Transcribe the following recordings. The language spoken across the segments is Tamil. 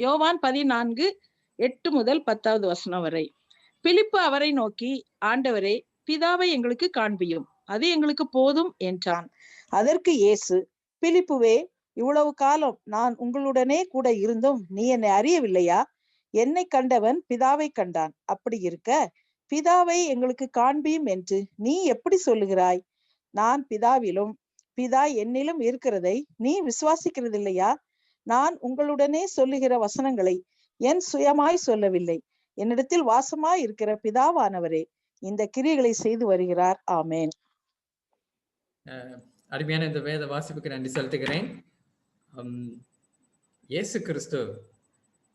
யோவான் 14:8-10 வரை. பிலிப்பு அவரை நோக்கி, ஆண்டவரே, பிதாவை எங்களுக்கு காண்பியும், அது எங்களுக்கு போதும் என்றான். அதற்கு இயேசு, பிலிப்புவே, இவ்வளவு காலம் நான் உங்களுடனே கூட இருந்தும் நீ என்னை அறியவில்லையா? என்னை கண்டவன் பிதாவை கண்டான். அப்படி இருக்க பிதாவை எங்களுக்கு காண்பியும் என்று நீ எப்படி சொல்லுகிறாய்? நான் பிதாவிலும் பிதா என்னிலும் இருக்கிறதை நீ விசுவாசிக்கிறதில்லையா? நான் உங்களுடனே சொல்லுகிற வசனங்களை என் சுயமாய் சொல்லவில்லை, என்னிடத்தில் வாசமாய் இருக்கிற பிதாவானவரே இந்த கிரியைகளை செய்து வருகிறார். ஆமேன். அருமையான இந்த வேத வாசிப்புக்கு நன்றி செலுத்துகிறேன். இயேசு கிறிஸ்து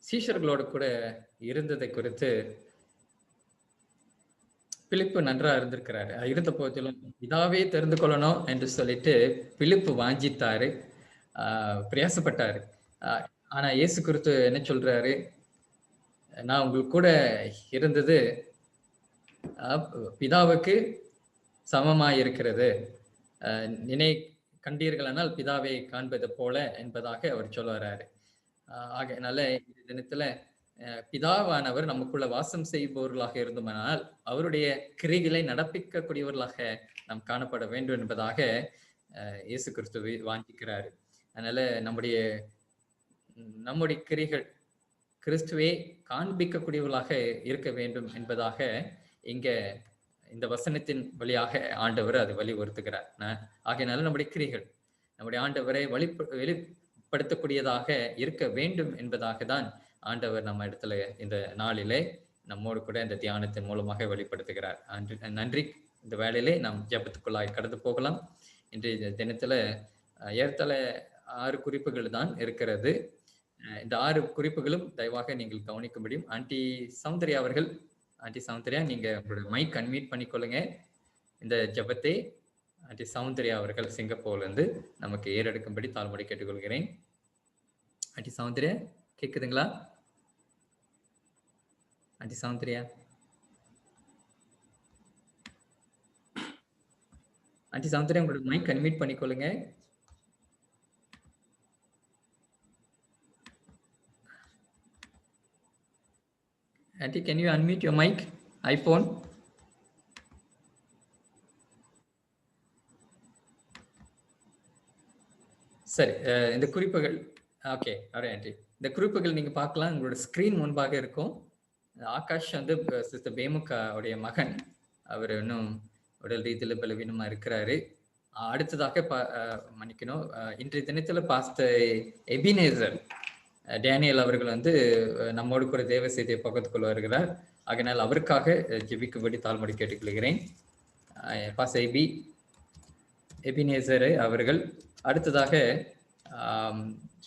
சீஷர்களோடு கூட இருந்ததை குறித்து பிலிப்பு நன்றா இருந்திருக்கிறாரு. இருந்த போதிலும் இதாவே தெரிந்து கொள்ளணும் என்று சொல்லிட்டு பிலிப்பு வாஞ்சித்தாரு, பிரயாசப்பட்டாரு. ஆனா இயேசு கிறிஸ்து என்ன சொல்றாரு? நான் உங்களுக்கு கூட இருந்தது பிதாவுக்கு சமமாய் இருக்கிறது. நினை கண்டீர்களானால் பிதாவை காண்பது போல என்பதாக அவர் சொல்ல வர்றாரு. ஆகையினால இந்த தினத்துல பிதாவானவர் நமக்குள்ள வாசம் செய்பவர்களாக இருந்தோமானால் அவருடைய கிரிகளை நடப்பிக்கக்கூடியவர்களாக நாம் காணப்பட வேண்டும் என்பதாக இயேசு கிறிஸ்துவை வாஞ்சிக்கிறாரு. அதனால நம்முடைய கிரிகள் கிறிஸ்துவை காண்பிக்கக்கூடியவர்களாக இருக்க வேண்டும் என்பதாக இங்க இந்த வசனத்தின் வழியாக ஆண்டவர் அதை வலியுறுத்துகிறார். ஆகையினால நம்முடைய கிரிகள் நம்முடைய ஆண்டவரை வெளிப்படுத்தக்கூடியதாக இருக்க வேண்டும் என்பதாக தான் ஆண்டவர் நம்ம இடத்துல இந்த நாளிலே நம்மோடு கூட இந்த தியானத்தின் மூலமாக வெளிப்படுத்துகிறார். நன்றி. இந்த வேளையிலே நாம் ஜெபத்துக்குள்ளாய் கடந்து போகலாம். இன்றைய தினத்துல ஏறத்தாழ 6 குறிப்புகள் தான் இருக்கிறது. இந்த 6 குறிப்புகளும் தயவாக நீங்கள் கவனிக்க முடியும். ஆண்டி சௌந்தர்யா அவர்கள், ஆண்டி சௌந்தர்யா, நீங்க உங்களோட மைக் அன்மியூட் பண்ணிக்கொள்ளுங்க. இந்த ஜெபத்தை ஆண்டி சௌந்தர்யா அவர்கள் சிங்கப்பூர்ல இருந்து நமக்கு ஏறெடுக்கும்படி தாழ்மொழி கேட்டுக்கொள்கிறேன். ஆண்டி சௌந்தர்யா கேக்குதுங்களா? ஆண்டி சௌந்தர்யா, ஆண்டி சௌந்தர்யா, உங்களோட மைக் அன்மியூட் பண்ணிக்கொள்ளுங்க. Aunty, can you unmute your mic? iPhone. சரி, இந்த குறிப்புகள் ஓகே. ஆண்டி, இந்த குறிப்புகள் நீங்க பார்க்கலாம். உங்களோட ஸ்கிரீன் முன்பாக இருக்கும். ஆகாஷ் வந்து சிஸ்டர் பேமுகா உடைய மகன். அவர் இன்னும் உடல் ரீதியில் பலவீனமா இருக்கிறாரு. அடுத்ததாக மன்னிக்கணும், இன்றைய தினத்துல பாஸ்டர் எபினேசர் டேனியல் அவர்கள் வந்து நம்மோடு கூட தேவ செய்தியை பக்கத்துக்குள்ள வருகிறார். ஆகையினால் அவருக்காக ஜெபிக்கும்படி தாழ்மொழி கேட்டுக்கொள்கிறேன். பாஸ்டர் எபினேசர் அவர்கள். அடுத்ததாக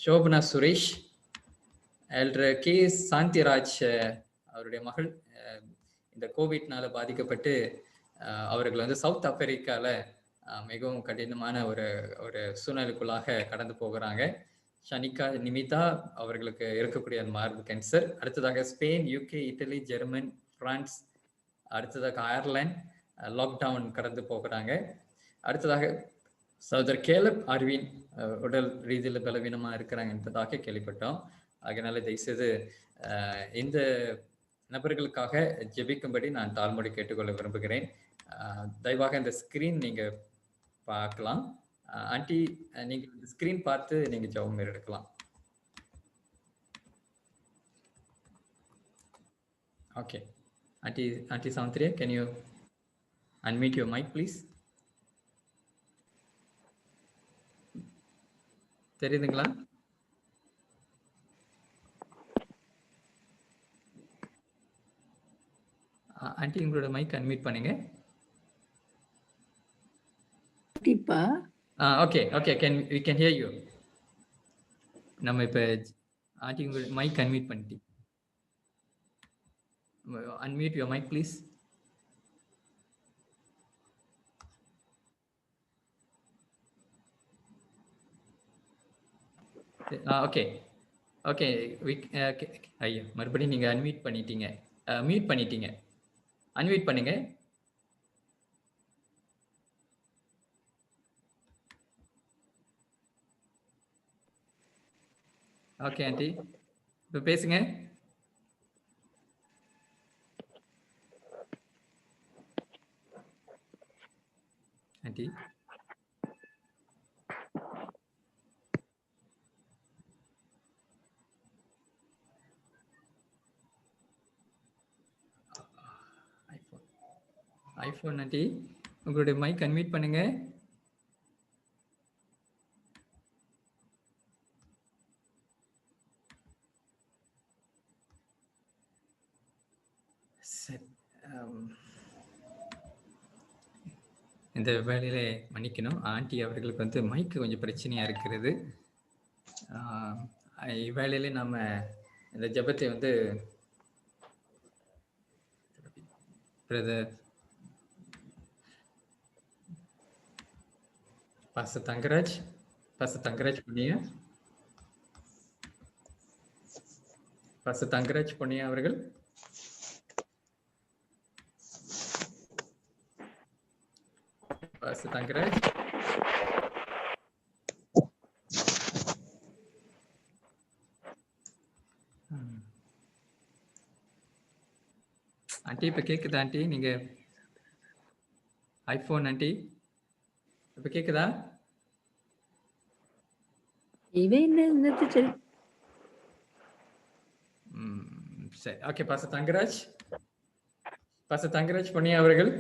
சோபனா சுரேஷ், எல்டர் கே சாந்திராஜ் அவருடைய மகள் இந்த கோவிட்னால பாதிக்கப்பட்டு அவர்கள் வந்து சவுத் ஆப்பிரிக்கால மிகவும் கடினமான ஒரு சூழ்நிலைக்குள்ளாக கடந்து போகிறாங்க. ஷனிகா நிமிதா அவர்களுக்கு இருக்கக்கூடிய மார்பு கேன்சர். அடுத்ததாக Spain, UK, idli, German, France, அடுத்ததாக அயர்லாந்து லாக்டவுன் கடந்து போகிறாங்க. அடுத்ததாக சகோதரர் கேலப் அர்வின் உடல் ரீதியில் பலவீனமா இருக்கிறாங்க என்பதாக கேள்விப்பட்டோம். அதனால தயவுசெய்து இந்த நபர்களுக்காக ஜெபிக்கும்படி நான் தாழ்மொழி கேட்டுக்கொள்ள விரும்புகிறேன். தயவாக இந்த ஸ்கிரீன் நீங்க பார்க்கலாம். ஆண்டி, நீங்க ஸ்கிரீன் பார்த்து நீங்க ஜெபம் எடுக்கலாம். Okay. Aunty Soundarya, can you unmute your mic please? தெரியுதுங்களா? ஆண்டி, உங்களோட மைக் அன்மியூட் பண்ணுங்க. Okay okay, we can hear you. நம்ம இப்ப ஆண்டி உங்க மைக் அன்மியூட் பண்ணிட்டீங்க. Unmute your mic please. Okay okay. ஐயா, மறுபடியும் நீங்க அன்மியூட் பண்ணிட்டீங்க. மியூட் பண்ணிட்டீங்க. அன்மியூட் பண்ணுங்க. ஓகே ஆண்டி, இப்ப பேசுங்க. ஆண்டி. ஐபோன் ஆண்டி, உங்களுடைய மைக் அன்மியூட் பண்ணுங்க. சரி. இந்த வேலையில மன்னிக்கணும், ஆண்டி அவர்களுக்கு வந்து மைக்கு கொஞ்சம் பிரச்சனையா இருக்கிறது. இவ்வேளையிலே நாம இந்த ஜெபத்தை வந்து பிரதர் பாஸ்டர் தங்கராஜ் பொன்னியா அவர்கள் பாஸ்டர் தங்கராஜ். ஆண்டி இப்ப கேக்குதா ஆண்டி? நீங்க ஐபோன் ஆண்டி இப்ப கேக்குதா? சரி, ஓகே. பாஸ்டர் தங்கராஜ் பொன்னியா அவர்கள்,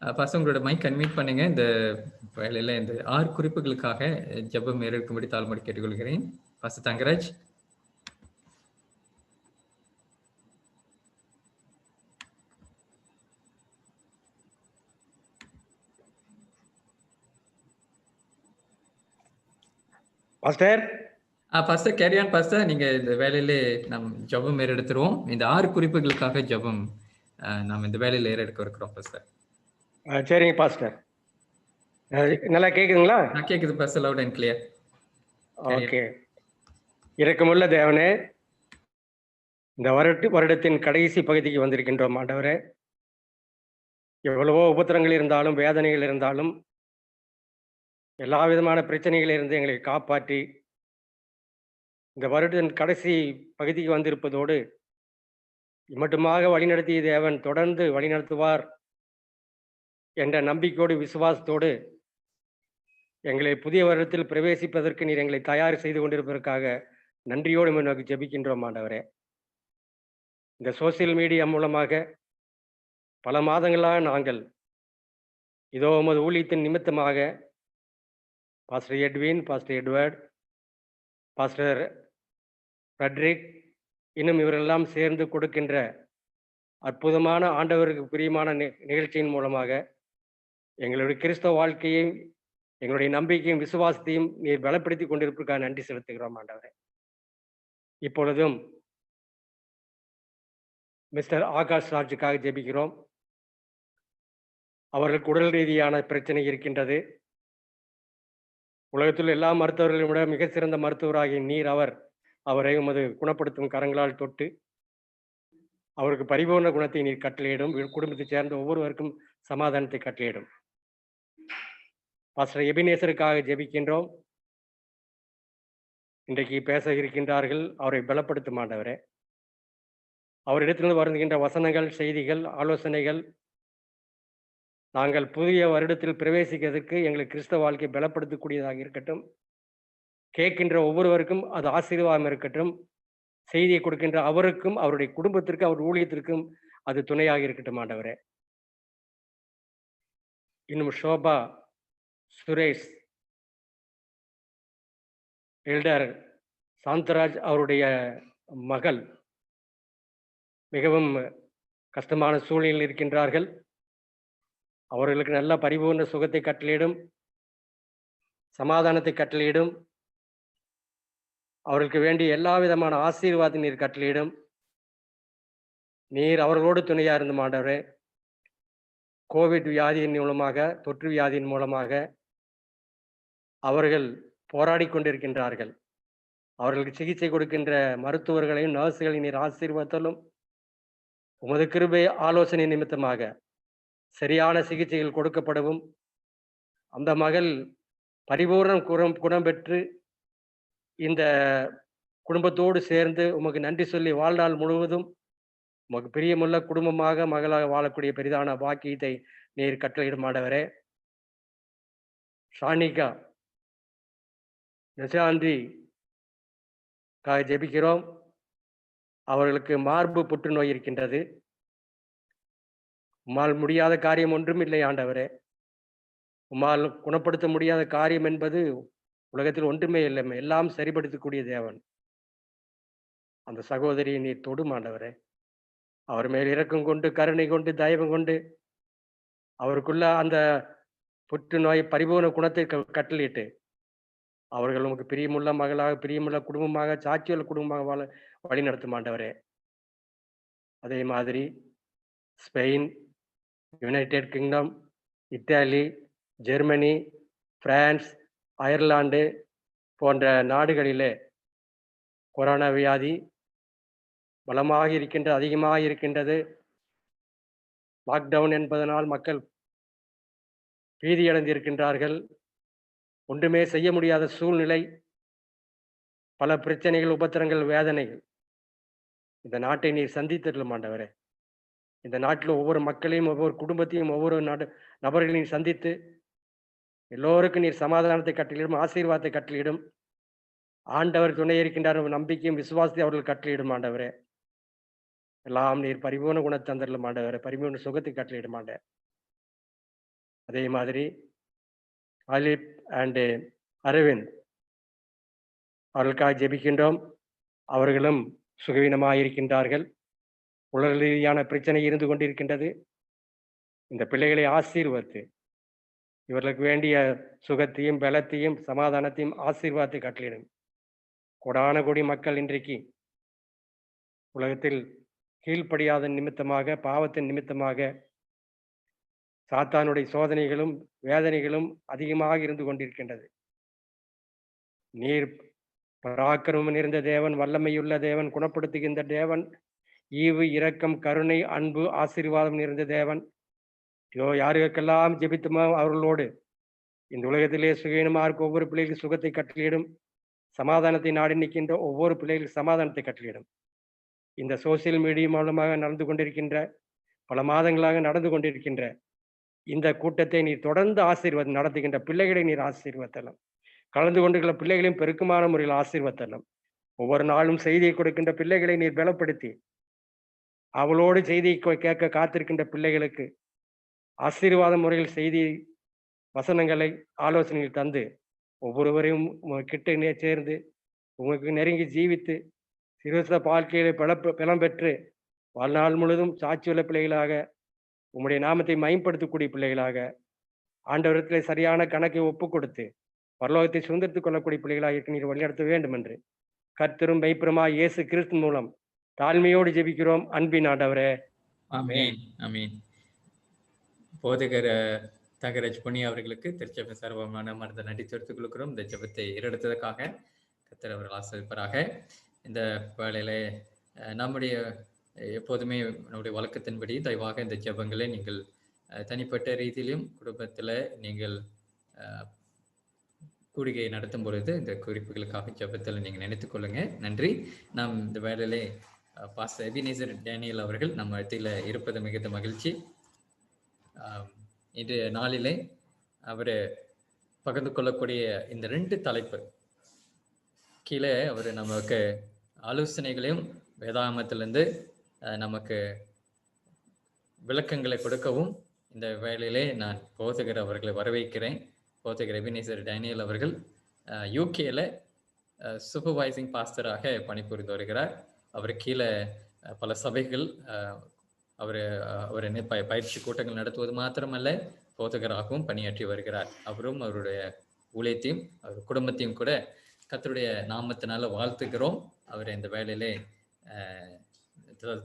பாஸ்டர் உங்களோட மைக் அன்மியூட் பண்ணுங்க. இந்த வேலையில இந்த 6 குறிப்புகளுக்காக ஜெபம் ஏறெடுக்கும்படி தாழ்மையோடு கேட்டுக்கொள்கிறேன். Pastor Thangaraj. Pastor carry on pastor. நீங்க இந்த வேலையிலே நாம் ஜெபம் ஏறெடுத்துருவோம். இந்த 6 குறிப்புகளுக்காக ஜெபம் நாம் இந்த வேலையில ஏறெடுக்க இருக்கிறோம் பாஸ்டர். சரிங்க பாஸ்டர். நல்லா கேக்குதுங்களா? கேக்குது pastor, loud and clear. Okay. இரக்கமுள்ள தேவனே, இந்த வருடத்தின் கடைசி பகுதிக்கு வந்திருக்கின்றோம் ஆண்டவரே. எவ்வளவோ உபத்திரங்கள் இருந்தாலும், வேதனைகள் இருந்தாலும், எல்லா விதமான பிரச்சனைகளிலிருந்து எங்களை காப்பாற்றி இந்த வருடத்தின் கடைசி பகுதிக்கு வந்திருப்பதோடு மட்டுமாக வழிநடத்திய தேவன் தொடர்ந்து வழிநடத்துவார் என்ற நம்பிக்கையோடு, விசுவாசத்தோடு எங்களை புதிய வருடத்தில் பிரவேசிப்பதற்கு நீர் எங்களை தயார் செய்து கொண்டிருப்பதற்காக நன்றியோடு நோக்கி ஜெபிக்கின்றோம் ஆண்டவரே. இந்த சோசியல் மீடியா மூலமாக பல மாதங்களாக நாங்கள் இதோ உமது ஊழியத்தின் நிமித்தமாக pastor Edwin, pastor Edward, pastor Frederick, இன்னும் இவரெல்லாம் சேர்ந்து கொடுக்கின்ற அற்புதமான ஆண்டவருக்கு பிரியமான நிகழ்ச்சியின் மூலமாக எங்களுடைய கிறிஸ்தவ வாழ்க்கையையும் எங்களுடைய நம்பிக்கையும் விசுவாசத்தையும் நீர் பலப்படுத்தி கொண்டிருப்பதற்காக நன்றி செலுத்துகிறோம் ஆண்டவரே. இப்பொழுதும் மிஸ்டர் ஆகாஷ் ராஜுக்காக ஜெபிக்கிறோம். அவர்களுக்கு உடல் ரீதியான பிரச்சனை இருக்கின்றது. உலகத்தில் எல்லா மருத்துவர்களையும் விட மிக சிறந்த மருத்துவராகிய நீர் அவரை உமது குணப்படுத்தும் கரங்களால் தொட்டு அவருக்கு பரிபூர்ண குணத்தை நீர் கட்டளையிடும். குடும்பத்தைச் சேர்ந்த ஒவ்வொருவருக்கும் சமாதானத்தை கட்டளையிடும். பாஸ்டர் எபினேசருக்காக ஜெபிக்கின்றோம். இன்றைக்கு பேச இருக்கின்றார்கள், அவரை பலப்படுத்தும் ஆண்டவரே. அவரிடத்திலிருந்து வருகின்ற வசனங்கள், செய்திகள், ஆலோசனைகள் நாங்கள் புதிய வருடத்தில் பிரவேசிக்கிறதுக்கு எங்களுக்கு கிறிஸ்தவ வாழ்க்கை பலப்படுத்தக்கூடியதாக இருக்கட்டும். கேட்கின்ற ஒவ்வொருவருக்கும் அது ஆசீர்வாதம் இருக்கட்டும். செய்தியை கொடுக்கின்ற அவருக்கும், அவருடைய குடும்பத்திற்கும், அவர் ஊழியத்திற்கும் அது துணையாக இருக்கட்டும் ஆண்டவரே. இன்னும் ஷோபா, சுரேஷ், எல்டர் சாந்தராஜ் அவருடைய மகள் மிகவும் கஷ்டமான சூழ்நிலையில் இருக்கின்றார்கள். அவர்களுக்கு நல்ல பரிபூர்ண சுகத்தை கட்டளையிடும், சமாதானத்தை கட்டளையிடும். அவர்களுக்கு வேண்டிய எல்லா விதமான ஆசீர்வாதத்தை நீர் கட்டளையிடும். நீர் அவர்களோடு துணையா இருந்த ஆண்டவரே. கோவிட் வியாதியின் மூலமாக, தொற்று வியாதியின் மூலமாக அவர்கள் போராடி கொண்டிருக்கின்றார்கள். அவர்களுக்கு சிகிச்சை கொடுக்கின்ற மருத்துவர்களையும் நர்ஸுகளையும் நீர் ஆசீர்வாதத்தாலும் உமது கிருபை ஆலோசனை நிமித்தமாக சரியான சிகிச்சைகள் கொடுக்கப்படவும், அந்த மகள் பரிபூர்ணம் குணம் பெற்று இந்த குடும்பத்தோடு சேர்ந்து உமக்கு நன்றி சொல்லி வாழ்நாள் முழுவதும் உமக்கு பிரியமுள்ள குடும்பமாக மகளாக வாழக்கூடிய பெரிதான பாக்கியத்தை நீர் கட்டளையிடும் ஆண்டவரே. ஷானிகா நிஷாந்திக்காக ஜெபிக்கிறோம். அவர்களுக்கு மார்பு புற்றுநோய் இருக்கின்றது. உம்மால் முடியாத காரியம் ஒன்றும் இல்லை ஆண்டவரே. உம்மால் குணப்படுத்த முடியாத காரியம் என்பது உலகத்தில் ஒன்றுமே இல்லை. எல்லாம் சரிப்படுத்தக்கூடிய தேவன். அந்த சகோதரியை நீர் தொடும் ஆண்டவரே. அவர் மேல் இரக்கம் கொண்டு, கருணை கொண்டு, தயவு கொண்டு, அவருக்குள்ள அந்த புற்றுநோய் பரிபூர்ண குணத்தை கட்டளையிட்டு அவர்கள் உமக்கு பிரியமுள்ள மகளாக, பிரியமுள்ள குடும்பமாக, சாட்சியுள்ள குடும்பமாக வாழ வழி நடத்தும் ஆண்டவரே. அதே மாதிரி Spain, United kingdom, Italy, Germany, France, Ireland போன்ற நாடுகளிலே கொரோனா வியாதி பலமாக இருக்கின்ற, அதிகமாக இருக்கின்றது. லாக்டவுன் என்பதனால் மக்கள் பீதியடைந்திருக்கின்றார்கள். ஒன்றுமே செய்ய முடியாத சூழ்நிலை, பல பிரச்சனைகள், உபத்திரங்கள், வேதனைகள். இந்த நாட்டை நீர் சந்தித்திடலும் ஆண்டவரே. இந்த நாட்டில் ஒவ்வொரு மக்களையும், ஒவ்வொரு குடும்பத்தையும், ஒவ்வொரு நபர்களையும் சந்தித்து எல்லோருக்கும் நீர் சமாதானத்தை கட்டளையிடும், ஆசீர்வாதத்தை கட்டளையிடும். ஆண்டவர் துணை இருக்கின்றார் நம்பிக்கையும் விசுவாசத்தை அவர்கள் கட்டளையிடும் ஆண்டவரே. எல்லாம் நீர் பரிபூர்ண குணத்தை தந்தரலும் ஆண்டவரே. பரிபூர்ண சுகத்தை கட்டளையிடும் ஆண்டவர். அதே மாதிரி அலிப் அண்ட் அரவிந்த் அவர்களுக்காக ஜெபிக்கின்றோம். அவர்களும் சுகவீனமாக இருக்கின்றார்கள். உடல் ரீதியான பிரச்சனை இருந்து கொண்டிருக்கின்றது. இந்த பிள்ளைகளை ஆசீர்வதித்து இவர்களுக்கு வேண்டிய சுகத்தையும், பலத்தையும், சமாதானத்தையும், ஆசீர்வாதத்தை கட்டளையிடும். கோடான கோடி மக்கள் இன்றைக்கு உலகத்தில் கீழ்ப்படியாத நிமித்தமாக, பாவத்தின் நிமித்தமாக சாத்தானுடைய சோதனைகளும் வேதனைகளும் அதிகமாக இருந்து கொண்டிருக்கின்றது. நீர் பராக்கிரமம் நிறைந்த தேவன், வல்லமையுள்ள தேவன், குணப்படுத்துகின்ற தேவன், ஈவு, இரக்கம், கருணை, அன்பு, ஆசீர்வாதம் நிறைந்த தேவன். யாருக்கெல்லாம் ஜெபித்துமோ அவர்களோடு இந்த உலகத்திலே சுகீனமாக இருக்க ஒவ்வொரு பிள்ளைகளுக்கு சுகத்தை கட்டளையிடும். சமாதானத்தை நாடி நிற்கின்ற ஒவ்வொரு பிள்ளைகளுக்கு சமாதானத்தை கட்டளையிடும். இந்த சோசியல் மீடியா மூலமாக நடந்து கொண்டிருக்கின்ற, பல மாதங்களாக நடந்து கொண்டிருக்கின்ற இந்த கூட்டத்தை நீர் தொடர்ந்து ஆசீர்வாதம் நடத்துகின்ற பிள்ளைகளை நீர் ஆசீர்வத்தலாம். கலந்து கொண்டிருக்கிற பிள்ளைகளையும் பெருக்கமான முறையில் ஆசீர்வத்தலாம். ஒவ்வொரு நாளும் செய்தியை கொடுக்கின்ற பிள்ளைகளை நீர் பலப்படுத்தி அவளோடு செய்தியை கேட்க காத்திருக்கின்ற பிள்ளைகளுக்கு ஆசீர்வாத முறையில் செய்தி வசனங்களை, ஆலோசனைகள் தந்து ஒவ்வொருவரையும் கிட்ட சேர்ந்து உங்களுக்கு நெருங்கி ஜீவித்து சிறுச வாழ்க்கையில பலம் பெற்று வாழ்நாள் முழுவதும் சாட்சியுள்ள பிள்ளைகளாக, உம்முடைய நாமத்தை மயம்படுத்தக்கூடிய பிள்ளைகளாக, ஆண்டவரத்திலே சரியான கணக்கை ஒப்புக் கொடுத்து பரலோகத்தை சுதந்திரத்துக் கொள்ளக்கூடிய பிள்ளைகளாக இருக்க நீர் வழிநடத்த வேண்டும் என்று கர்த்தரும் மெய்ப்பெருமாய் இயேசு கிறிஸ்து மூலம் தாழ்மையோடு ஜெபிக்கிறோம் அன்பின் ஆண்டவரே. ஆமென். ஆமென். போதகர் தங்கராஜ் பொன்னி அவர்களுக்கு திருச்சபை சர்வமான மனத நன்றி தெரிவித்துக் கொள்கிறோம். இந்த ஜெபத்தை ஏறெடுத்ததற்காக கர்த்தர் அவர்கள் ஆசீர்வதிப்பாராக. இந்த வேளையில நம்முடைய எப்போதுமே நம்முடைய வழக்கத்தின்படி தயவாக இந்த ஜெபங்களை நீங்கள் தனிப்பட்ட ரீதியிலும் குடும்பத்தில் நீங்கள் கூடிகை நடத்தும் பொழுது இந்த குறிப்புகளுக்காக ஜெபத்தில் நீங்கள் நினைத்துக் கொள்ளுங்க. நன்றி. நாம் இந்த வேளையிலே பாஸ்டர் எபினேசர் டேனியல் அவர்கள் நம்ம இடத்தில் இருப்பது மிகுந்த மகிழ்ச்சி. இன்றைய நாளிலே அவர் பகிர்ந்து கொள்ளக்கூடிய இந்த 2 தலைப்பு கீழே அவர் நமக்கு ஆலோசனைகளையும் வேதாகமத்திலிருந்து நமக்கு விளக்கங்களை கொடுக்கவும் இந்த வேளையிலே நான் போதகர் அவர்களை வரவேற்கிறேன். போதகர் எபினேசர் டேனியல் அவர்கள் யூகேல சூப்பர்வைசிங் பாஸ்டராக பணிபுரிந்து வருகிறார். அவர் கீழே பல சபைகள் அவர் பயிற்சி கூட்டங்கள் நடத்துவது மாத்திரமல்ல, போதகராகவும் பணியாற்றி வருகிறார். அவரும் அவருடைய ஊழியத்தையும் அவர் குடும்பத்தையும் கூட கர்த்தருடைய நாமத்தினால வாழ்த்துகிறோம். அவர் இந்த வேளையிலே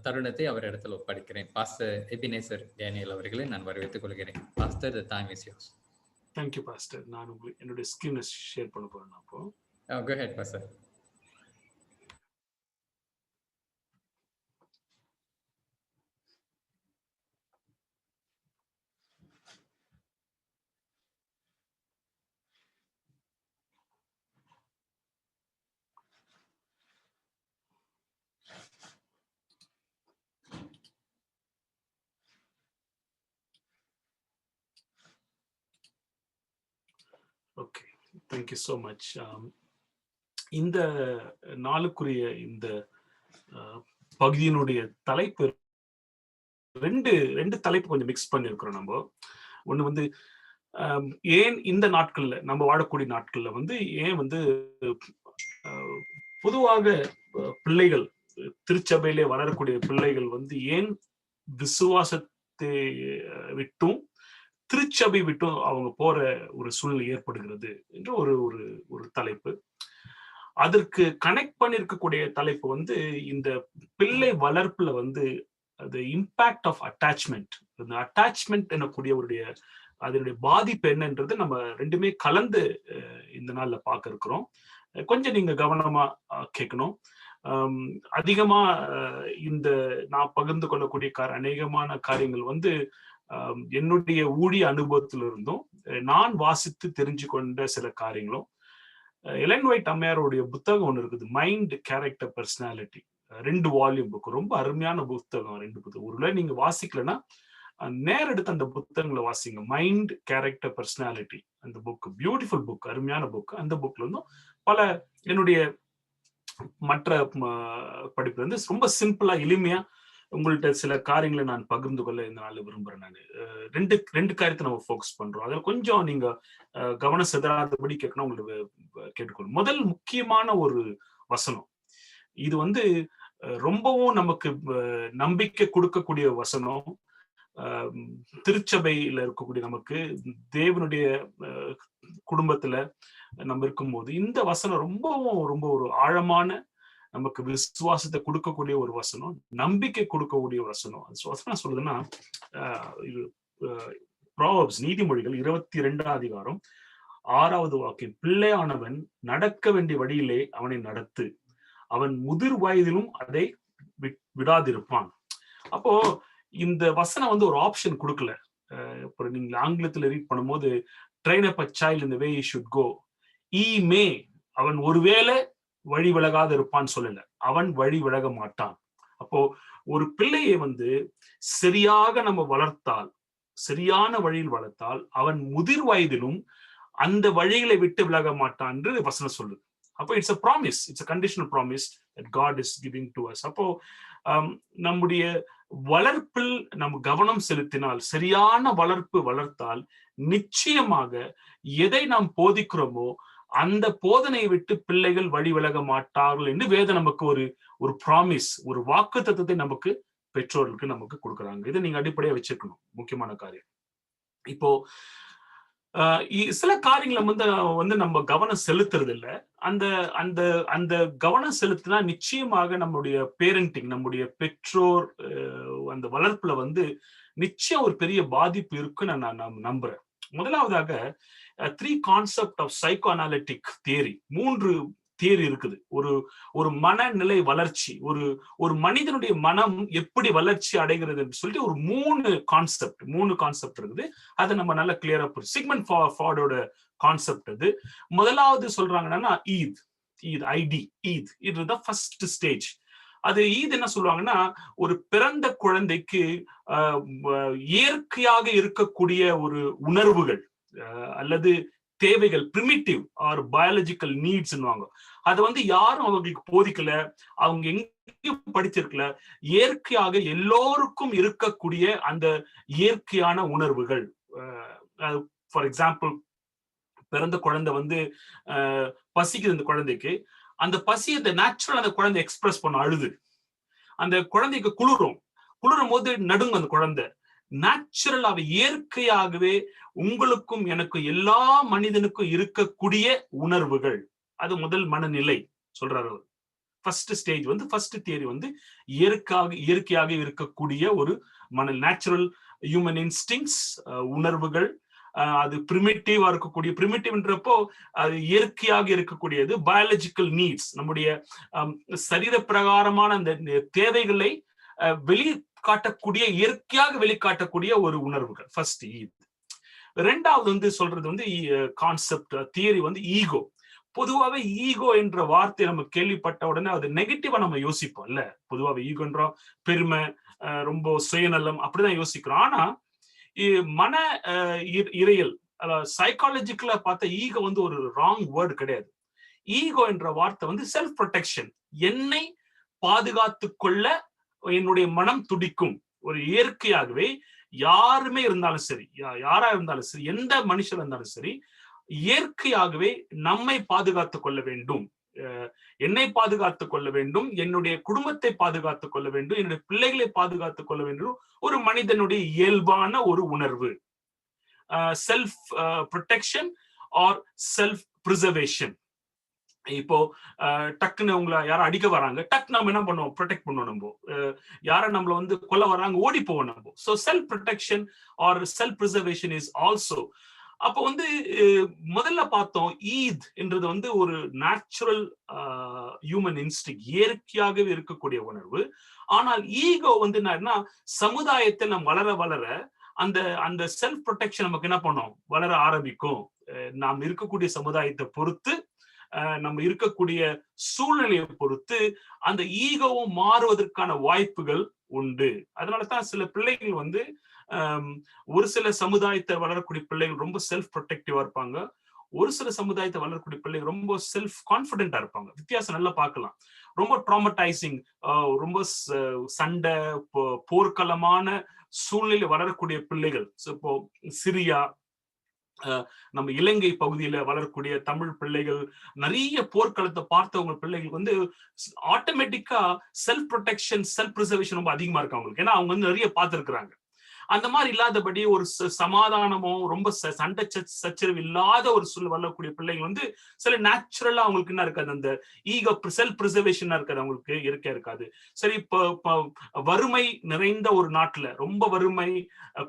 தருணத்தை அவர் இடத்துல ஒப்படைக்கிறேன். பாஸ்டர் எபினேசர் டேனியல் அவர்களை நான் வரவேற்றுக் கொள்கிறேன். Pastor, the time is yours. Thank you, Pastor. நான் என்னுடைய ஸ்கிரீனை ஷேர் பண்ண போறேன். அப்போ go ahead, Pastor. Okay, thank you so much. இந்த நாளுக்குரிய இந்த பகுதியினுடைய தலைப்பு ரெண்டு தலைப்பு கொஞ்சம் மிக்ஸ் பண்ணிருக்கிறோம் நம்ம. ஒண்ணு வந்து ஏன் இந்த நாட்கள்ல, நம்ம வாழக்கூடிய நாட்கள்ல வந்து ஏன் வந்து பொதுவாக பிள்ளைகள், திருச்சபையிலே வளரக்கூடிய பிள்ளைகள் வந்து ஏன் விசுவாசத்தை விட்டும் திருச்சபை விட்டும் அவங்க போற ஒரு சூழ்நிலை ஏற்படுகிறது என்று ஒரு தலைப்பு. அதற்கு கனெக்ட் பண்ணிருக்கக்கூடிய தலைப்பு வந்து இந்த பிள்ளை வளர்ப்புல வந்து அது இம்பாக்ட் ஆஃப் அட்டாச்மெண்ட். அந்த அட்டாச்மெண்ட் எனக்கூடியவருடைய அதனுடைய பாதிப்பு என்னன்றது நம்ம ரெண்டுமே கலந்து இந்த நாள்ல பார்க்க இருக்கிறோம். கொஞ்சம் நீங்க கவனமா கேட்கணும். அதிகமா இந்த நான் பகிர்ந்து கொள்ளக்கூடிய அநேகமான காரியங்கள் வந்து என்னுடைய ஊழிய அனுபவத்திலிருந்தும் நான் வாசித்து தெரிஞ்சு கொண்ட சில காரியங்களும். எலன் ஒயிட் அம்மையாருடைய புத்தகம் ஒன்று இருக்குது, mind character personality, 2 volume book. ரொம்ப அருமையான புத்தகம், 2 புத்தகம். ஒருவேளை நீங்க வாசிக்கலன்னா நேரம் எடுத்து அந்த புத்தகங்களை வாசிங்க. மைண்ட் கேரக்டர் பர்சனாலிட்டி அந்த புக், பியூட்டிஃபுல் புக், அருமையான புக். அந்த புக்ல இருந்தும் பல என்னுடைய மற்ற படிப்புல இருந்து ரொம்ப சிம்பிளா எளிமையா உங்கள்கிட்ட சில காரியங்களை நான் பகிர்ந்து கொள்ள இந்த நாள் விரும்புறேன். நான் ரெண்டு காரியத்தை நம்ம ஃபோக்கஸ் பண்றோம். அதில் கொஞ்சம் நீங்க கவனம் செதறாதபடி கேட்கணும் உங்களுக்கு கேட்டுக்கணும். முதல் முக்கியமான ஒரு வசனம், இது வந்து ரொம்பவும் நமக்கு நம்பிக்கை கொடுக்கக்கூடிய வசனம். திருச்சபையில இருக்கக்கூடிய நமக்கு, தேவனுடைய குடும்பத்துல நம்ம இருக்கும்போது இந்த வசனம் ரொம்ப ஒரு ஆழமான நமக்கு விசுவாசத்தை கொடுக்கக்கூடிய ஒரு வசனம், நம்பிக்கை கொடுக்கக்கூடிய வசனம். வசனம் சொல்லுதுன்னா, ப்ராவர்ப்ஸ், நீதிமொழிகள் 22ஆம் அதிகாரம் 6வது வாக்கியம், பிள்ளையானவன் நடக்க வேண்டிய வழியிலே அவனை நடத்து, அவன் முதிர் வயதிலும் அதை விடாதிருப்பான். அப்போ இந்த வசனம் வந்து ஒரு ஆப்ஷன் கொடுக்கல. இப்போ நீங்க ஆங்கிலத்துல ரீட் பண்ணும்போது, train up a child in the way he should go, he may, அவன் ஒருவேளை வழி விலகாத இருப்பான்னு சொல்லல, அவன் வழி விலக மாட்டான். அப்போ ஒரு பிள்ளையை வந்து சரியாக நம்ம வளர்த்தால், சரியான வழியில் வளர்த்தால், அவன் முதிர் வயதிலும் அந்த வழிகளை விட்டு விலக மாட்டான் என்று வசனம் சொல்லுது. அப்போ it's a promise, it's a conditional promise that God is giving to us. அப்போ நம்முடைய வளர்ப்பில் நம்ம கவனம் செலுத்தினால், சரியான வளர்ப்பு வளர்த்தால், நிச்சயமாக எதை நாம் போதிக்கிறோமோ அந்த போதனையை விட்டு பிள்ளைகள் வழி விலக மாட்டார்கள் என்று வேதம் நமக்கு ஒரு ப்ராமிஸ், ஒரு வாக்குத்தத்தத்தை நமக்கு பெற்றோர்களுக்கு நமக்கு கொடுக்குறாங்க. இதை நீங்க அடிப்படையா வச்சிருக்கணும், முக்கியமான காரியம். இப்போ சில காரியங்களை வந்து நம்ம கவனம் செலுத்துறது இல்லை. அந்த அந்த அந்த கவனம் செலுத்தினா நிச்சயமாக நம்முடைய பேரண்டிங், நம்முடைய பெற்றோர் அந்த வளர்ப்புல வந்து நிச்சயம் ஒரு பெரிய பாதிப்பு இருக்குன்னு நான் நம்புறேன். முதலாவதாக 3 concept of psychoanalytic theory, 3 theory இருக்குது. ஒரு மனநிலை வளர்ச்சி, ஒரு மனிதனுடைய மனம் எப்படி வளர்ச்சி அடைகிறது சொல்லிட்டு ஒரு 3 கான்செப்ட் இருக்குது. அதை நம்ம நல்லா கிளியரா புரியும். சிக்மண்ட் ஃப்ராய்டோட கான்செப்ட் அது. முதலாவது சொல்றாங்கன்னா ஈத், இதுதான் ஃபர்ஸ்ட் ஸ்டேஜ். அது என்ன சொல்லுவாங்கன்னா, ஒரு பிறந்த குழந்தைக்கு இயற்கையாக இருக்கக்கூடிய ஒரு உணர்வுகள் அல்லது தேவைகள், பிரிமிட்டிவ் ஆர் பயாலஜிக்கல் நீட்ஸ், அதை வந்து யாரும் அவங்களுக்கு போதிக்கல, அவங்க எங்கேயும் படிச்சிருக்கல. இயற்கையாக எல்லோருக்கும் இருக்கக்கூடிய அந்த இயற்கையான உணர்வுகள். ஃபார் எக்ஸாம்பிள், பிறந்த குழந்தை வந்து பசிக்குது, அந்த குழந்தைக்கு அந்த பசியை நேச்சுரல் அந்த குழந்தை எக்ஸ்பிரஸ் பண்ண, அழுது. அந்த குழந்தைக்கு குளிரும் போது நடுங்க அந்த குழந்தை. நேச்சுரலாக இயற்கையாகவே உங்களுக்கும் எனக்கும் எல்லா மனிதனுக்கும் இருக்கக்கூடிய உணர்வுகள். அது முதல் மனநிலை சொல்றாரு. ஃபர்ஸ்ட் ஸ்டேஜ் வந்து, ஃபர்ஸ்ட் தியரி வந்து இயற்கையாக இருக்கக்கூடிய ஒரு நேச்சுரல் ஹியூமன் இன்ஸ்டிங்ஸ், உணர்வுகள். அது பிரிமிட்டிவா இருக்கக்கூடிய, பிரிமிட்டிவ்ன்றப்போ அது இயற்கையாக இருக்கக்கூடியது. பயாலஜிக்கல் நீட்ஸ், நம்முடைய சரீர பிரகாரமான அந்த தேவைகளை வெளிக்காட்டக்கூடிய, இயற்கையாக வெளிக்காட்டக்கூடிய ஒரு உணர்வுகள். ஃபர்ஸ்ட் இது. ரெண்டாவது வந்து சொல்றது வந்து கான்செப்ட் தியரி வந்து ஈகோ. பொதுவாகவே ஈகோ என்ற வார்த்தை நம்ம கேள்விப்பட்ட உடனே அது நெகட்டிவா நம்ம யோசிப்போம் இல்ல. பொதுவாக ஈகோன்றோம் பெருமை, ரொம்ப சுயநலம், அப்படிதான் யோசிக்கிறோம். ஆனா மன இறையல் சைக்காலஜிக்கலா பார்த்தா ஈகோ வந்து ஒரு ராங் வேர்டு கிடையாது. ஈகோ என்ற வார்த்தை வந்து செல்ஃப் ப்ரொடெக்ஷன், என்னை பாதுகாத்து கொள்ள என்னுடைய மனம் துடிக்கும். ஒரு இயற்கையாகவே யாருமே இருந்தாலும் சரி, யாரா இருந்தாலும் சரி, எந்த மனுஷன் இருந்தாலும் சரி, இயற்கையாகவே நம்மை பாதுகாத்துக் கொள்ள வேண்டும், என்னை பாதுகாத்துக் கொள்ள வேண்டும், என்னுடைய குடும்பத்தை பாதுகாத்துக் கொள்ள வேண்டும், என்னுடைய பிள்ளைகளை பாதுகாத்துக் கொள்ள வேண்டும். ஒரு மனிதனுடைய இயல்பான ஒரு உணர்வு self protection or self preservation. இப்போ டக்குன்னு உங்களை யாரும் அடிக்க வராங்க, டக்கு நம்ம என்ன பண்ணுவோம், ப்ரொடெக்ட் பண்ணுவோம். நம்ம யாரை நம்மள வந்து கொல்ல வராங்க, ஓடி போவோம் நம்ம. So self protection or self preservation is also. அப்போ வந்து முதல்ல பார்த்தோம், ஈத் என்றது வந்து ஒரு நேச்சுரல் ஹியூமன் இன்ஸ்டிங், இயற்கையாகவே இருக்கக்கூடிய உணர்வு. ஆனால் ஈகோ வந்து என்னன்னா, சமுதாயத்தில் நம்ம வளர வளர அந்த அந்த செல்ஃப் ப்ரொடெக்ஷன் நமக்கு என்ன பண்ணோம், வளர ஆரம்பிக்கும். நாம் இருக்கக்கூடிய சமுதாயத்தை பொறுத்து, நம்ம இருக்கக்கூடிய சூழ்நிலையை பொறுத்து அந்த ஈகோவும் மாறுவதற்கான வாய்ப்புகள் உண்டு. அதனாலதான் சில பிள்ளைகள் வந்து ஒரு சில சமுதாயத்தை வளரக்கூடிய பிள்ளைகள் ரொம்ப செல்ஃப் ப்ரொடெக்டிவா இருப்பாங்க, ஒரு சில சமுதாயத்தை வளரக்கூடிய பிள்ளைகள் ரொம்ப செல்ஃப் கான்பிடென்டா இருப்பாங்க. வித்தியாசம் நல்லா பார்க்கலாம். ரொம்ப ட்ராமடைசிங், ரொம்ப சண்டை, போர்க்களமான சூழ்நிலை வளரக்கூடிய பிள்ளைகள், இப்போ சிரியா, நம்ம இலங்கை பகுதியில வளரக்கூடிய தமிழ் பிள்ளைகள், நிறைய போர்க்களத்தை பார்த்தவங்க பிள்ளைகள் வந்து ஆட்டோமேட்டிக்கா செல்ஃப் ப்ரொடெக்ஷன், செல்ஃப் ப்ரிசர்வேஷன் ரொம்ப அதிகமா இருக்கு அவங்களுக்கு. ஏன்னா அவங்க வந்து நிறைய பார்த்திருக்கிறாங்க. அந்த மாதிரி இல்லாதபடி ஒரு சமாதானமோ ரொம்ப சண்டை சச்சரவு இல்லாத ஒரு சூழல் வரக்கூடிய பிள்ளைங்க வந்து சில நேச்சுரலா அவங்களுக்கு என்ன இருக்காது, அந்த ஈகோ செல்ஃப் ப்ரிசர்வேஷன் இருக்காது, அவங்களுக்கு இருக்காது. சரி, இப்போ வறுமை நிறைந்த ஒரு நாட்டுல, ரொம்ப வறுமை,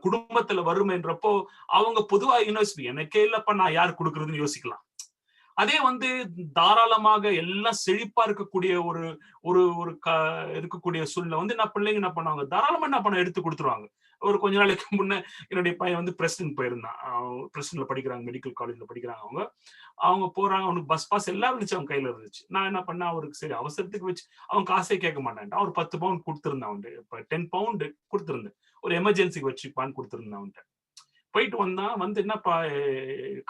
குடும்பத்துல வறுமைன்றப்போ அவங்க பொதுவா யூனிவர்சிட்டி எனக்கே இல்லப்பா நான் யார் கொடுக்குறதுன்னு யோசிக்கலாம். அதே வந்து தாராளமாக எல்லாம் செழிப்பா இருக்கக்கூடிய ஒரு ஒரு ஒரு இருக்கக்கூடிய சூழ்நிலை வந்து நான் பிள்ளைங்க என்ன பண்ணுவாங்க, தாராளமா என்ன பண்ண எடுத்து கொடுத்துருவாங்க. ஒரு கொஞ்ச நாளைக்கு முன்ன என்னுடைய பையன் வந்து பிரசிடென்ட் போயிருந்தான், பிரசிடென்ட்ல படிக்கிறாங்க, மெடிக்கல் காலேஜ்ல படிக்கிறாங்க. அவங்க போறாங்க, அவனுக்கு பஸ் பாஸ் எல்லாம் இருந்துச்சு, அவன் கையில இருந்துச்சு. நான் என்ன பண்ணேன், அவருக்கு சரி அவசரத்துக்கு வச்சு அவன் காசே கேட்க மாட்டான், அவர் 10 பவுண்ட் கொடுத்துருந்தான், அவன் இப்ப 10 பவுண்ட் கொடுத்துருந்தேன், ஒரு எமர்ஜென்சிக்கு வச்சுப்பான்னு கொடுத்துருந்தான். அவன்கிட்ட போயிட்டு வந்தான், வந்து என்னப்பா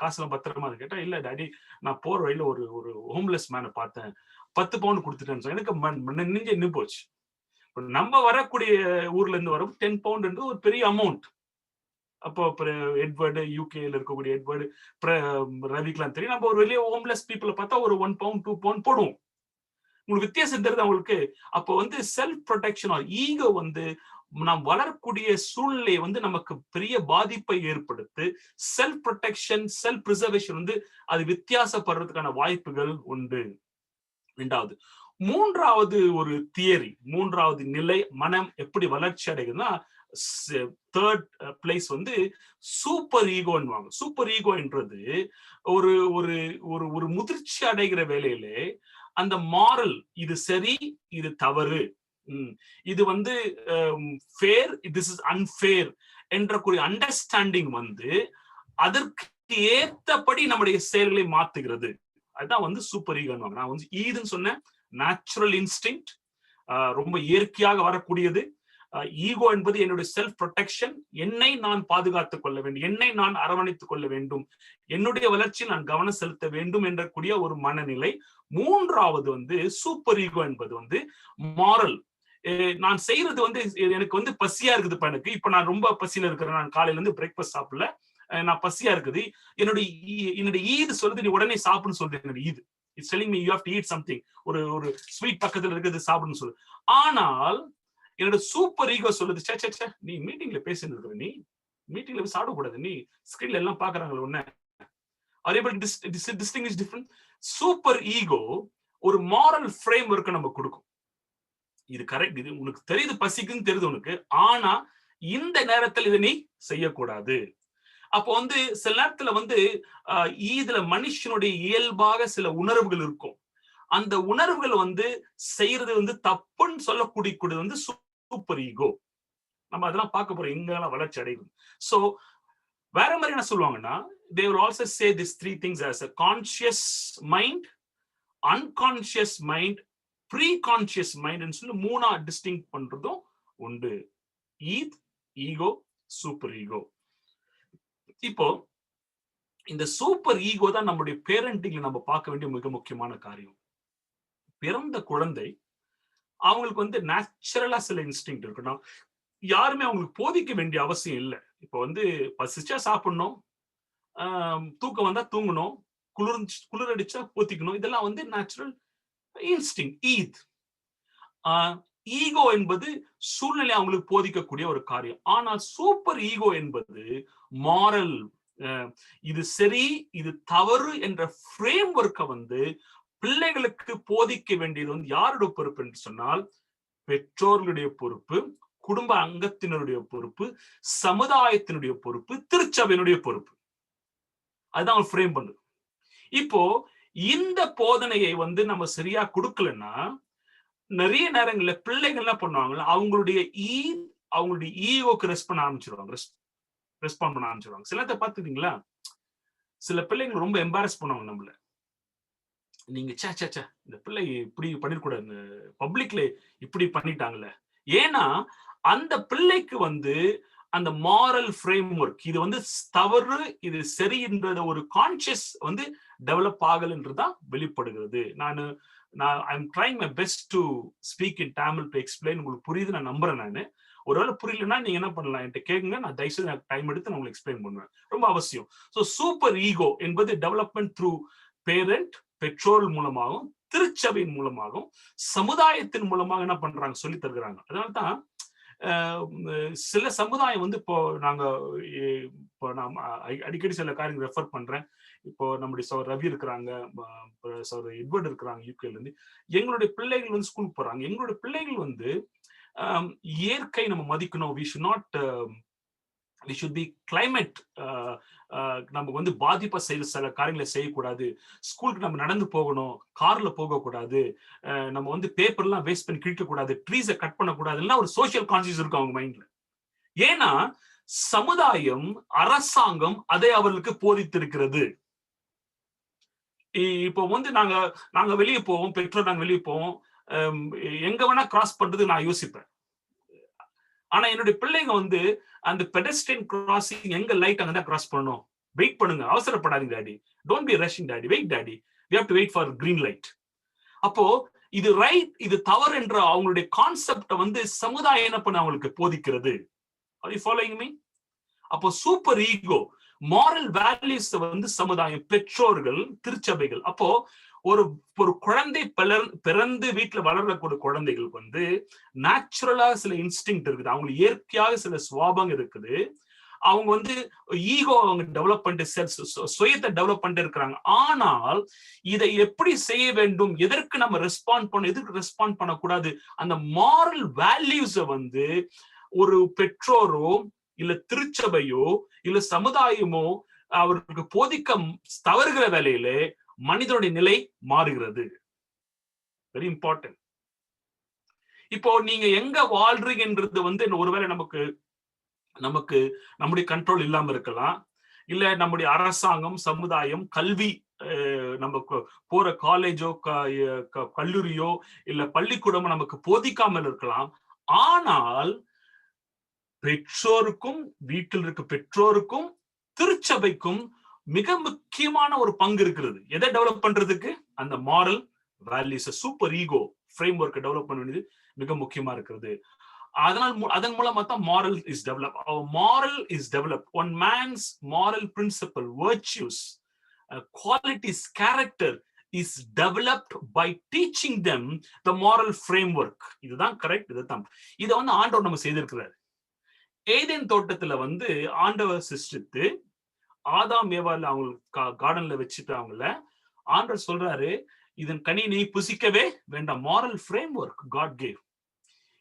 காசுலாம் பத்திரமா கேட்டா, இல்ல டாடி நான் போற வழியில ஒரு ஒரு ஹோம்லெஸ் மேனை பார்த்தேன், 10 பவுண்ட் கொடுத்துட்டேன்னு. எனக்கு நெஞ்சு நின்று போச்சு. நம்ம வரக்கூடிய ஊர்ல இருந்து வரும் 10 பவுண்ட் ஒரு பெரிய அமௌண்ட். அப்போ எட்வர்டு, யூகேல இருக்கக்கூடிய எட்வர்டு, ரவிக்கெல்லாம் தெரியும். நம்ம ஒரு வெளியே ஹோம்லெஸ் பீப்புளை பார்த்தா ஒரு 1 பவுண்ட் 2 பவுண்ட் போடுவோம். உங்களுக்கு வித்தியாசம் தெரியுது அவங்களுக்கு. அப்போ வந்து செல்ஃப் ப்ரொடெக்ஷன் ஈகோ வந்து நாம் வளரக்கூடிய சூழ்நிலையை வந்து நமக்கு பெரிய பாதிப்பை ஏற்படுத்து. செல்ஃப் ப்ரொடெக்ஷன், செல்ஃப் ப்ரிசர்வேஷன் வந்து அது வித்தியாசப்படுறதுக்கான வாய்ப்புகள் உண்டு. ரெண்டாவது, மூன்றாவது ஒரு தியரி, மூன்றாவது நிலை மனம் எப்படி வளர்ச்சி அடைகுதுன்னா, தேர்ட் பிளேஸ் வந்து சூப்பர் ஈகோன்னுவாங்க. சூப்பர் ஈகோ என்றது ஒரு ஒரு ஒரு முதிர்ச்சி அடைகிற வேலையிலே அந்த மாரல், இது சரி இது தவறு, இது வந்து ஃபேர், திஸ் இஸ் அன்ஃபேர் என்ற அண்டர்ஸ்டாண்டிங் வந்து அதற்கு ஏற்றபடி நம்முடைய செயல்களை மாத்துகிறது. அதுதான் வந்து சூப்பர் ஈகோன்னுவாங்க. நான் வந்து ஈதுன்னு சொன்னேன், நேச்சுரல் இன்ஸ்டிங்க்ட், ரொம்ப இயற்கையாக வரக்கூடியது. ஈகோ என்பது என்னுடைய செல்ஃப் ப்ரொடெக்ஷன், என்னை நான் பாதுகாத்துக் கொள்ள வேண்டும், என்னை நான் அரவணைத்துக் கொள்ள வேண்டும், என்னுடைய வளர்ச்சியில் நான் கவனம் செலுத்த வேண்டும் என்ற கூடிய ஒரு மனநிலை. மூன்றாவது வந்து சூப்பர் ஈகோ என்பது வந்து மாரல். நான் செய்யறது வந்து எனக்கு வந்து பசியா இருக்குது, எனக்கு இப்ப நான் ரொம்ப பசியில இருக்கிறேன், நான் காலையில இருந்து பிரேக்ஃபாஸ்ட் சாப்பிடல, நான் பசியா இருக்குது, என்னுடைய ஈது சொல்லுது நீ உடனே சாப்பிடுன்னு சொல்லுது. என்னுடைய ஈது it's telling me you have to eat something, ஒரு ஸ்வீட் பக்கத்துல இருக்குது சாப்பிடுன்னு சொல்லு. ஆனால் என்னோட சூப்பர் ஈகோ சொல்லுது, சே நீ மீட்டிங்ல பேசிட்டு இருக்கிற, நீ மீட்டிங்ல போய் சாப்பிடக்கூடாது, நீ ஸ்கிரீன்ல எல்லாம் பாக்குறாங்களே உன்ன. are able to distinguish different. Super ego ஒரு மாரல் ஃப்ரேம் ஒர்க் நம்ம கொடுக்கும். இது கரெக்ட், இது உனக்கு தெரியுது, பசிக்குன்னு தெரியுது உனக்கு, ஆனா இந்த நேரத்தில் இதை நீ செய்யக்கூடாது. அப்போ வந்து சில நேரத்துல வந்து இதுல மனுஷனுடைய இயல்பாக சில உணர்வுகள் இருக்கும். அந்த உணர்வுகள் வந்து செய்யறது வந்து தப்புன்னு சொல்லக்கூடிய வந்து சூப்பர் ஈகோ. நம்ம அதெல்லாம் பார்க்க போறோம், எங்கெல்லாம் வளர்ச்சி அடையும். சோ வேற மாதிரி என்ன சொல்லுவாங்கன்னா, they will also say these three things as a conscious mind, unconscious mind, pre-conscious mind ன்னு சொல்லி மூணா டிஸ்டிங்க் பண்றதும் உண்டு. Id, ego, super ego. இப்போ இந்த சூப்பர் ஈகோ தான் நம்முடைய பேரண்டிங்ல நம்ம பார்க்க வேண்டிய மிக முக்கியமான காரியம். பிறந்த குழந்தை அவங்களுக்கு வந்து நேச்சுரலா சில இன்ஸ்டிங்க்ட் இருக்கணும். யாருமே அவங்களுக்கு போதிக்க வேண்டிய அவசியம் இல்லை. இப்போ வந்து பசிச்சா சாப்பிடணும், தூக்கம் வந்தா தூங்கணும், குளிரடிச்சா போத்திக்கணும். இதெல்லாம் வந்து நேச்சுரல் இன்ஸ்டிங். ஈகோ என்பது சூழ்நிலை அவங்களுக்கு போதிக்கக்கூடிய ஒரு காரியம். ஆனால் சூப்பர் ஈகோ என்பது மாரல், இது சரி இது தவறு என்ற ஃப்ரேம் ஒர்க்கை வந்து பிள்ளைகளுக்கு போதிக்க வேண்டியது வந்து யாருடைய பொறுப்பு என்று சொன்னால் பெற்றோர்களுடைய பொறுப்பு, குடும்ப அங்கத்தினருடைய பொறுப்பு, சமுதாயத்தினுடைய பொறுப்பு, திருச்சபையினுடைய பொறுப்பு. அதுதான் ஃப்ரேம் பண்ணுது. இப்போ இந்த போதனையை வந்து நம்ம சரியா கொடுக்கலன்னா நிறைய நேரங்கள்ல பிள்ளைகள் என்ன பண்ணுவாங்க, அவங்களுடைய ஈகோக்கு ரெஸ்பாண்ட் பண்ண ஆரம்பிச்சிருவாங்க. சிலத்தை பார்த்துக்கிட்டீங்களா, சில பிள்ளைங்க ரொம்ப எம்பாரஸ் பண்ணுவாங்க நம்மள. நீங்க சே இந்த பிள்ளை இப்படி பண்ணிடக்கூடாது, பப்ளிக்ல இப்படி பண்ணிட்டாங்கல்ல. ஏன்னா அந்த பிள்ளைக்கு வந்து அந்த மாரல் ஃப்ரேம் ஒர்க், இது வந்து தவறு இது சரி என்ற ஒரு கான்சியஸ் வந்து டெவலப் ஆகலன்றதான் வெளிப்படுகிறது. I'm trying my best to speak in Tamil to explain. உங்களுக்கு புரியுது நான் நம்புறேன். நான் ஒருவேளை புரியலன்னா நீங்க என்ன பண்ணலாம், என்கிட்ட கேளுங்க, நான் தயவுசெய்து டைம் எடுத்து நான் உங்களுக்கு எக்ஸ்பிளைன் பண்ணுவேன். ரொம்ப அவசியம். ஸோ சூப்பர் ஈகோ என்பது டெவலப்மெண்ட் த்ரூ பேரண்ட், பெற்றோர் மூலமாகவும் திருச்சபையின் மூலமாகவும் சமுதாயத்தின் மூலமாக என்ன பண்றாங்க சொல்லி தருகிறாங்க. அதனால்தான் சில சமுதாயம் வந்து இப்போ நான் அடிக்கடி சில காரியங்கள் ரெஃபர் பண்றேன். இப்போ நம்முடைய சௌர் ரவி இருக்கிறாங்க, சௌர் எட்வர்ட் இருக்கிறாங்க யூகேல இருந்து. எங்களுடைய பிள்ளைகள் வந்து ஸ்கூலுக்கு போறாங்க. எங்களுடைய பிள்ளைகள் வந்து இயற்கை நம்ம மதிக்கணும். we should be climate, நமக்கு வந்து பாதிப்பை சில காரியங்களை செய்யக்கூடாது. ஸ்கூலுக்கு நம்ம நடந்து போகணும், கார்ல போகக்கூடாது, நம்ம வந்து பேப்பர்லாம் வேஸ்ட் பண்ணி கிழிக்க கூடாது, ட்ரீஸை கட் பண்ணக்கூடாதுன்னா ஒரு சோசியல் கான்சியஸ் இருக்கும் அவங்க மைண்ட்ல. ஏன்னா சமுதாயம், அரசாங்கம் அதை அவர்களுக்கு போதித்திருக்கிறது. இப்போ வந்து நாங்க வெளியே போவோம், பெற்றோர் நாங்க வெளியே போவோம், எங்க வேணா கிராஸ் பண்றது நான் யோசிப்பேன். ஆனா என்னுடைய பிள்ளைங்க வந்து அந்த பெடஸ்ட்ரியன் கிராசிங் எங்க லைட் அங்கதான் கிராஸ் பண்ணணும், வெயிட் பண்ணுங்க, அவசரப்படாதீங்க daddy, don't be rushing daddy, wait daddy, we have to wait for green light. அப்போ இது ரைட் இது தவறு என்ற அவங்களுடைய கான்செப்ட வந்து சமுதாயம் என்ன பண்ண அவங்களுக்கு போதிக்கிறது. Are you following me? அப்போ சூப்பர் ஈகோ, மாரல் வேல்யூஸ் வந்து சமுதாயம், பெற்றோர்கள், திருச்சபைகள். அப்போ ஒரு குழந்தை பிறந்து வீட்டுல வளரக்கூடிய குழந்தைகளுக்கு வந்து நேச்சுரலா சில இன்ஸ்டிங் இருக்குது, அவங்களுக்கு இயற்கையாக சில சுவாபம் இருக்குது. அவங்க வந்து ஈகோ அவங்க டெவலப் பண்ணிட்டு சுயத்தை டெவலப் பண்ணிட்டு இருக்கிறாங்க. ஆனால் இதை எப்படி செய்ய வேண்டும், எதற்கு நம்ம ரெஸ்பாண்ட் பண்ண, எதற்கு ரெஸ்பாண்ட் பண்ணக்கூடாது, அந்த மாரல் வேல்யூஸ வந்து ஒரு பெற்றோரோ இல்ல திருச்சபையோ இல்ல சமுதாயமோ அவருக்கு போதிக்க தவறுகிற வேலையிலே மனிதனுடைய நிலை மாறுகிறது. Very important. இப்போ நீங்க எங்க வாழ்றீங்கன்றது வந்து ஒருவேளை நமக்கு நம்முடைய கண்ட்ரோல் இல்லாம இருக்கலாம். இல்ல நம்முடைய அரசாங்கம், சமுதாயம், கல்வி, நம்ம போற காலேஜோ கல்லூரியோ இல்ல பள்ளிக்கூடமோ நமக்கு போதிக்காமல் இருக்கலாம். ஆனால் பெற்றோருக்கும், வீட்டில் இருக்க பெற்றோருக்கும் திருச்சபைக்கும் மிக முக்கியமான ஒரு பங்கு இருக்கிறது. எதை டெவலப் பண்றதுக்கு? அந்த moral values, super ego framework develop பண்ண வேண்டியது மிக முக்கியமா இருக்கிறது. அதன் மூலமா தான் moral is develop. Moral is develop. One man's moral principle, virtues, qualities, character is developed by teaching them the moral framework. இதுதான் கரெக்ட். இதுதான் இதை வந்து ஆண்டவர் நம்ம செய்திருக்கிறார். ஏதேன் தோட்டத்துல வந்து ஆண்டவர் சிருஷ்டித்து ஆதாம் ஏவாள் அவங்க கார்டன்ல வச்சுட்டு அவங்கள ஆண்டவர் சொல்றாரு, இதன் கனி நீ புசிக்கவே வேண்டாம். Moral framework God gave.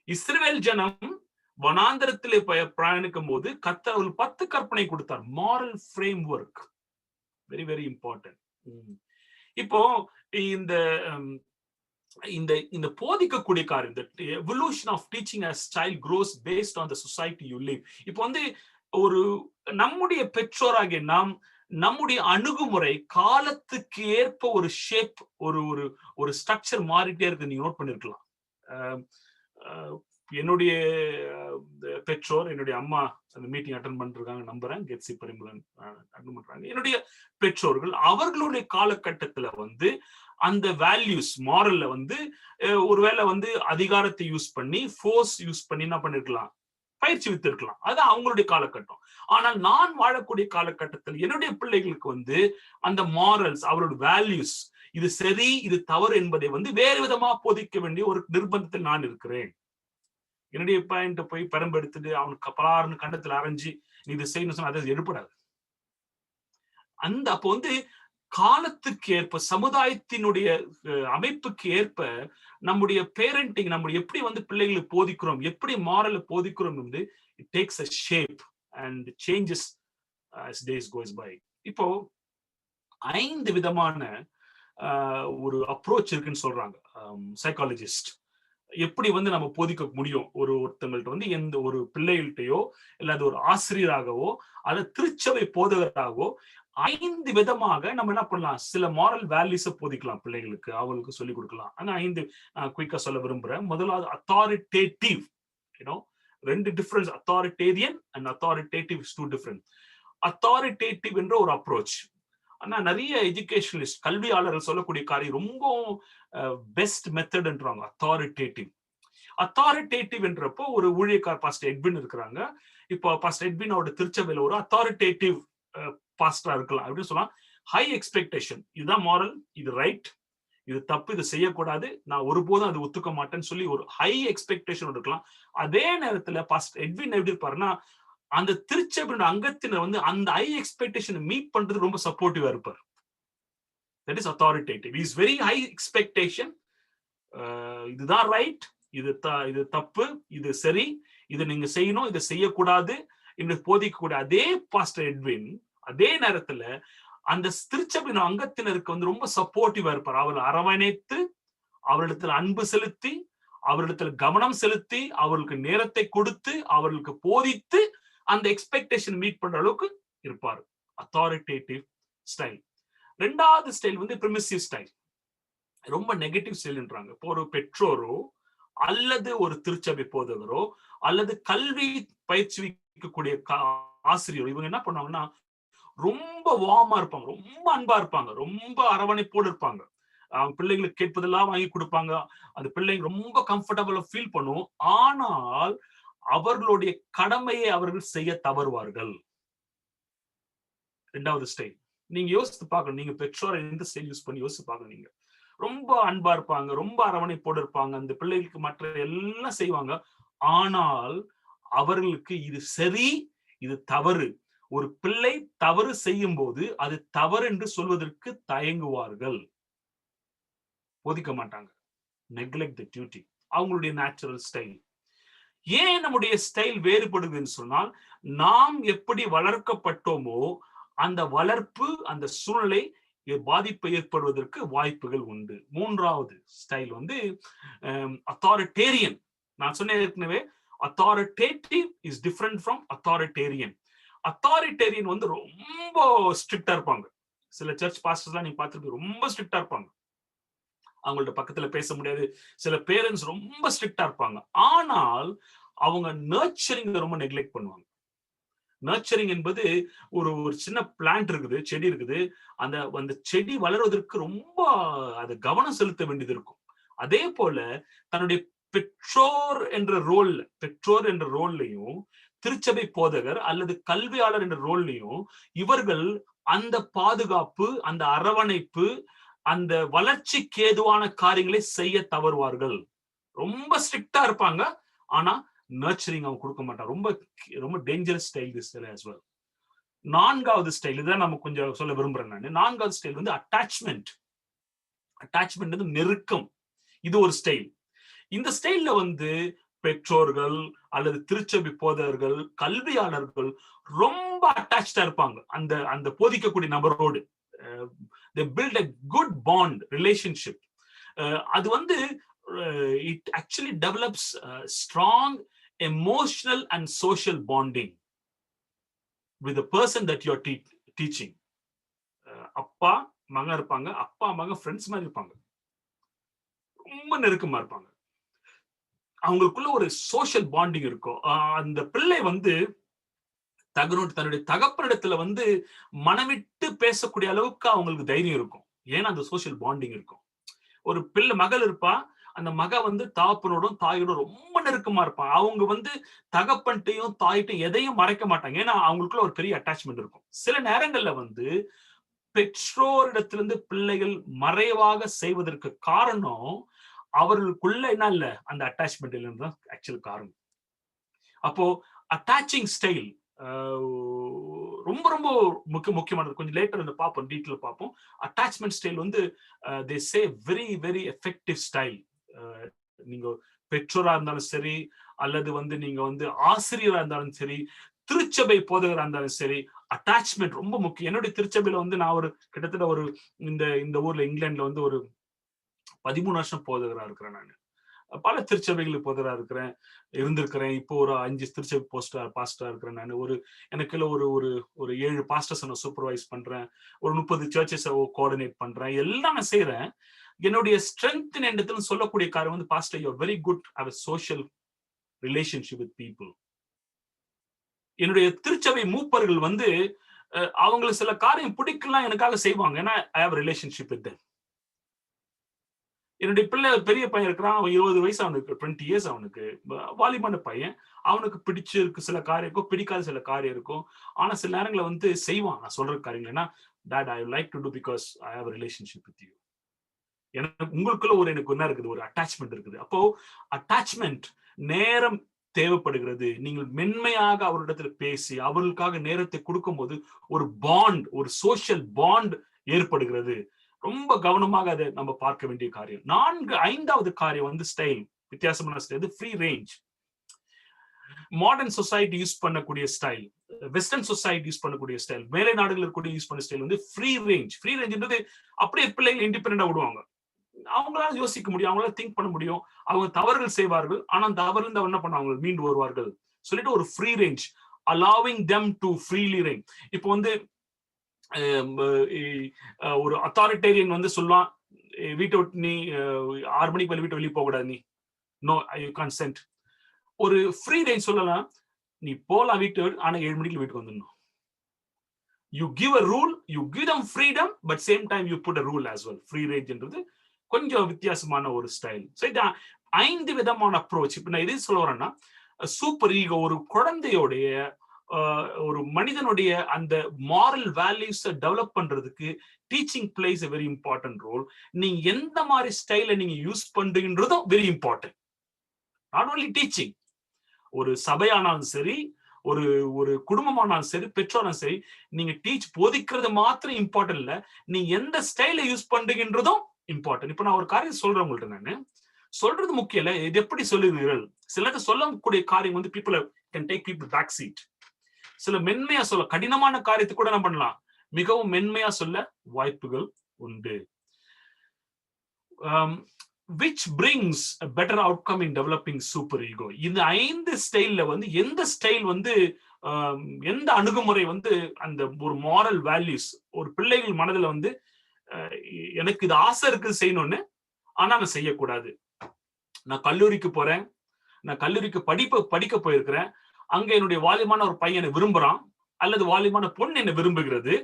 இஸ்ரவேல் ஜனம் வனாந்தரத்திலே பிரயாணிக்கும் போது கர்த்தர் அவர்கள் 10 கற்பனை கொடுத்தார். Moral framework very very important. இப்போ இந்த போதிக்கக்கூடிய காரியம், the evolution of teaching as child grows based on the society you live. இப்போ வந்து ஒரு நம்முடைய பெற்றோராகிய நம்முடைய அணுகுமுறை காலத்துக்கு ஏற்ப ஒரு ஷேப், ஒரு ஸ்ட்ரக்சர் மாறிட்டே இருக்கு. நீங்க நோட் பண்ணிருக்கலாம். என்னுடைய பெற்றோர், என்னுடைய அம்மா அந்த மீட்டிங் அட்டன் பண்ணிருக்காங்க நம்புறேன், கெட்சி பரிமளன் அட்டன் பண்றாங்க. என்னுடைய பெற்றோர்கள் அவர்களுடைய காலகட்டத்துல வந்து அந்த வேல்யூஸ் மாரல்ல வந்து ஒருவேளை வந்து அதிகாரத்தை யூஸ் பண்ணி ஃபோர்ஸ் யூஸ் பண்ணி என்ன பண்ணிருக்கலாம், பயிற்சி வித்திருக்கலாம். அது அவங்களுடைய காலகட்டம். ஆனால் நான் வாழக்கூடிய காலகட்டத்தில் என்னுடைய பிள்ளைகளுக்கு வந்து அந்த மாரல்ஸ், அவரோட வேல்யூஸ், இது சரி இது தவறு என்பதை வந்து வேறு விதமா போதிக்க வேண்டிய ஒரு நிர்பந்தத்தில் நான் இருக்கிறேன். என்னுடைய பையன்ட்ட போய் பெரம்பு எடுத்துட்டு அவனுக்கு பலாருன்னு கண்டத்துல அரைஞ்சு நீ இது செய்யணும் சொன்னா அது எடுப்படாது. அந்த அப்போ வந்து காலத்துக்கு ஏற்ப சமுதாயத்தினுடைய அமைப்புக்கு ஏற்ப நம்முடைய பேரண்டிங், நம்முடைய எப்படி வந்து பிள்ளைகளுக்கு போதிக்கிறோம், எப்படி மாரல போதிக்கிறோம் வந்து it takes a shape and changes as days goes by. இப்போ 5 விதமான ஒரு அப்ரோச் இருக்குன்னு சொல்றாங்க சைக்காலஜிஸ்ட். எப்படி வந்து நம்ம போதிக்க முடியும் ஒருத்தங்கள்ட்ட வந்து எந்த ஒரு பிள்ளைகள்கிட்டயோ இல்ல அது ஒரு ஆசிரியராகவோ அல்லது திருச்சபை போதகராகவோ 5 விதமாக நம்ம என்ன பண்ணலாம், சில மாரல் வேல்யூஸ போதிக்கலாம் பிள்ளைகளுக்கு, அவங்களுக்கு சொல்லிக் கொடுக்கலாம். ஆனா 5 நான் குயிக்கா சொல்ல விரும்புறேன். முதலாவது அத்தாரிட்டேட்டிவ். ரெண்டு difference, authoritarian and authoritative is 2 different. Authoritative என்ற ஒரு அப்ரோச். ஆனா நிறைய எஜுகேஷனலிஸ்ட் கல்வியாளர்கள் சொல்லக்கூடிய காரியம் ரொம்ப பெஸ்ட் மெத்தட்ன்றாங்க அத்தாரிட்டேட்டிவ். அத்தாரிட்டேட்டிவ் என்றப்போ ஒரு ஊழியக்கார் பாஸ்டர் எட்வின் இருக்கிறாங்க. இப்போ பாஸ்டர் எட்வின் அவரோட திருச்சபையில ஒரு அத்தாரிட்டேட்டிவ் பாஸ்டரா இருக்கலாம். எப்படி சொல்லலாம், ஹை எக்ஸ்பெக்டேஷன், இதுதான் மாரல், இது ரைட், இது தப்பு, இது செய்யக்கூடாது, நான் ஒருபோதும் அது ஒத்துக்க மாட்டேன்னு சொல்லி ஒரு ஹை எக்ஸ்பெக்டேஷன் இருக்கலாம். அதே நேரத்துல பாஸ்டர் எட்வின் எப்படி இருப்பாருன்னா அந்த திருச்சபையோட அங்கத்தினர் வந்து அந்த ஹை எக்ஸ்பெக்டேஷனை மீட் பண்றது ரொம்ப சப்போர்ட்டிவா இருப்பார். That is authoritative. Is very high expectation, இதுதான் ரைட், இது தப்பு, இது சரி, இது நீங்க செய்யணும், இதை செய்யக்கூடாது என்று போதிக்கக்கூடிய அதே பாஸ்டர் எட்வின் அதே நேரத்துல அந்த திருச்சபையின் அங்கத்தினருக்கு வந்து ரொம்ப சப்போர்ட்டிவா இருப்பார். அவர்கள் அரவணைத்து, அவரிடத்துல அன்பு செலுத்தி, அவரிடத்துல கவனம் செலுத்தி, அவர்களுக்கு நேரத்தை கொடுத்து, அவர்களுக்கு போதித்து அந்த எக்ஸ்பெக்டேஷன் மீட் பண்ற அளவுக்கு இருப்பார். Authoritative style. ரெண்டாவது ஸ்டைல் வந்து பெர்மிசிவ் ஸ்டைல், ரொம்ப நெகட்டிவ் ஸ்டைல்ன்றாங்க. இப்போ ஒரு பெற்றோரோ அல்லது ஒரு திருச்சபை போதகரோ அல்லது கல்வி பயிற்சிக்கக்கூடிய ஆசிரியரோ இவங்க என்ன பண்ணுவாங்கன்னா ரொம்ப வார்மா இருப்பாங்க, ரொம்ப அன்பா இருப்பாங்க, ரொம்ப அரவணைப்போடு இருப்பாங்க. பிள்ளைங்களுக்கு கேட்பதெல்லாம் வாங்கி கொடுப்பாங்க. அந்த பிள்ளைங்க ரொம்ப கம்ஃபர்டபுளா ஃபீல் பண்ணும். ஆனால் அவர்களுடைய கடமையை அவர்கள் செய்ய தவறுவார்கள். ரெண்டாவது ஸ்டைல். நீங்க யோசித்து பார்க்கணும், நீங்க பெற்றோரை எந்த ஸ்டைல் யூஸ் பண்ணி யோசித்து பார்க்கணும். நீங்க ரொம்ப அன்பா இருப்பாங்க, ரொம்ப அரவணைப்போடு இருப்பாங்க, அந்த பிள்ளைகளுக்கு மற்ற எல்லாம் செய்வாங்க. ஆனால் அவர்களுக்கு இது சரி, இது தவறு. ஒரு பிள்ளை தவறு செய்யும் போது அது தவறு என்று சொல்வதற்கு தயங்குவார்கள், போதிக்க மாட்டாங்க. நெக்லெக்ட் தி டியூட்டி. அவங்களுடைய நேச்சுரல் ஸ்டைல். ஏன் நம்முடைய ஸ்டைல் வேறுபடுதுன்னு சொன்னால், நாம் எப்படி வளர்க்கப்பட்டோமோ அந்த வளர்ப்பு, அந்த சூழ்நிலை பாதிப்பு ஏற்படுவதற்கு வாய்ப்புகள் உண்டு. மூன்றாவது ஸ்டைல் வந்து அத்தாரிட்டேரியன். நான் சொன்னேன் ஏற்கனவே, authoritative is different from authoritarian. Authoritarian வந்து ரொம்ப ஸ்ட்ரிக்டா இருப்பாங்க. சில சர்ச் பாஸ்டர்ஸ்லாம் நீங்க பார்த்துட்டு ரொம்ப ஸ்ட்ரிக்டா இருப்பாங்க, அவங்கள்ட்ட பக்கத்துல பேச முடியாது. சில பேரண்ட்ஸ் ரொம்ப ஸ்ட்ரிக்டா இருப்பாங்க. ஆனால் அவங்க நர்ச்சரிங் ரொம்ப நெக்லெக்ட் பண்ணுவாங்க. நர்ச்சரிங் என்பது ஒரு சின்ன பிளான்ட் இருக்குது, செடி இருக்குது, அந்த செடி வளர்வதற்கு ரொம்ப அது கவனம் செலுத்த வேண்டியது இருக்கும். அதே போல தன்னுடைய பெற்றோர் என்ற ரோல்லையும் திருச்சபை போதகர் அல்லது கல்வியாளர் என்ற ரோல்லையும் இவர்கள் அந்த பாதுகாப்பு, அந்த அரவணைப்பு, அந்த வளர்ச்சிக்கு ஏதுவான காரியங்களை செய்ய தவறுவார்கள். ரொம்ப ஸ்ட்ரிக்டா இருப்பாங்க, ஆனா நர்ச்சரிங் அவங்க கொடுக்க மாட்டாங்க. ரொம்ப ரொம்ப dangerous style this as well. நான்காவது ஸ்டைல், இதுதான் நம்ம கொஞ்சம் சொல்ல விரும்புறேன் நான். நான்காவது ஸ்டைல் வந்து அட்டாச்மெண்ட். அட்டாச்மெண்ட் வந்து நெருக்கம். இது ஒரு ஸ்டைல். இந்த ஸ்டைல்ல வந்து பெற்றோர்கள் அல்லது திருச்சபை போதகர்கள், கல்வியாளர்கள் ரொம்ப அட்டாச்சா இருப்பாங்க அந்த போதிக்கக்கூடிய நபரோடு. they build a good bond relationship. அது வந்து it actually develops strong emotional and social bonding with the person that you are teaching. அப்பா மகன் இருப்பாங்க, அப்பா மகன் ஃப்ரெண்ட்ஸ் மாதிரி இருப்பாங்க, ரொம்ப நெருக்கமா இருப்பாங்க. அவங்களுக்குள்ள ஒரு சோஷியல் பாண்டிங் இருக்கும். அந்த பிள்ளை வந்து தன்னுடைய தகப்பனிடத்துல வந்து மனவிட்டு பேசக்கூடிய அளவுக்கு அவங்களுக்கு தைரியம் இருக்கும். ஏன்னா அந்த சோஷியல் பாண்டிங் இருக்கும். ஒரு பிள்ளை மகள் இருப்பா, அந்த மக வந்து தகப்பனோடும் தாயோடும் ரொம்ப நெருக்கமா இருப்பான். அவங்க வந்து தகப்பன்ட்டையும் தாயிட்டையும் எதையும் மறைக்க மாட்டாங்க. ஏன்னா அவங்களுக்குள்ள ஒரு பெரிய அட்டாச்மெண்ட் இருக்கும். சில நேரங்கள்ல வந்து பெற்றோரிடத்திலிருந்து பிள்ளைகள் மறைவாக செய்வதற்கு காரணம் அவர்களுக்குள்ள என்ன இல்ல, அந்த அட்டாச்மெண்ட் இல்லைன்னு தான் ஆக்சுவல் காரணம். அப்போ அட்டாச்சிங் ஸ்டைல் ரொம்ப ரொம்ப முக்கியமானது. கொஞ்சம் லேட்டர் வந்து பார்ப்போம், டீட்டெயில் பார்ப்போம். அட்டாச்மெண்ட் ஸ்டைல் வந்து they say very very effective style. நீங்க பெற்றோரா இருந்தாலும் சரி, அல்லது வந்து நீங்க வந்து ஆசிரியரா இருந்தாலும் சரி, திருச்சபை போதகரா இருந்தாலும் சரி, அட்டாச்மெண்ட் ரொம்ப முக்கியம். என்னுடைய திருச்சபையில வந்து நான் ஒரு கிட்டத்தட்ட ஒரு இந்த ஊர்ல இங்கிலாந்துல வந்து ஒரு 13 வருஷம் போதகரா இருக்கிறேன். நான் பல திருச்சபைகளுக்கு போதகரா இருந்திருக்கிறேன். இப்போ ஒரு 5 திருச்சபை பாஸ்டரா இருக்கிறேன். நான் எனக்குள்ள ஒரு 7 பாஸ்டர்ஸ் நான் சூப்பர்வைஸ் பண்றேன். ஒரு 30 சர்ச்சஸ் கோஆர்டினேட் பண்றேன். எல்லாம் நான் செய்யறேன். என்னுடைய ஸ்ட்ரென்த் என்னிடத்துல சொல்லக்கூடிய காரியம் வந்து, pastor you are very good have a social relationship with people. என்னுடைய திருச்சபை மூப்பர்கள் வந்து அவங்களுக்கு சில காரியம் பிடிக்கலாம், எனக்காக செய்வாங்க. ஏன்னா I have relationship with them. என்னுடைய பிள்ளை பெரிய பையன் இருக்கிறான், அவன் 20 வயசு, அவனுக்கு 20 இயர்ஸ், அவனுக்கு வாலிபான பையன். அவனுக்கு பிடிச்சிருக்கு சில காரியம் இருக்கும், பிடிக்காத சில காரியம் இருக்கும். ஆனா சில நேரங்களை வந்து செய்வான் நான் சொல்ற காரியங்கள். ஏன்னா dad I like to do because I have a relationship with you. எனக்கு உங்களுக்குள்ள எனக்கு என்ன இருக்குது, ஒரு அட்டாச்மெண்ட் இருக்குது. அப்போ அட்டாச்மெண்ட் நேரம் தேவைப்படுகிறது. நீங்கள் மென்மையாக அவரிடத்துல பேசி அவர்களுக்காக நேரத்தை கொடுக்கும் போது ஒரு பாண்ட், ஒரு சோஷியல் பாண்ட் ஏற்படுகிறது. ரொம்ப கவனமாக அதை நம்ம பார்க்க வேண்டிய காரியம். 5வது காரியம் வந்து ஸ்டைல், வித்தியாசமான style, free range. Modern society use பண்ணக்கூடிய ஸ்டைல், வெஸ்டர்ன் சொசைட்டி யூஸ் பண்ணக்கூடிய ஸ்டைல், மேலை நாடுகள் கூட யூஸ் பண்ண ஸ்டைல் வந்து ஃப்ரீ ரேஞ்ச். ஃப்ரீ ரேஞ்ச்ன்றது அப்படியே பிள்ளைகள் இண்டிபெண்டா விடுவாங்க. அவங்களால யோசிக்க முடியும், அவங்களால திங்க் பண்ண முடியும். அவங்க தவறுகள் செய்வார்கள், ஆனா தவறு இருந்து என்ன பண்ணுவாங்க, மீண்டு வருவார்கள் சொல்லிட்டு ஒரு free range, allowing them to freely range. இப்போ வந்து ஒரு அத்தாரிட்டேரியன் வந்து சொல்லலாம், வீட்டை விட்டு நீ 6 மணிக்கு வீட்டை வெளியே போக கூடாது, நீ நோ யூ கன்சென்ட். ஒரு ஃப்ரீ ரேஞ்ச் சொல்லலாம், நீ போலாம் வீட்டு, ஆனா 7 மணிக்கு வீட்டுக்கு வந்துடணும். You give a rule, you give them freedom, but same time you put a rule as well. Free range என்றது கொஞ்சம் வித்தியாசமான ஒரு ஸ்டைல். ஸோ இது 5 விதமான அப்ரோச். இப்ப நான் எது சொல்ல வரேன்னா, சூப்பர் ஈகோ ஒரு குழந்தையோடைய ஒரு மனிதனுடைய அந்த மாரல் வேல்யூஸ் டெவலப் பண்றதுக்கு teaching plays a very important role. நீங்க எந்த மாதிரி ஸ்டைல நீங்க யூஸ் பண்றீங்கன்றதும் very important. Not only teaching, ஒரு சபையானாலும் சரி, ஒரு குடும்பமானாலும் சரி, பெற்றோராலும் சரி, நீங்க போதிக்கிறது மாத்திரம் இம்பார்ட்டன்ட் இல்ல, நீங்க எந்த ஸ்டைல யூஸ் பண்றீங்கன்றதும் இம்பார்ட்டன்ட். இப்ப நான் ஒரு காரியம் சொல்றேன் உங்கள்ட்ட, நானு சொல்றது முக்கியம் இல்ல, இது எப்படி சொல்லுவீர்கள். சிலருக்கு சொல்லக்கூடிய காரியம் வந்து people can take people back seat. சில மென்மையா சொல்ல, கடினமான காரியத்தை கூட என்ன பண்ணலாம், மிகவும் மென்மையா சொல்ல வாய்ப்புகள் உண்டு. which brings a better outcome in developing super ego. இந்த 5 ஸ்டைல்ல வந்து எந்த ஸ்டைல் வந்து எந்த அணுகுமுறை வந்து அந்த ஒரு மாரல் வேல்யூஸ் ஒரு பிள்ளைகள் மனதுல வந்து எனக்கு இது ஆசை இருக்குது செய்யணும்னு, ஆனா நான் செய்யக்கூடாது. நான் கல்லூரிக்கு போறேன், நான் கல்லூரிக்கு படிக்க போயிருக்கிறேன், அங்க என்னுடைய வாலிமான ஒரு பையனை விரும்புறான், அல்லது வாலிமான பொண்ணு என்ன விரும்புகிறது,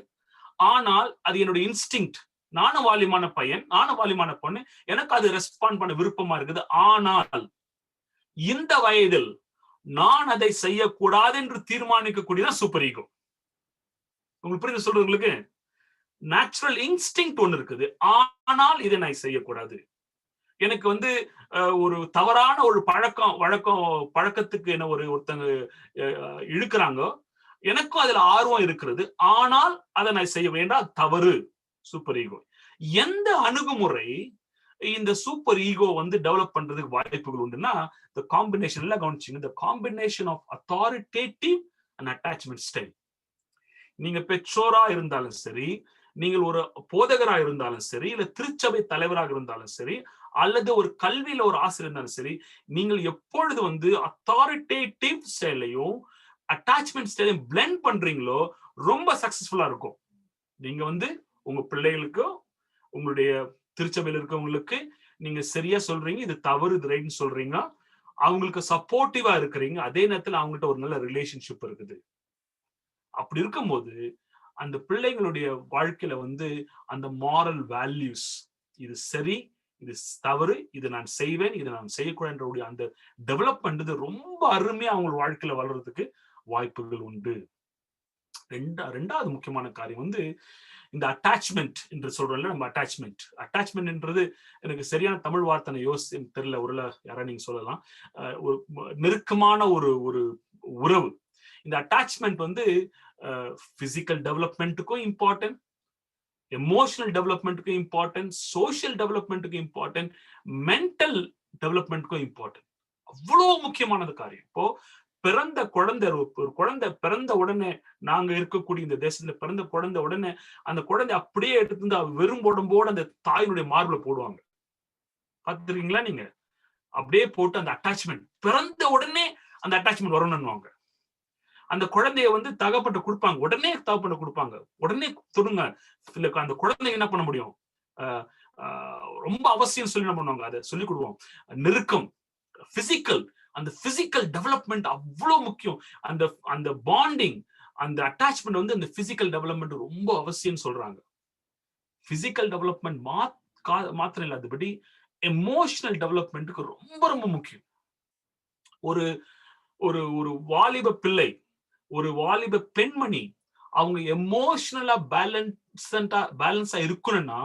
ஆனால் அது என்னுடைய இன்ஸ்டிங்க்ட், நானும் வாலிமான பையன், நானும் வாலிமான பொண்ணு, எனக்கு அது ரெஸ்பாண்ட் பண்ண விருப்பமா இருக்குது. ஆனால் இந்த வயதில் நான் அதை செய்யக்கூடாது என்று தீர்மானிக்கக்கூடியதான் சூப்பர் ஈகோ. உங்களுக்கு புரியுது சொல்றது? உங்களுக்கு நேச்சுரல் இன்ஸ்டிங்க்ட் ஒண்ணு இருக்குது, ஆனால் இதை நான் செய்யக்கூடாது. எனக்கு வந்து ஒரு தவறான ஒரு பழக்கத்துக்கு என்ன ஒருத்தங்க இழுக்கிறாங்க, எனக்கும் அதுல ஆர்வம் இருக்கிறது, ஆனால் அதை நான் செய்ய வேண்டாம், தவறு. Super ego. எந்த அணுகுமுறை இந்த சூப்பர் ஈகோ வந்து டெவலப் பண்றதுக்கு வாய்ப்புகள் உண்டுன்னா, the combination எல்லாம் கவனிச்சீங்க, the combination of authoritative and attachment style. நீங்க பெற்றோரா இருந்தாலும் சரி, நீங்கள் ஒரு போதகரா இருந்தாலும் சரி, இல்ல திருச்சபை தலைவராக இருந்தாலும் சரி, அல்லது ஒரு கல்வியில ஒரு ஆசிரியர் இருந்தாலும் சரி, நீங்கள் எப்பொழுது வந்து அத்தாரிட்டேட்டிவ் ஸ்டைலையும் அட்டாச்மெண்ட் ஸ்டைலையும் பிளெண்ட் பண்றீங்களோ ரொம்ப சக்சஸ்ஃபுல்லா இருக்கும். நீங்க வந்து உங்க பிள்ளைகளுக்கு, உங்களுடைய திருச்சபையில் இருக்கவங்களுக்கு நீங்க சரியா சொல்றீங்க, இது தவறு, இது ரைட்னு சொல்றீங்க. அவங்களுக்கு சப்போர்ட்டிவா இருக்கிறீங்க, அதே நேரத்துல அவங்ககிட்ட ஒரு நல்ல ரிலேஷன்ஷிப் இருக்குது. அப்படி இருக்கும்போது அந்த பிள்ளைங்களுடைய வாழ்க்கையில வந்து அந்த மாரல் வேல்யூஸ், இது சரி, இது தவறு, இது நான் செய்வேன், இது நான் செய்யக்கூடாது, அந்த டெவலப்மெண்ட் ரொம்ப அருமையா அவங்க வாழ்க்கையில வளர்றதுக்கு வாய்ப்புகள் உண்டு. ரெண்டாவது முக்கியமான காரியம் வந்து இந்த அட்டாச்மெண்ட் என்று சொல்றோம்ல, நம்ம அட்டாச்மெண்ட்ன்றது எனக்கு சரியான தமிழ் வார்த்தை யோசி தெரியல, ஒரு யாரா நீங்க சொல்லலாம். ஒரு நெருக்கமான ஒரு உறவு. இந்த அட்டாச்மெண்ட் வந்து பிசிக்கல் டெவலப்மெண்ட்டுக்கும் இம்பார்ட்டன்ட், எமோஷனல் டெவலப்மெண்ட்டுக்கும் இம்பார்ட்டன்ட், சோசியல் டெவலப்மெண்ட்டுக்கும் இம்பார்ட்டன்ட், மென்டல் டெவலப்மெண்ட்டுக்கும் இம்பார்ட்டன்ட். அவ்வளவு முக்கியமானது காரியம். இப்போ பிறந்த குழந்தை, ஒரு குழந்தை பிறந்த உடனே, நாங்க இருக்கக்கூடிய இந்த தேசத்துல பிறந்த குழந்தை உடனே அந்த குழந்தை அப்படியே எடுத்து வெறும் உடம்போடு அந்த தாயினுடைய மார்புல போடுவாங்க. பாத்துருக்கீங்களா நீங்க? அப்படியே போட்டு அந்த அட்டாச்மெண்ட் பிறந்த உடனே அந்த அட்டாச்மெண்ட் வரணும்னுவாங்க. அந்த குழந்தைய வந்து தகப்பட்ட கொடுப்பாங்க, உடனே தகப்பட்ட கொடுப்பாங்க, உடனே தொடுங்க. அந்த குழந்தை என்ன பண்ண முடியும்? ரொம்ப அவசியம் சொல்லி என்ன பண்ணுவாங்க, அதை சொல்லிக் கொடுவோம். நெருக்கம், பிசிக்கல், அந்த பிசிக்கல் டெவலப்மெண்ட் அவ்வளவு முக்கியம். அந்த பாண்டிங், அந்த அட்டாச்மெண்ட் வந்து அந்த பிசிக்கல் டெவலப்மெண்ட் ரொம்ப அவசியம் சொல்றாங்க. பிசிக்கல் டெவலப்மெண்ட் மாத்திரம் இல்லாதபடி எமோஷனல் டெவலப்மெண்ட்டுக்கு ரொம்ப ரொம்ப முக்கியம். ஒரு ஒரு ஒரு வாலிப பிள்ளை, ஒரு வாலிப பெண்மணி அவங்க எமோஷனலா பேலன்ஸா இருக்கணும்னா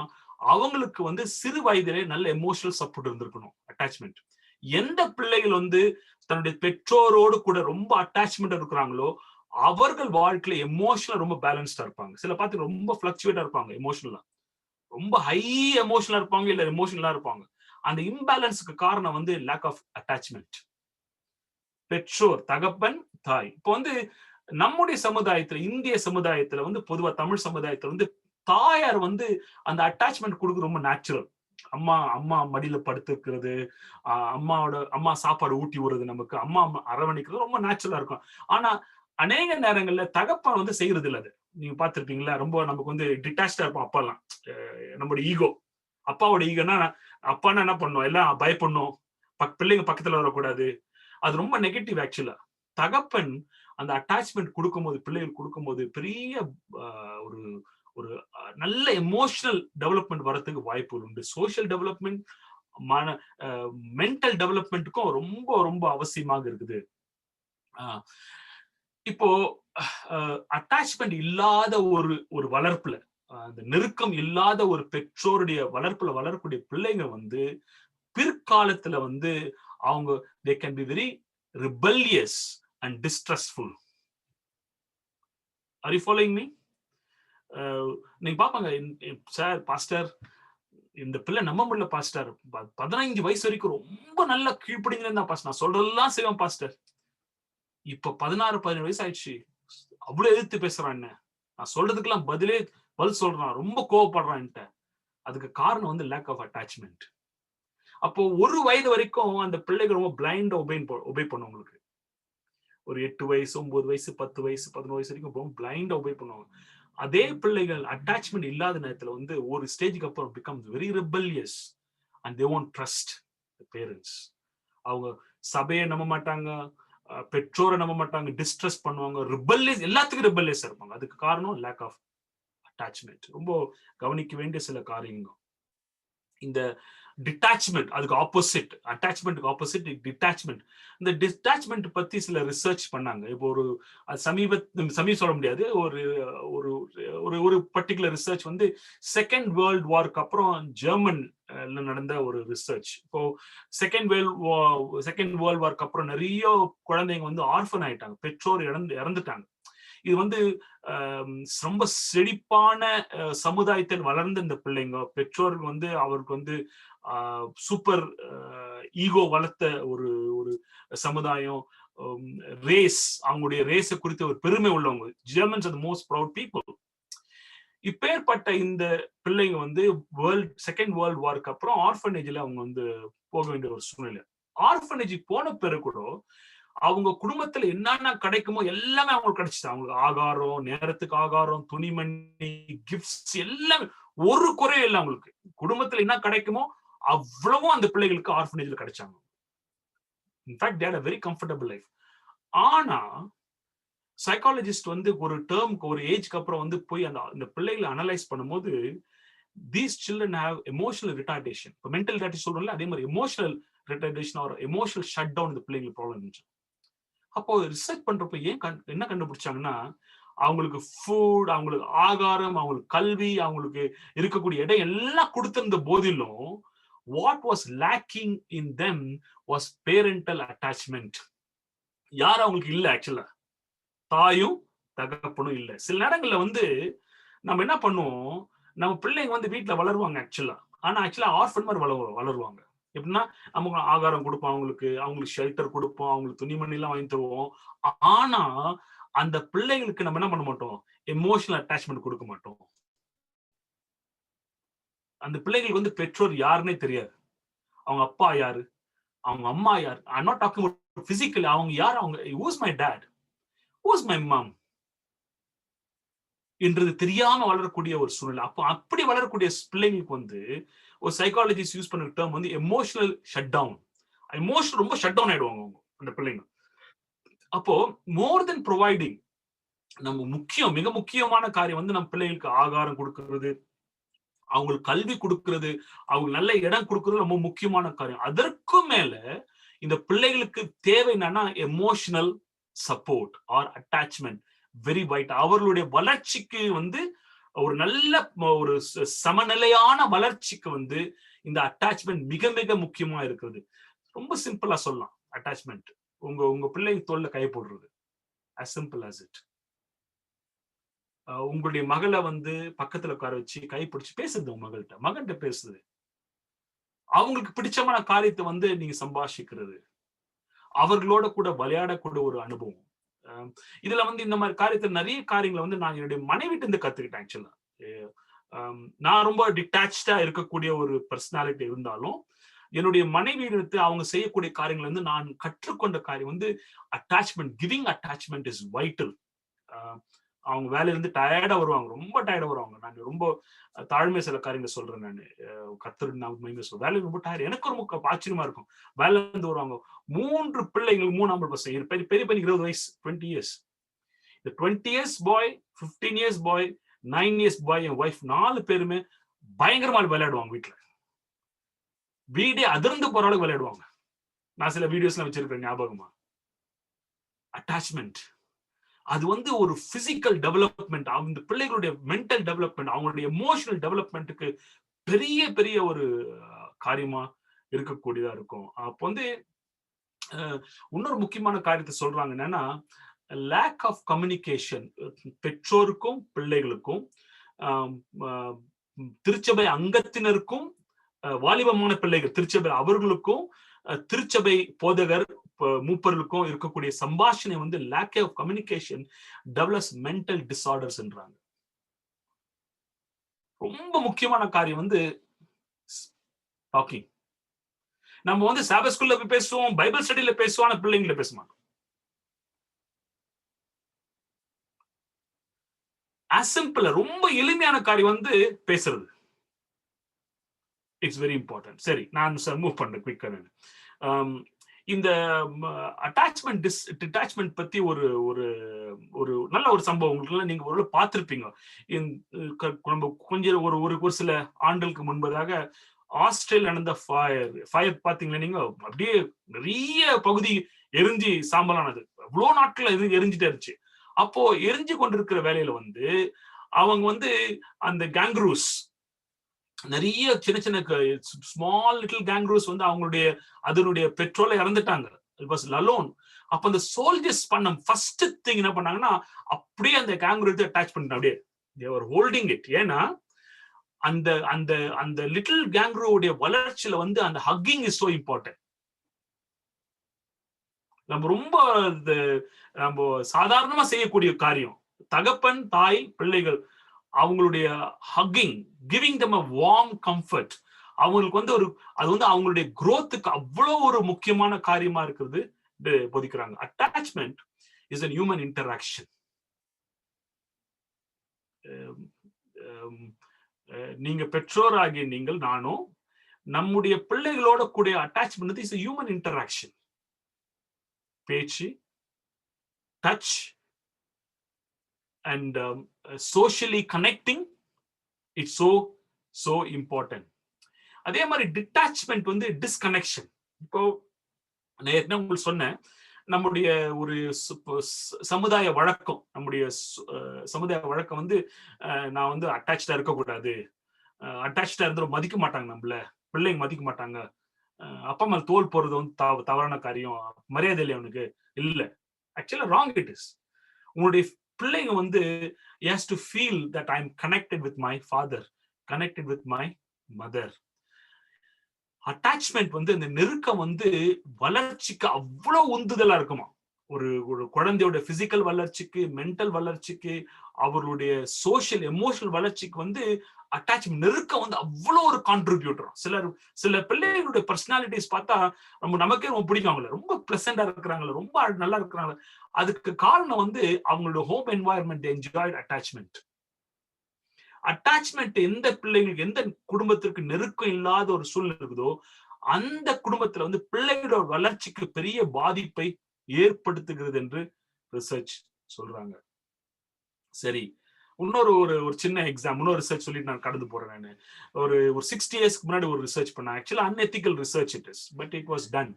அவங்களுக்கு வந்து சிறு வயதிலே நல்ல எமோஷனல் சப்போர்ட் இருந்திருக்கணும், அட்டாச்மெண்ட். எந்த பிள்ளைகள் வந்து தன்னுடைய பெற்றோரோடு கூட ரொம்ப அட்டாச்மெண்ட் இருக்கிறாங்களோ அவர்கள் வாழ்க்கையில எமோஷனல் ரொம்ப பேலன்ஸ்டா இருப்பாங்க. சில பார்த்து ரொம்ப பிளக்சுவேட்டா இருப்பாங்க, எமோஷனலா ரொம்ப ஹை எமோஷனலா இருப்பாங்க, இல்ல எமோஷனலா இருப்பாங்க. அந்த இம்பேலன்ஸுக்கு காரணம் வந்து லேக் ஆஃப் அட்டாச்மெண்ட். பெற்றோர், தகப்பன், தாய். இப்போ வந்து நம்முடைய சமுதாயத்துல, இந்திய சமுதாயத்துல வந்து பொதுவா தமிழ் சமுதாயத்துல வந்து தாயார் வந்து அந்த அட்டாச்மெண்ட் கொடுக்க ரொம்ப நேச்சுரல். அம்மா மடியில படுத்துக்கிறது, அம்மா சாப்பாடு ஊட்டி விடுறது, நமக்கு அம்மா அரவணைக்கிறது ரொம்ப நேச்சுரலா இருக்கும். ஆனா அநேக நேரங்கள்ல தகப்பன் வந்து செய்யறது இல்ல. அது நீங்க பாத்திருப்பீங்களா? ரொம்ப நமக்கு வந்து டிட்டாச்சா இருப்போம் அப்பெல்லாம். நம்மளோட ஈகோ, அப்பாவோட ஈகோனா, அப்பான்னா என்ன பண்ணும், எல்லாம் பயப்படணும், பிள்ளைங்க பக்கத்துல வரக்கூடாது, அது ரொம்ப நெகட்டிவ். ஆக்சுவலா தகப்பன் அந்த அட்டாச்மெண்ட் கொடுக்கும்போது, பிள்ளைகள் கொடுக்கும்போது பெரிய ஒரு ஒரு நல்ல எமோஷனல் டெவலப்மெண்ட் வரதுக்கு வாய்ப்புகள் உண்டு. சோசியல் டெவலப்மெண்ட், மென்டல் டெவலப்மெண்ட்டுக்கும் ரொம்ப ரொம்ப அவசியமாக இருக்குது. இப்போ அட்டாச்மெண்ட் இல்லாத ஒரு வளர்ப்புல, அந்த நெருக்கம் இல்லாத ஒரு பெற்றோருடைய வளர்ப்புல வளரக்கூடிய பிள்ளைங்க வந்து பிற்காலத்துல வந்து அவங்க they can be very rebellious and distrustful. Are you following me? நீங்க பாப்பாங்க, சார் பாஸ்டர் இந்த பிள்ளை நம்ப முடியல பாஸ்டர், 15 வயசு வரைக்கும் ரொம்ப நல்ல கீழ்ப்படிஞ்சு இருந்தா பாஸ்டர், நான் சொல்றதெல்லாம் செய்வேன் பாஸ்டர், இப்ப 16-17 வயசு ஆயிடுச்சு, அவ்வளவு எதிர்த்து பேசுறான், என்ன நான் சொல்றதுக்கெல்லாம் பதில் சொல்றான், ரொம்ப கோவப்படுறான். அதுக்கு காரணம் வந்து லேக் ஆஃப் அட்டாச்மெண்ட். அப்போ ஒரு வயது வரைக்கும் அந்த பிள்ளைகள் ரொம்ப பிளைண்டா ஒபே பண்ணும். உங்களுக்கு ஒரு 8 வயசு, 9 வயசு, 10 வயசு, 11 வயசு வரைக்கும் பிளைண்டா ஒபே பண்ணுவாங்க. அதே பிள்ளைகள் அட்டாச்மெண்ட் இல்லாத நேரத்துல வந்து ஒரு ஸ்டேஜுக்கு அப்புறம் becomes very rebellious and they won't trust the parents. அவங்க சபையை நம்ப மாட்டாங்க, பெற்றோரை நம்ப மாட்டாங்க, டிஸ்ட்ரஸ்ட் பண்ணுவாங்க, ரிபல்லியஸ், எல்லாத்துக்கும் ரிபல்லியஸா இருப்பாங்க. அதுக்கு காரணம் லேக் ஆஃப் அட்டாச்மெண்ட். ரொம்ப கவனிக்க வேண்டிய சில காரியங்கள். இந்த டிட்டாச்மெண்ட், அதுக்கு ஆப்போசிட், அட்டாச்மெண்ட்டுக்கு ஆப்போசிட் டிட்டாச்மெண்ட். இந்த டிட்டாச்மெண்ட் பத்தி சில ரிசர்ச் பண்ணாங்க. இப்போ ஒரு சமீப சொல்ல முடியாது, ஒரு பர்டிகுலர் ரிசர்ச் வந்து செகண்ட் வேர்ல்ட் வார்க்கு அப்புறம் ஜெர்மன்ல நடந்த ஒரு ரிசர்ச். இப்போ செகண்ட் வேர்ல்ட் வார்க்கு அப்புறம் நிறைய குழந்தைங்க வந்து ஆர்ஃபன் ஆயிட்டாங்க, பெற்றோர் இறந்துட்டாங்க. இது வந்து ரொம்ப செழிப்பான சமுதாயத்தில் வளர்ந்த இந்த பிள்ளைங்க, பெற்றோர்கள் வந்து அவருக்கு வந்து சூப்பர் ஈகோ வளர்த்த ஒரு சமுதாயம், ரேஸ், அவங்களுடைய ரேஸை குறித்த ஒரு பெருமை உள்ளவங்க. Germans are the most proud people. இப்பேற்பட்ட இந்த பிள்ளைங்க வந்து செகண்ட் வேர்ல்ட் வார்க்கு அப்புறம் ஆர்ஃபனேஜ்ல அவங்க வந்து போக வேண்டிய ஒரு சூழ்நிலை. ஆர்ஃபனேஜ் போன பிறகு கூட அவங்க குடும்பத்துல என்னென்ன கிடைக்குமோ எல்லாமே அவங்களுக்கு கிடைச்சிச்சு. அவங்களுக்கு ஆகாரம், நேரத்துக்கு ஆகாரம், துணிமணி, கிஃப்ட்ஸ், எல்லாமே, ஒரு குறையும் இல்லை அவங்களுக்கு. குடும்பத்துல என்ன கிடைக்குமோ அவ்வளவும் அந்த பிள்ளைகளுக்கு ஆர்ஃபனேஜ்ல கிடைச்சாங்க. In fact they had a very comfortable life. ஆனா சைக்காலஜிஸ்ட் வந்து ஒரு டேர்முக்கு ஒரு ஏஜ்க்கு அப்புறம் வந்து போய் அந்த பிள்ளைகளை அனலைஸ் பண்ணும்போது these children have emotional retardation. இப்போ மென்டல் retardation சொல்றோம்ல, அதே மாதிரி emotional retardation or emotional shutdown இந்த பிள்ளைங்களுக்கு ப்ராப்ளம் இருந்துச்சு. அப்போ ரிசர்ச் பண்றப்ப என்ன கண்டுபிடிச்சாங்கன்னா, அவங்களுக்கு ஃபுட், அவங்களுக்கு ஆகாரம், அவங்களுக்கு கல்வி, அவங்களுக்கு இருக்கக்கூடிய இடம் எல்லாம் கொடுத்திருந்த போதிலும் what was lacking in them was parental attachment. யாரும் அவங்களுக்கு இல்ல, ஆக்சுவலா தாயும் தகப்பனும் இல்ல. சில நேரங்கள்ல வந்து நம்ம என்ன பண்ணுவோம், நம்ம பிள்ளைங்க வந்து வீட்டுல வளருவாங்க ஆக்சுவலா, ஆனா ஆக்சுவலா ஆர்ஃபன் மாதிரி வளருவாங்க. எப்படின்னா நமக்கு ஆகாரம் கொடுப்போம், அவங்களுக்கு ஷெல்டர் கொடுப்போம், அவங்களுக்கு துணிமணி எல்லாம் வாங்கி தருவோம். ஆனா அந்த பிள்ளைகளுக்கு நம்ம என்ன பண்ண மாட்டோம், எமோஷனல் அட்டாச்மெண்ட் கொடுக்க மாட்டோம். அந்த பிள்ளைகளுக்கு வந்து பெற்றோர் யாருன்னே தெரியாது. அவங்க அப்பா யாரு, அவங்க அம்மா யார், I not talking about physically, அவங்க யார், அவங்க who's my dad, who's my mum என்றது தெரியாம வளரக்கூடிய ஒரு சூழ்நிலை. அப்போ அப்படி வளரக்கூடிய பிள்ளைங்களுக்கு வந்து ஒரு சைக்காலஜிஸ்ட் யூஸ் பண்ண டேர்ம் வந்து எமோஷனல் ஷட் டவுன். எமோஷனல் ரொம்ப ஷட் டவுன் ஆயிடுவாங்க அவங்க அந்த பிள்ளைங்க. அப்போ மோர் தென் ப்ரொவைடிங், நம்ம மிக முக்கியமான காரியம் வந்து நம்ம பிள்ளைகளுக்கு ஆகாரம் கொடுக்கிறது, அவங்களுக்கு கல்வி கொடுக்கிறது, அவங்களுக்கு நல்ல இடம் கொடுக்கிறது ரொம்ப முக்கியமான காரியம். அதற்கும் மேல இந்த பிள்ளைகளுக்கு தேவை என்னன்னா emotional support or attachment, very wide. அவர்களுடைய வளர்ச்சிக்கு வந்து ஒரு நல்ல ஒரு சமநிலையான வளர்ச்சிக்கு வந்து இந்த அட்டாச்மெண்ட் மிக மிக முக்கியமா இருக்கிறது. ரொம்ப சிம்பிளா சொல்லலாம், அட்டாச்மெண்ட் உங்க பிள்ளை தோல்ல கை போடுறது, as simple as it. உங்களுடைய மகளை வந்து பக்கத்துல உட்கார வச்சு கை பிடிச்சு பேசுறது, உங்க மகன்கிட்ட பேசுறது, அவங்களுக்கு பிடிச்சமான காரியத்தை வந்து நீங்க சம்பாஷிக்கிறது, அவர்களோட கூட விளையாடக்கூடிய ஒரு அனுபவம். இதுல வந்து இந்த மாதிரி காரியத்துல நிறைய காரியங்களை வந்து நான் என்னுடைய மனைவிட்டு இருந்து கத்துக்கிட்டேன். ஆக்சுவலா நான் ரொம்ப டிட்டாச்சா இருக்கக்கூடிய ஒரு பர்சனாலிட்டி இருந்தாலும் என்னுடைய மனைவி எடுத்து அவங்க செய்யக்கூடிய காரியங்கள் வந்து நான் கற்றுக்கொண்ட காரியம் வந்து attachment, giving attachment is vital. அவங்க வேலையில இருந்து டயர்டா வருவாங்க, ரொம்ப டயர்டா வருவாங்க. நான் ரொம்ப தாழ்மை சில காரியங்களை சொல்றேன், நான் கத்தர் சொல்றேன், வேலையில ரொம்ப டயர்ட். எனக்கு ரொம்ப ஆச்சரியமா இருக்கும். வேலையில இருந்து வருவாங்க, 3 பிள்ளைங்களுக்கு 3 பசங்க, பெரிய பையன் 20 வயசு, 20 இயர்ஸ். இந்த 20 years boy, 15 years boy, 9 years boy, என் ஒய்ஃப் 4 பேருமே பயங்கரமா விளையாடுவாங்க. வீடே அதிர்ந்து போற அளவுக்கு விளையாடுவாங்க. நான் சில வீடியோஸ்லாம் வச்சிருக்கேன் ஞாபகமா. அட்டாச்மெண்ட் அது வந்து ஒரு பிசிக்கல் டெவலப்மெண்ட், அந்த பிள்ளைகளுடைய மென்டல் டெவலப்மெண்ட், அவங்களுடைய எமோஷனல் டெவலப்மெண்ட்டுக்கு பெரிய பெரிய ஒரு காரியமா இருக்கக்கூடியதா இருக்கும். அப்போ வந்து இன்னொரு முக்கியமான காரியத்தை சொல்றாங்க என்னன்னா, லேக் ஆஃப் கம்யூனிகேஷன் பெற்றோருக்கும் பிள்ளைகளுக்கும், திருச்சபை அங்கத்தினருக்கும், வாலிபமான பிள்ளைகள் திருச்சபை அவர்களுக்கும், திருச்சபை போதகர் மூப்பர்களுக்கும் இருக்கக்கூடிய சம்பாஷணை வந்து lack of communication develops mental டிசார்டர்ஸ்ன்றாங்க. ரொம்ப முக்கியமான காரியம் வந்து டாக்கிங். நம்ம வந்து சாபத் ஸ்கூல்ல போய் பேசுவோம், பைபிள் ஸ்டடியில பேசுவோம், ஆனா பிள்ளைங்களை பேச மாட்டோம். as simple, ரொம்ப எளிமையான காரியம் வந்து பேசுறது. It's very important. சரி, நான் மூவ் பண்றேன் குயிக்கா. இந்த அட்டாச்மெண்ட் டிட்டாச்மெண்ட் பத்தி ஒரு ஒரு ஒரு நல்ல ஒரு சம்பவம் உங்களுக்கு நீங்க ஒரு பார்த்திருப்பீங்க. நம்ம கொஞ்சம் ஒரு சில ஆண்டுகளுக்கு முன்பதாக ஆஸ்திரேலியா நடந்த ஃபயர் பாத்தீங்களா நீங்க? அப்படியே நிறைய பகுதி எரிஞ்சு சாம்பலானது, அவ்வளவு நாட்கள் எரிஞ்சுட்டே இருந்துச்சு. அப்போ எரிஞ்சு கொண்டிருக்கிற வேலையில வந்து அவங்க வந்து அந்த கேங்க்ரூஸ், நிறைய சின்ன சின்ன ஸ்மால் லிட்டில் கேங்க்ரூஸ் வந்து அவங்களுடைய அதனுடைய பெட்ரோலை இறந்துட்டாங்க. It was alone. அப்ப அந்த சோல்ஜர்ஸ் பண்ண ஃபர்ஸ்ட் திங் என்ன பண்ணாங்கன்னா, அப்படியே அந்த கேங்க்ரூ அட்டாச் பண்ணிட்டு அப்படியே they were holding it. ஏன்னா அந்த அந்த அந்த லிட்டில் கேங்க்ரூவுடைய வளர்ச்சியில வந்து அந்த ஹக்கிங் இஸ் சோ இம்பார்ட்டன்ட். நம்ம ரொம்ப நம்ம சாதாரணமா செய்யக்கூடிய காரியம், தகப்பன் தாய் பிள்ளைகள் அவங்களுடைய hugging, giving them a warm comfort, அவங்களுக்கு வந்து அது வந்து அவங்களுடைய growthக்கு அவ்வளவு ஒரு முக்கியமான காரியமா இருக்கிறது போதிக்கிறாங்க. Attachment is a human interaction. நீங்க பெற்றோராகிய நீங்கள் நானும் நம்முடைய பிள்ளைகளோட கூடிய attachment is a human interaction. பேச்சு, touch and socially connecting, it's so important. அதே மாதிரி டிட்டாச்மெண்ட் வந்து டிஸ்கனெக்ஷன். இப்போ நான் ஏற்கனவே உங்களுக்கு சொன்னேன், நம்முடைய ஒரு சமுதாய வழக்கம், நம்முடைய சமுதாய வழக்கம் வந்து நான் வந்து அட்டாச்சா இருக்கக்கூடாது, அட்டாச்சா இருந்தா மதிக்க மாட்டாங்க, நம்மள பிள்ளைங்க மதிக்க மாட்டாங்க, அப்பா அம்மா தோல் போறது வந்து தவறான காரியம், மரியாதை இல்லை அவனுக்கு. இல்ல, ஆக்சுவலா ராங் இட் இஸ். உங்களுடைய பிள்ளைங்க வந்து has to feel that I am connected with my father, connected with my mother. Attachment வந்து இந்த நெருக்கம் வந்து வளர்ச்சிக்கு அவ்வளவு உந்துதலா இருக்குமா. ஒரு ஒரு குழந்தையோட பிசிக்கல் வளர்ச்சிக்கு, மென்டல் வளர்ச்சிக்கு, அவர்களுடைய சோசியல் எமோஷனல் வளர்ச்சிக்கு வந்து அட்டாச்மெண்ட், நெருக்கம் வந்து அவ்வளவு ஒரு கான்ட்ரிபியூட்டர். சில பிள்ளைகளுடைய பர்சனாலிட்டிஸ் பார்த்தா நமக்கே ரொம்ப பிடிக்கும், அவங்கள ரொம்ப பிளசண்டா இருக்கிறாங்களா, ரொம்ப நல்லா இருக்கிறாங்களா. அதுக்கு காரணம் வந்து அவங்களோட home environment enjoyed attachment. Attachment எந்த பிள்ளைங்களுக்கு, எந்த குடும்பத்திற்கு நெருக்கம் இல்லாத ஒரு சூழ்நிலை இருக்குதோ அந்த குடும்பத்துல வந்து பிள்ளைகளோட வளர்ச்சிக்கு பெரிய பாதிப்பை ஏற்படுத்துகிறது என்று ரிசர்ச் சொல்றாங்க. சரி, இன்னொரு ஒரு சின்ன எக்ஸாம், இன்னொரு ரிசர்ச் சொல்லிட்டு நான் கடந்து போறேன். நான் ஒரு 60 இயர்ஸ்க்கு முன்னாடி ஒரு ரிசர்ச் பண்ணேன். ஆக்சுவலா unethical research it is, but it was done.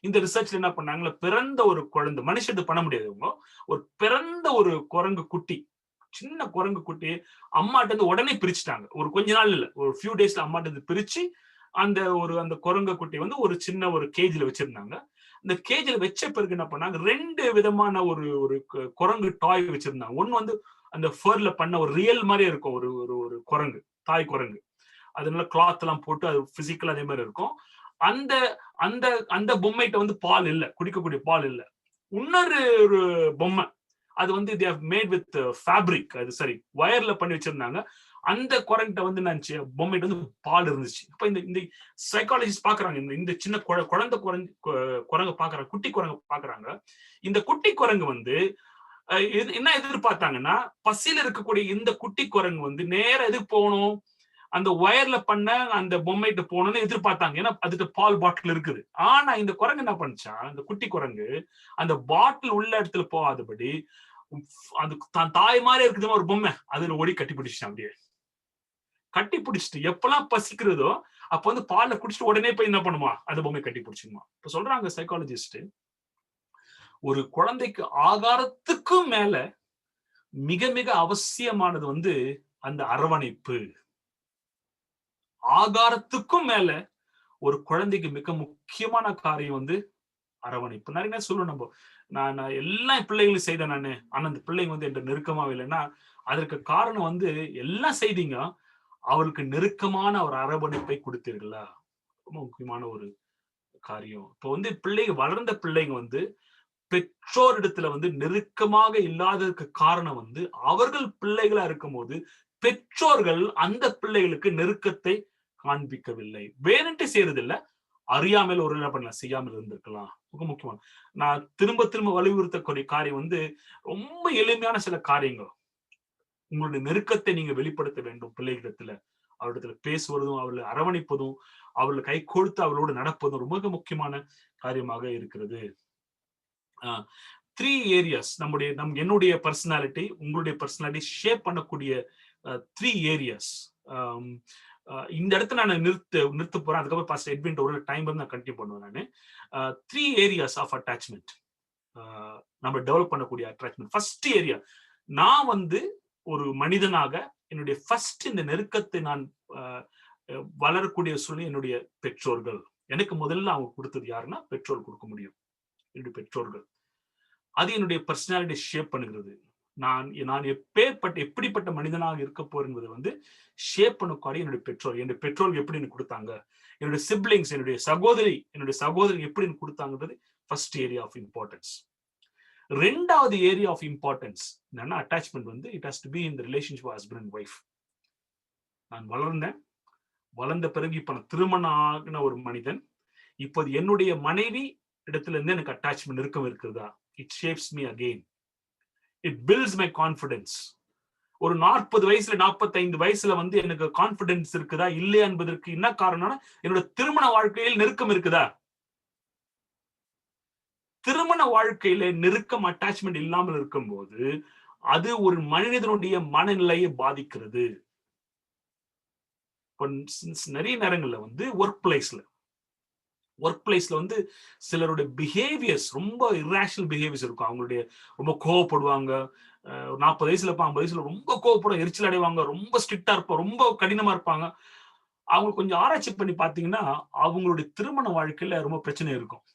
இந்த ரிசர்ச்ல என்ன பண்ணாங்களா, பிறந்த ஒரு குழந்தை, மனுஷன் பண்ண முடியாதவங்க, ஒரு பிறந்த ஒரு குரங்கு குட்டி, சின்ன குரங்கு குட்டி அம்மாட்ட இருந்து உடனே பிரிச்சுட்டாங்க. ஒரு கொஞ்ச நாள் இல்ல, ஒரு ஃபியூ டேஸ்ல அம்மாட்ட இருந்து பிரிச்சு அந்த குரங்கு குட்டி வந்து ஒரு சின்ன ஒரு கேஜ்ல வச்சிருந்தாங்க. இந்த கேஜ்ல வச்ச பிறகு என்ன பண்ணாங்க, 2 விதமான ஒரு குரங்கு டாய் வச்சிருந்தாங்க. ஒன்னு வந்து அந்த ஃபர்ல பண்ண ஒரு ரியல் மாதிரி இருக்கும், ஒரு ஒரு குரங்கு, தாய் குரங்கு, அதனால கிளாத் எல்லாம் போட்டு அது பிசிக்கல் அதே மாதிரி இருக்கும். அந்த அந்த அந்த பொம்மைட்ட வந்து பால் இல்ல, குடிக்கக்கூடிய பால் இல்ல. இன்னொரு ஒரு பொம்மை, அது வந்து they have made with fabric, அது சரி வயர்ல பண்ணி வச்சிருந்தாங்க. அந்த குரங்கிட்ட வந்து நினைச்சு பொம்மைட்டு வந்து பால் இருந்துச்சு. அப்ப இந்த சைக்காலஜிஸ்ட் பாக்குறாங்க, இந்த சின்ன குழந்தை குரங்கு பாக்குறாங்க, குட்டி குரங்கு பாக்குறாங்க. இந்த குட்டி குரங்கு வந்து என்ன எதிர்பார்த்தாங்கன்னா, பசியில இருக்கக்கூடிய இந்த குட்டி குரங்கு வந்து நேரம் எதுக்கு போகணும், அந்த வயர்ல பண்ண அந்த பொம்மைட்டு போகணும்னு எதிர்பார்த்தாங்க. ஏன்னா அதுக்கு பால் பாட்டில் இருக்குது. ஆனா இந்த குரங்கு என்ன பண்ணுச்சா, அந்த குட்டி குரங்கு அந்த பாட்டில் உள்ள இடத்துல போகாதபடி அது தான் தாய் மாதிரி இருக்குது ஒரு பொம்மை, அதுல ஓடி கட்டி பிடிச்சிட்டான். அப்படியே கட்டி பிடிச்சிட்டு எப்பெல்லாம் பசிக்கிறதோ அப்ப வந்து பாலை குடிச்சிட்டு உடனே போய் என்ன பண்ணுமா, அந்த பொம்மை கட்டி பிடிச்சிக்குமா. இப்ப சொல்றாங்க சைக்காலஜிஸ்ட், ஒரு குழந்தைக்கு ஆகாரத்துக்கும் மேல மிக மிக அவசியமானது வந்து அந்த அரவணைப்பு. ஆகாரத்துக்கும் மேல ஒரு குழந்தைக்கு மிக முக்கியமான காரியம் வந்து அரவணைப்பு. நிறைய சொல்லுவோம் நம்ம, நான் எல்லாம் பிள்ளைகளும் செய்தேன் நானு, ஆனா அந்த பிள்ளைங்க வந்து என்ற நெருக்கமாவே இல்லைன்னா அதற்கு காரணம் வந்து எல்லாம் செய்தீங்க, அவளுக்கு நெருக்கமான ஒரு அரவணைப்பை கொடுத்தீர்களா, ரொம்ப முக்கியமான ஒரு காரியம். இப்போ வந்து வளர்ந்த பிள்ளைங்க வந்து பெற்றோரிடத்துல வந்து நெருக்கமாக இல்லாததுக்கு காரணம் வந்து அவர்கள் பிள்ளைகளா இருக்கும் போது பெற்றோர்கள் அந்த பிள்ளைகளுக்கு நெருக்கத்தை காண்பிக்கவில்லை. வேணுன்ட்டு செய்யறதில்லை, அறியாமல் ஒரு என்ன பண்ணலாம், செய்யாமல் இருந்திருக்கலாம். ரொம்ப முக்கியமான, நான் திரும்ப திரும்ப வலியுறுத்தக்கூடிய காரியம் வந்து ரொம்ப எளிமையான சில காரியங்கள். உங்களுடைய நெருக்கத்தை நீங்க வெளிப்படுத்த வேண்டும் பிள்ளைகளிடத்துல. அவரிடத்துல பேசுவதும், அவர்களை அரவணைப்பதும், அவர்களை கை கொடுத்து அவர்களோடு நடப்பதும் ரொம்ப முக்கியமான காரியமாக இருக்கிறது. 3 ஏரியாஸ் என்னுடைய பர்சனாலிட்டி, உங்களுடைய பர்சனாலிட்டி ஷேப் பண்ணக்கூடிய 3 ஏரியாஸ். இந்த இடத்துல நான் நிறுத்த போறேன். அதுக்கப்புறம் பாஸ்டர் எட்வின் ஒரு டைம் வந்து நான் கண்டினியூ பண்ணுவேன். நான் 3 ஏரியாஸ் ஆஃப் அட்டாச்மெண்ட் நம்ம டெவலப் பண்ணக்கூடிய அட்டாச்மெண்ட். ஃபர்ஸ்ட் ஏரியா, நான் வந்து ஒரு மனிதனாக என்னுடைய ஃபர்ஸ்ட் இந்த நெருக்கத்தை நான் வளரக்கூடிய சூழ்நிலை என்னுடைய பெற்றோர்கள். எனக்கு முதல்ல அவங்க கொடுத்தது யாருன்னா பெற்றோர் கொடுக்க முடியும், என்னுடைய பெற்றோர்கள். அது என்னுடைய பர்சனாலிட்டி ஷேப் பண்ணுகிறது. நான் எப்படிப்பட்ட மனிதனாக இருக்க போறேன் என்பதை வந்து ஷேப் பண்ணக்கூடிய என்னுடைய பெற்றோர்கள் எப்படி எனக்கு கொடுத்தாங்க, என்னுடைய சிப்லிங்ஸ், என்னுடைய சகோதரி எப்படி எனக்கு கொடுத்தாங்கன்றது ஃபர்ஸ்ட் ஏரியா ஆஃப் இம்பார்ட்டன்ஸ். ரெண்டாவது ஏரியா ஆஃப் இம்பார்ட்டன்ஸ் என்னன்னா, அட்டாச்மெண்ட் வந்து it has to be in the relationship husband and wife. நான் வளர்ந்த பிறகு இப்ப நான் திருமணம் ஆகின ஒரு மனிதன், இப்போது என்னுடைய மனைவி இடத்துல இருந்து எனக்கு அட்டாச்மெண்ட் நெருக்கம் இருக்கிறதா, it shapes me again, it builds my confidence. ஒரு 40 வயசுல 45 வயசுல வந்து எனக்கு கான்ஃபிடன்ஸ் இருக்குதா இல்லையா என்பதற்கு என்ன காரணம்னா என்னோட திருமண வாழ்க்கையில் நெருக்கம் இருக்குதா. திருமண வாழ்க்கையில நெருக்கம் அட்டாச்மெண்ட் இல்லாமல் இருக்கும்போது அது ஒரு மனிதனுடைய மனநிலையை பாதிக்கிறது. நிறைய நேரங்கள்ல வந்து ஒர்க் பிளேஸ்ல வந்து சிலருடைய பிஹேவியர்ஸ் ரொம்ப இர்ரேஷனல் பிஹேவியர்ஸ் இருக்கும். அவங்களுடைய ரொம்ப கோவப்படுவாங்க, 40 வயசுல 50 வயசுல ரொம்ப கோவப்படும், எரிச்சல் அடைவாங்க, ரொம்ப ஸ்ட்ரிக்டா இருப்பாங்க, ரொம்ப கடினமா இருப்பாங்க. அவங்க கொஞ்சம் ஆராய்ச்சி பண்ணி பாத்தீங்கன்னா அவங்களுடைய திருமண வாழ்க்கையில ரொம்ப பிரச்சனை இருக்கும்.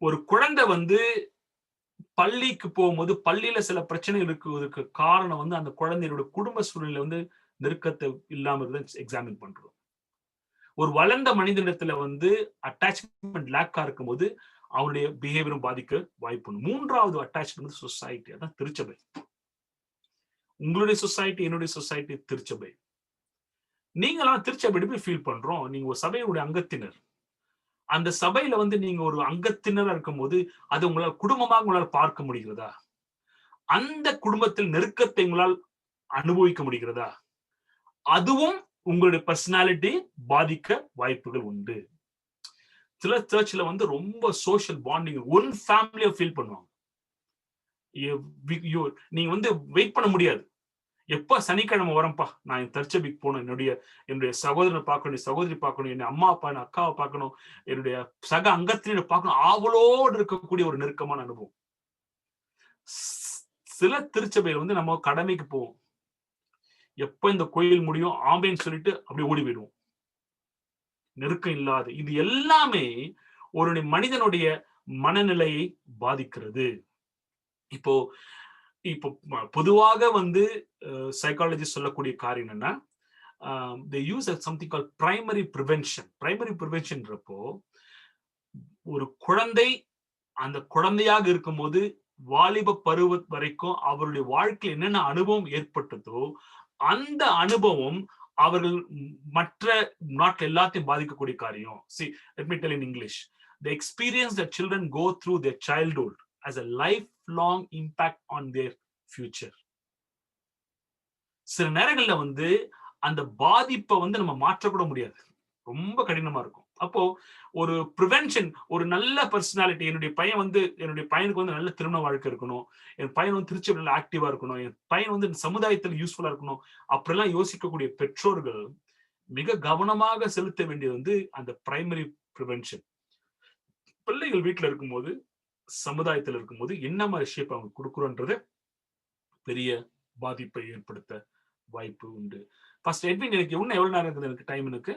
ஒரு குழந்தை வந்து பள்ளிக்கு போகும்போது பள்ளியில சில பிரச்சனை இருக்குவதற்கு காரணம் வந்து அந்த குழந்தையோட குடும்ப சூழ்நிலை வந்து நெருக்கத்தை இல்லாம எக்ஸாமின் பண்றோம். ஒரு வளர்ந்த மனிதனிடத்துல வந்து அட்டாச்மெண்ட் லேக்கா இருக்கும்போது அவனுடைய பிஹேவியரும் பாதிக்க வாய்ப்பு. மூன்றாவது அட்டாச்மெண்ட் சொசைட்டி, அதான் திருச்சபை. உங்களுடைய சொசைட்டி, என்னுடைய சொசைட்டி, திருச்சபை. நீங்களாம் திருச்சபை போய் ஃபீல் பண்றோம். நீங்க ஒரு சபையுடைய அங்கத்தினர். அந்த சபையில வந்து நீங்க ஒரு அங்கத்தினரா இருக்கும்போது அது உங்களால் குடும்பமாக உங்களால் பார்க்க முடிகிறதா? அந்த குடும்பத்தில் நெருக்கத்தை உங்களால் அனுபவிக்க முடிகிறதா? அதுவும் உங்களுடைய பர்சனாலிட்டி பாதிக்க வாய்ப்புகள் உண்டு. சில சர்ச்ல வந்து ரொம்ப சோஷியல் பாண்டிங், ஒன் ஃபேமிலியா ஃபீல் பண்ணுவாங்க. நீங்க வந்து வெயிட் பண்ண முடியாது. எப்ப சனிக்கிழமை வரப்பா, நான் என் திருச்சபைக்கு போகணும், என்னுடைய சகோதரனை பார்க்கணும், சகோதரி பார்க்கணும், என் அம்மா அப்பா என் அக்காவை பார்க்கணும், என்னுடைய சக அங்கத்தினரை பார்க்கணும், ஆவலோடு இருக்கக்கூடிய ஒரு நெருக்கமான அனுபவம். சில திருச்சபையில வந்து நம்ம கடமைக்கு போவோம், எப்ப இந்த கோயில் முடியும் ஆம்பேன்னு சொல்லிட்டு அப்படி ஓடி போயிடுவோம். நெருக்கம் இல்லாத இது எல்லாமே ஒரு மனிதனுடைய மனநிலையை பாதிக்கிறது. இப்போ பொதுவாக வந்து சைக்காலஜிஸ்ட் சொல்லக்கூடிய காரியம் என்னன்னா, they use something called primary prevention. primary preventionன்றப்போ ஒரு குழந்தை அந்த குழந்தையாக இருக்கும்போது வாலிப பருவம் வரைக்கும் அவருடைய வாழ்க்கையில் என்னென்ன அனுபவம் ஏற்பட்டதோ அந்த அனுபவம் அவர்கள் மற்ற நாட்கள் எல்லாத்தையும் பாதிக்கக்கூடிய காரியம். See, let me tell in English. The experience that children go through their childhood has a lifelong impact on their future. சில நேரங்கள்ல வந்து அந்த பாதிப்பை வந்து நம்ம மாற்றக்கூட முடியாது, ரொம்ப கடினமா இருக்கும். அப்போ ஒரு ப்ரிவென்ஷன், ஒரு நல்ல பர்சனாலிட்டி, என்னுடைய பையனுக்கு வந்து நல்ல திருமண வாழ்க்கை இருக்கணும், என் பையன் வந்து திருச்சபையில ஆக்டிவா இருக்கணும், என் பையன் வந்து சமுதாயத்தில் யூஸ்ஃபுல்லா இருக்கணும், அப்படிலாம் யோசிக்கக்கூடிய பெற்றோர்கள் மிக கவனமாக செலுத்த வேண்டியது வந்து அந்த பிரைமரி ப்ரிவென்ஷன். பிள்ளைகள் வீட்டுல இருக்கும்போது, சமுதாயத்தில் இருக்கும்போது என்ன மாதிரி ஷேப் அவங்க கொடுக்குறோன்றது பெரிய பாதிப்பை ஏற்படுத்த வாய்ப்பு உண்டு. ஃபர்ஸ்ட் எட்வின், எனக்கு இன்னும் எவ்வளவு நேரம் இருக்குது எனக்கு டைம்? எனக்கு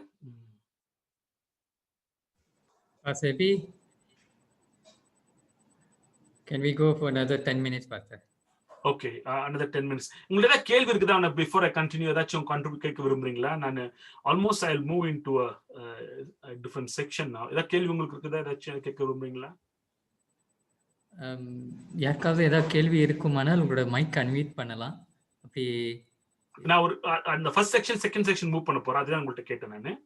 Pastor Epi, can we go for another 10 minutes, Pastor? Okay, another 10 minutes. உங்களுக்கு ஏதாவது கேள்வி இருக்குதா? Before I continue, ஏதாச்சும் கான்ட்ரிபியூட் கேட்க விரும்புறீங்களா? நான் almost I'll move into a different section now. ஏதாவது கேள்வி உங்களுக்கு இருக்குதா? ஏதாச்சும் கேட்க விரும்புறீங்களா? யாருக்காவது ஏதாவது கேள்வி இருக்குமானால் உங்களோட மைக் அன்மியூட் பண்ணலாம். அப்படி நான் ஒரு அந்த first section second section move பண்ண போறேன், அதுதான் உங்கள்கிட்ட கேட்டேன் நான்.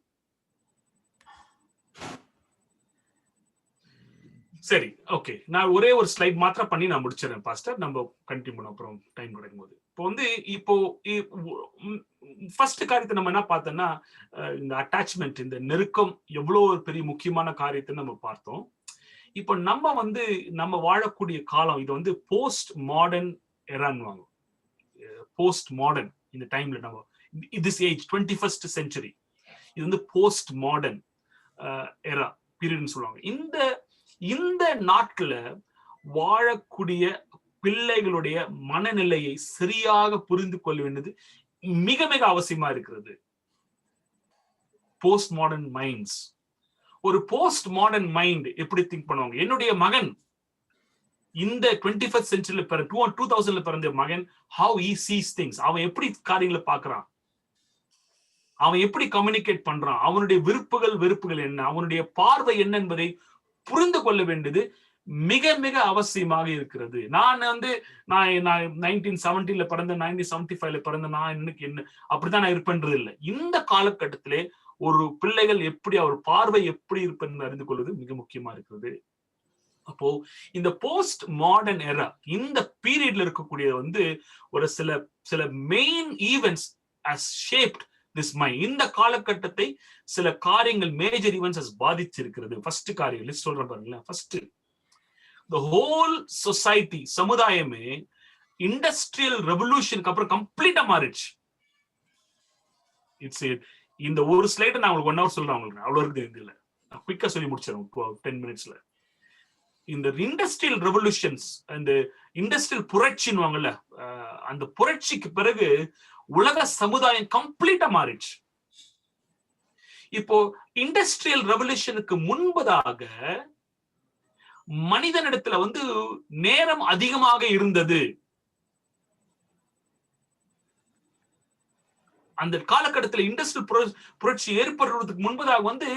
சரி, ஓகே. நான் ஒரே ஒரு ஸ்லைட் மாத்திரம் பண்ணி நான் முடிச்சிடறேன் பாஸ்டர், நம்ம கண்டினியூ பண்ண அப்புறம் டைம் கிடைக்கும் போது. இப்போ ஃபர்ஸ்ட் காரியத்தை நம்ம என்ன பார்த்தோம்னா, இந்த அட்டாச்மெண்ட், இந்த நெருக்கம் எவ்வளவு ஒரு பெரிய முக்கியமான காரியத்தை நம்ம பார்த்தோம். இப்போ நம்ம வாழக்கூடிய காலம் இது வந்து போஸ்ட் மாடர்ன் எரான்வாங்க. போஸ்ட் மாடர்ன் இந்த டைம்ல நம்ம திஸ் ஏஜ் 21st century, இது வந்து போஸ்ட் மாடர்ன் எரா பீரியட்னு சொல்லுவாங்க. இந்த நாட்கள வாழக்கூடிய பிள்ளைகளுடைய மனநிலையை சரியாக புரிந்து கொள்ள வேண்டியது மிக மிக அவசியமா இருக்கிறது. போஸ்ட் மாடர்ன் மைண்ட்ஸ், ஒரு போஸ்ட் மாடர்ன் மைண்ட் எப்படி திங்க் பண்ணுவாங்க? என்னுடைய மகன் இந்த 21st century 2000 பிறந்த மகன், how he sees things, அவன் எப்படி காரியங்களை பார்க்கறான், அவன் எப்படி கம்யூனிகேட் பண்றான், அவனுடைய வெறுப்புகள் என்ன, அவனுடைய பார்வை என்ன என்பதை புரிந்து கொள்ள வேண்டியது மிக மிக அவசியமாக இருக்கிறது. நான் 1970 பிறந்த 1975 பிறந்த நான் இன்னைக்கு என்ன அப்படிதான் நான் இருப்பேன்றது இல்லை. இந்த காலகட்டத்திலே ஒரு பிள்ளைகள் எப்படி, அவர் பார்வை எப்படி இருப்பேன்னு அறிந்து கொள்வது மிக முக்கியமா இருக்கிறது. அப்போ இந்த போஸ்ட் மாடர்ன் எரா, இந்த பீரியட்ல இருக்கக்கூடிய வந்து ஒரு சில main events as shaped this mind. இந்த காலகட்டத்தை சில காரியங்கள் மேஜர் ஈவென்ட்ஸ் பாதிச்சிருக்கிறது. ஃபர்ஸ்ட் காரியம் லிஸ்ட் சொல்றேன் பாருங்களேன். ஃபர்ஸ்ட், the whole society, சமுதாயமே இண்டஸ்ட்ரியல் ரெவல்யூஷனுக்கு அப்புறம் கம்ப்ளீட்டா மாறிடுச்சு. இட்ஸ் இந்த ஒரு ஸ்லைட் நான் உங்களுக்கு 1 hour சொல்றேன். உங்களுக்கு அவ்வளவு இருக்குது இதுல. நான் குயிக்கா சொல்லி முடிச்சிடறேன் 10 minutesல. இந்த இண்டஸ்ட்ரியல் ரெவல்யூஷன்ஸ், அந்த இண்டஸ்ட்ரியல் புரட்சின்னுவாங்கல்ல, அந்த புரட்சிக்கு பிறகு உலக சமுதாயம் கம்ப்ளீட்டா மாறிடுச்சு. இப்போ இண்டஸ்ட்ரியல் ரெவல்யூஷனுக்கு முன்பதாக மனிதனிடத்துல வந்து நேரம் அதிகமாக இருந்தது. அந்த காலகட்டத்தில் இண்டஸ்ட்ரியல் புரட்சி ஏற்படுறதுக்கு முன்பதாக வந்து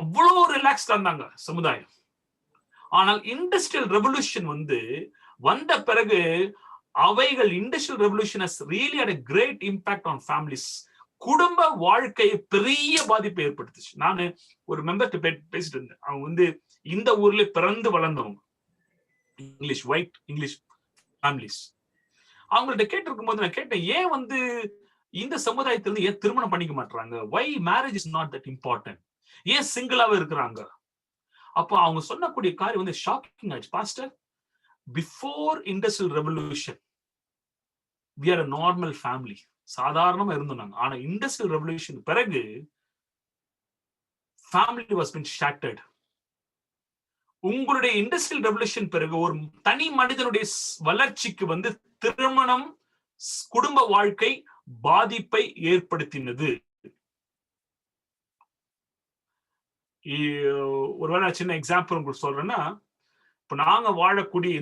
அவ்வளவு ரிலாக்ஸ்டா இருந்தாங்க சமுதாயம். ஆனால் இண்டஸ்ட்ரியல் ரெவல்யூஷன் வந்து வந்த பிறகு அவைகள் industrial revolution has really had a great impact on families. குடும்ப வாழ்க்கை பெரிய பாதிப்பை ஏற்படுத்துச்சு. நான் ஒரு மெம்பர்கிட்ட பேசிட்டு இருந்தேன். அவங்க வந்து இந்த ஊர்ல பிறந்து வளர்ந்தவங்க, இங்கிலீஷ் ஒயிட் இங்கிலீஷ் ஃபேமிலிஸ். அவங்கள்ட்ட கேட்டிருக்கும் போது நான் கேட்டேன், ஏன் வந்து இந்த சமுதாயத்துல ஏன் திருமணம் பண்ணிக்க மாட்டாங்க? why marriage is not that important? ஏன் சிங்கிளாவே இருக்கிறாங்க? அப்போ அவங்க சொன்னக்கூடிய காரியம் வந்து ஷாக்கிங் ஆயிடுச்சு. Pastor, before industrial revolution we are a normal family, சாதாரணமா இருந்தோம். ஆனா இண்டஸ்ட்ரியல் ரெவல்யூஷன் பிறகு family was been shattered. உங்களுடைய இண்டஸ்ட்ரியல் ரெவல்யூஷன் பிறகு ஒரு தனி மனிதனுடைய வளர்ச்சிக்கு வந்து திருமணம், குடும்ப வாழ்க்கை பாதிப்பை ஏற்படுத்தினது. ஒருவேளை சின்ன எக்ஸாம்பிள் உங்களுக்கு சொல்றேன்னா, இப்ப நாங்க வாழக்கூடிய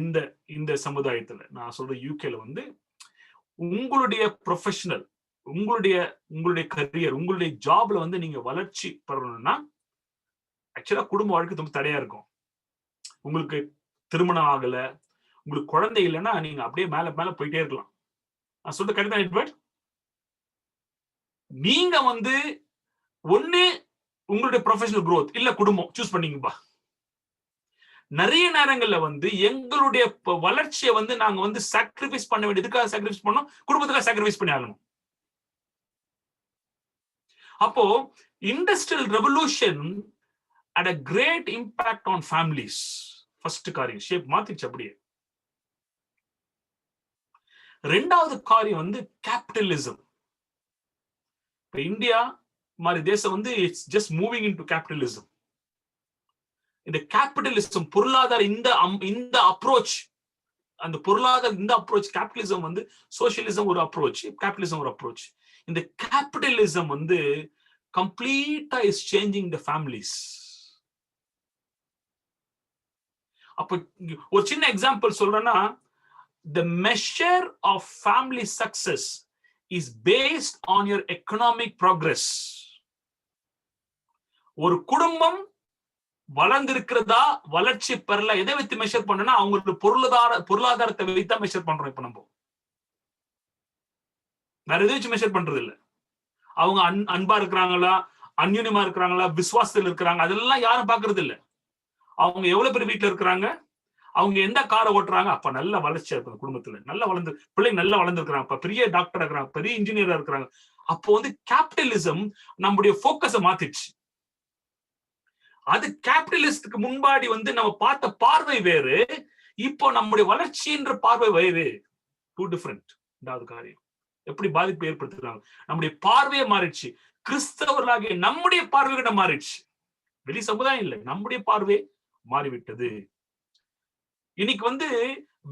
இந்த சமுதாயத்துல, நான் சொல்ற யூகேல வந்து உங்களுடைய ப்ரொஃபஷனல், உங்களுடைய கரியர், உங்களுடைய ஜாப்ல வந்து நீங்க வளர்ச்சி பெறணும்னா ஆக்சுவலா குடும்ப வாழ்க்கை ரொம்ப தடையா இருக்கும். உங்களுக்கு திருமணம் ஆகல, உங்களுக்கு குழந்தை இல்லைன்னா நீங்க அப்படியே மேல மேல போயிட்டே இருக்கலாம். நான் சொல்ற கரெக்டா? நீங்க வந்து ஒண்ணு உங்களுடைய ப்ரொஃபஷனல் growth இல்ல குடும்பம் சூஸ் பண்ணீங்கப்பா. நிறைய நேரங்கள்ல வந்து எங்களுடைய வளர்ச்சியை வந்து நாங்க வந்து சாக்ரிஃபைஸ் பண்ண வேண்டியதுக்காக சாக்ரிஃபைஸ் பண்ணோம், குடும்பத்துக்காக சாக்ரிஃபைஸ் பண்ணி ஆகணும். அப்போ industrial revolution had a great impact on families. First காரியம் ஷேப் மாத்திச்சு அப்படியே. ரெண்டாவது காரியம் வந்து கேபிட்டலிசம். இப்ப இந்தியா மாதிரி தேசம் வந்து it's just moving into capitalism. இந்த கேபிட்டலிசம் பொருளாதார இந்த அப்ரோச், அந்த பொருளாதார இந்த அப்ரோச், கேபிட்டலிசம் வந்து சோசியலிசம் ஒரு அப்ரோச், கேபிட்டலிசம் ஒரு அப்ரோச். இந்த கேபிட்டலிசம் வந்து கம்ப்ளீட்டா இஸ் சேஞ்சிங் தி ஃபேமிலிஸ். அப்ப ஒரு சின்ன எக்ஸாம்பிள் சொல்றேன்னா, the measure of family success is based on your economic progress. ஒரு குடும்பம் வளர்ந்திருக்கிறதா வளர்ச்சி பெறல எதை வைத்து மெஷர் பண்ணனா, அவங்களுக்கு பொருளாதாரத்தை வைத்தா மெஷர் பண்றோம். இப்ப நம்ம வேற எதை வச்சு மெஷர் பண்றது இல்ல. அவங்க அன்பா இருக்கிறாங்களா, அந்யுன்யமா இருக்கிறாங்களா, விசுவாசத்தில் இருக்கிறாங்க, அதெல்லாம் யாரும் பாக்குறது இல்ல. அவங்க எவ்வளவு பேர் வீட்டுல இருக்கிறாங்க, அவங்க எந்த காரை ஓட்டுறாங்க, அப்ப நல்ல வளர்ச்சியா இருக்கும் குடும்பத்துல, நல்ல வளர்ந்து பிள்ளைங்க நல்லா வளர்ந்துருக்காங்க, அப்ப பெரிய டாக்டரா இருக்கிறாங்க, பெரிய இன்ஜினியரா இருக்கிறாங்க. அப்போ வந்து கேபிட்டலிசம் நம்முடைய போக்கஸை மாத்திடுச்சு. அது கேபிட்டலிஸ்டுக்கு முன்பாடி வந்து நம்ம பார்த்த பார்வை வேறு, இப்போ நம்முடைய வளர்ச்சின்ற பார்வை வேறு. Too different. ரெண்டாவது காரியம் எப்படி பாதிப்பு ஏற்படுத்துறாங்க, நம்முடைய பார்வையே மாறிடுச்சு. கிறிஸ்தவர்களாகிய நம்முடைய பார்வைகிட்ட மாறிடுச்சு. வெளி சமுதாயம் இல்லை, நம்முடைய பார்வை மாறிவிட்டது. இன்னைக்கு வந்து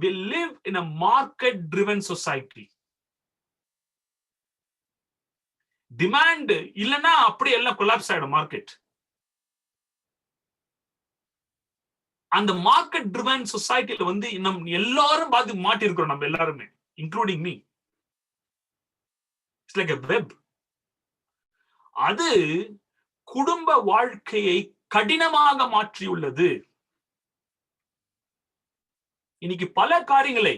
we live in a market driven society. Demand இல்லைன்னா அப்படி எல்லாம் கொலாப்ஸ் ஆயிடும் மார்க்கெட். அந்த மார்க்கெட் ட்ரிவன் சொசைட்டில வந்து நம்ம எல்லாரும் மாட்டி இருக்கிறோம், நம்ம எல்லாருமே including me. It's like a web. அது குடும்ப வாழ்க்கையை கடினமாக மாற்றியுள்ளது. இன்னைக்கு பல காரியங்களை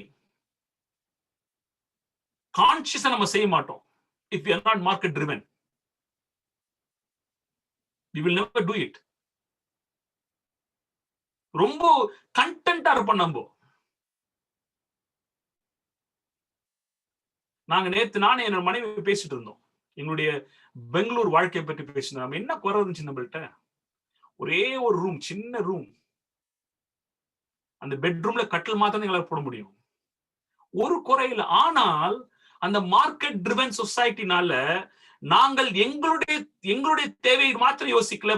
கான்சியஸா நம்ம செய்ய மாட்டோம். If we are not market driven, we will never do it. ரொம்ப கண்டென்ட்டா இருப்போம் நம்ம. நாங்க நேத்து நானே என்னோட மனைவி பேசிட்டு இருந்தோம். எங்களுடைய பெங்களூர் வாழ்க்கையை பற்றி பேசினோம். நம்ம என்ன குறை இருந்துச்சு நம்மள்ட்ட? ஒரே ஒரு ரூம், சின்ன ரூம். அந்த பெட்ரூம்ல கட்டில் மாத்திரம் எங்களால் போட முடியும். ஒரு குறை இல்லை. ஆனால் அந்த மார்க்கெட் ட்ரிவன் சொசைட்டினால நாங்கள் எங்களுடைய தேவையை மாத்திரம் யோசிக்கல,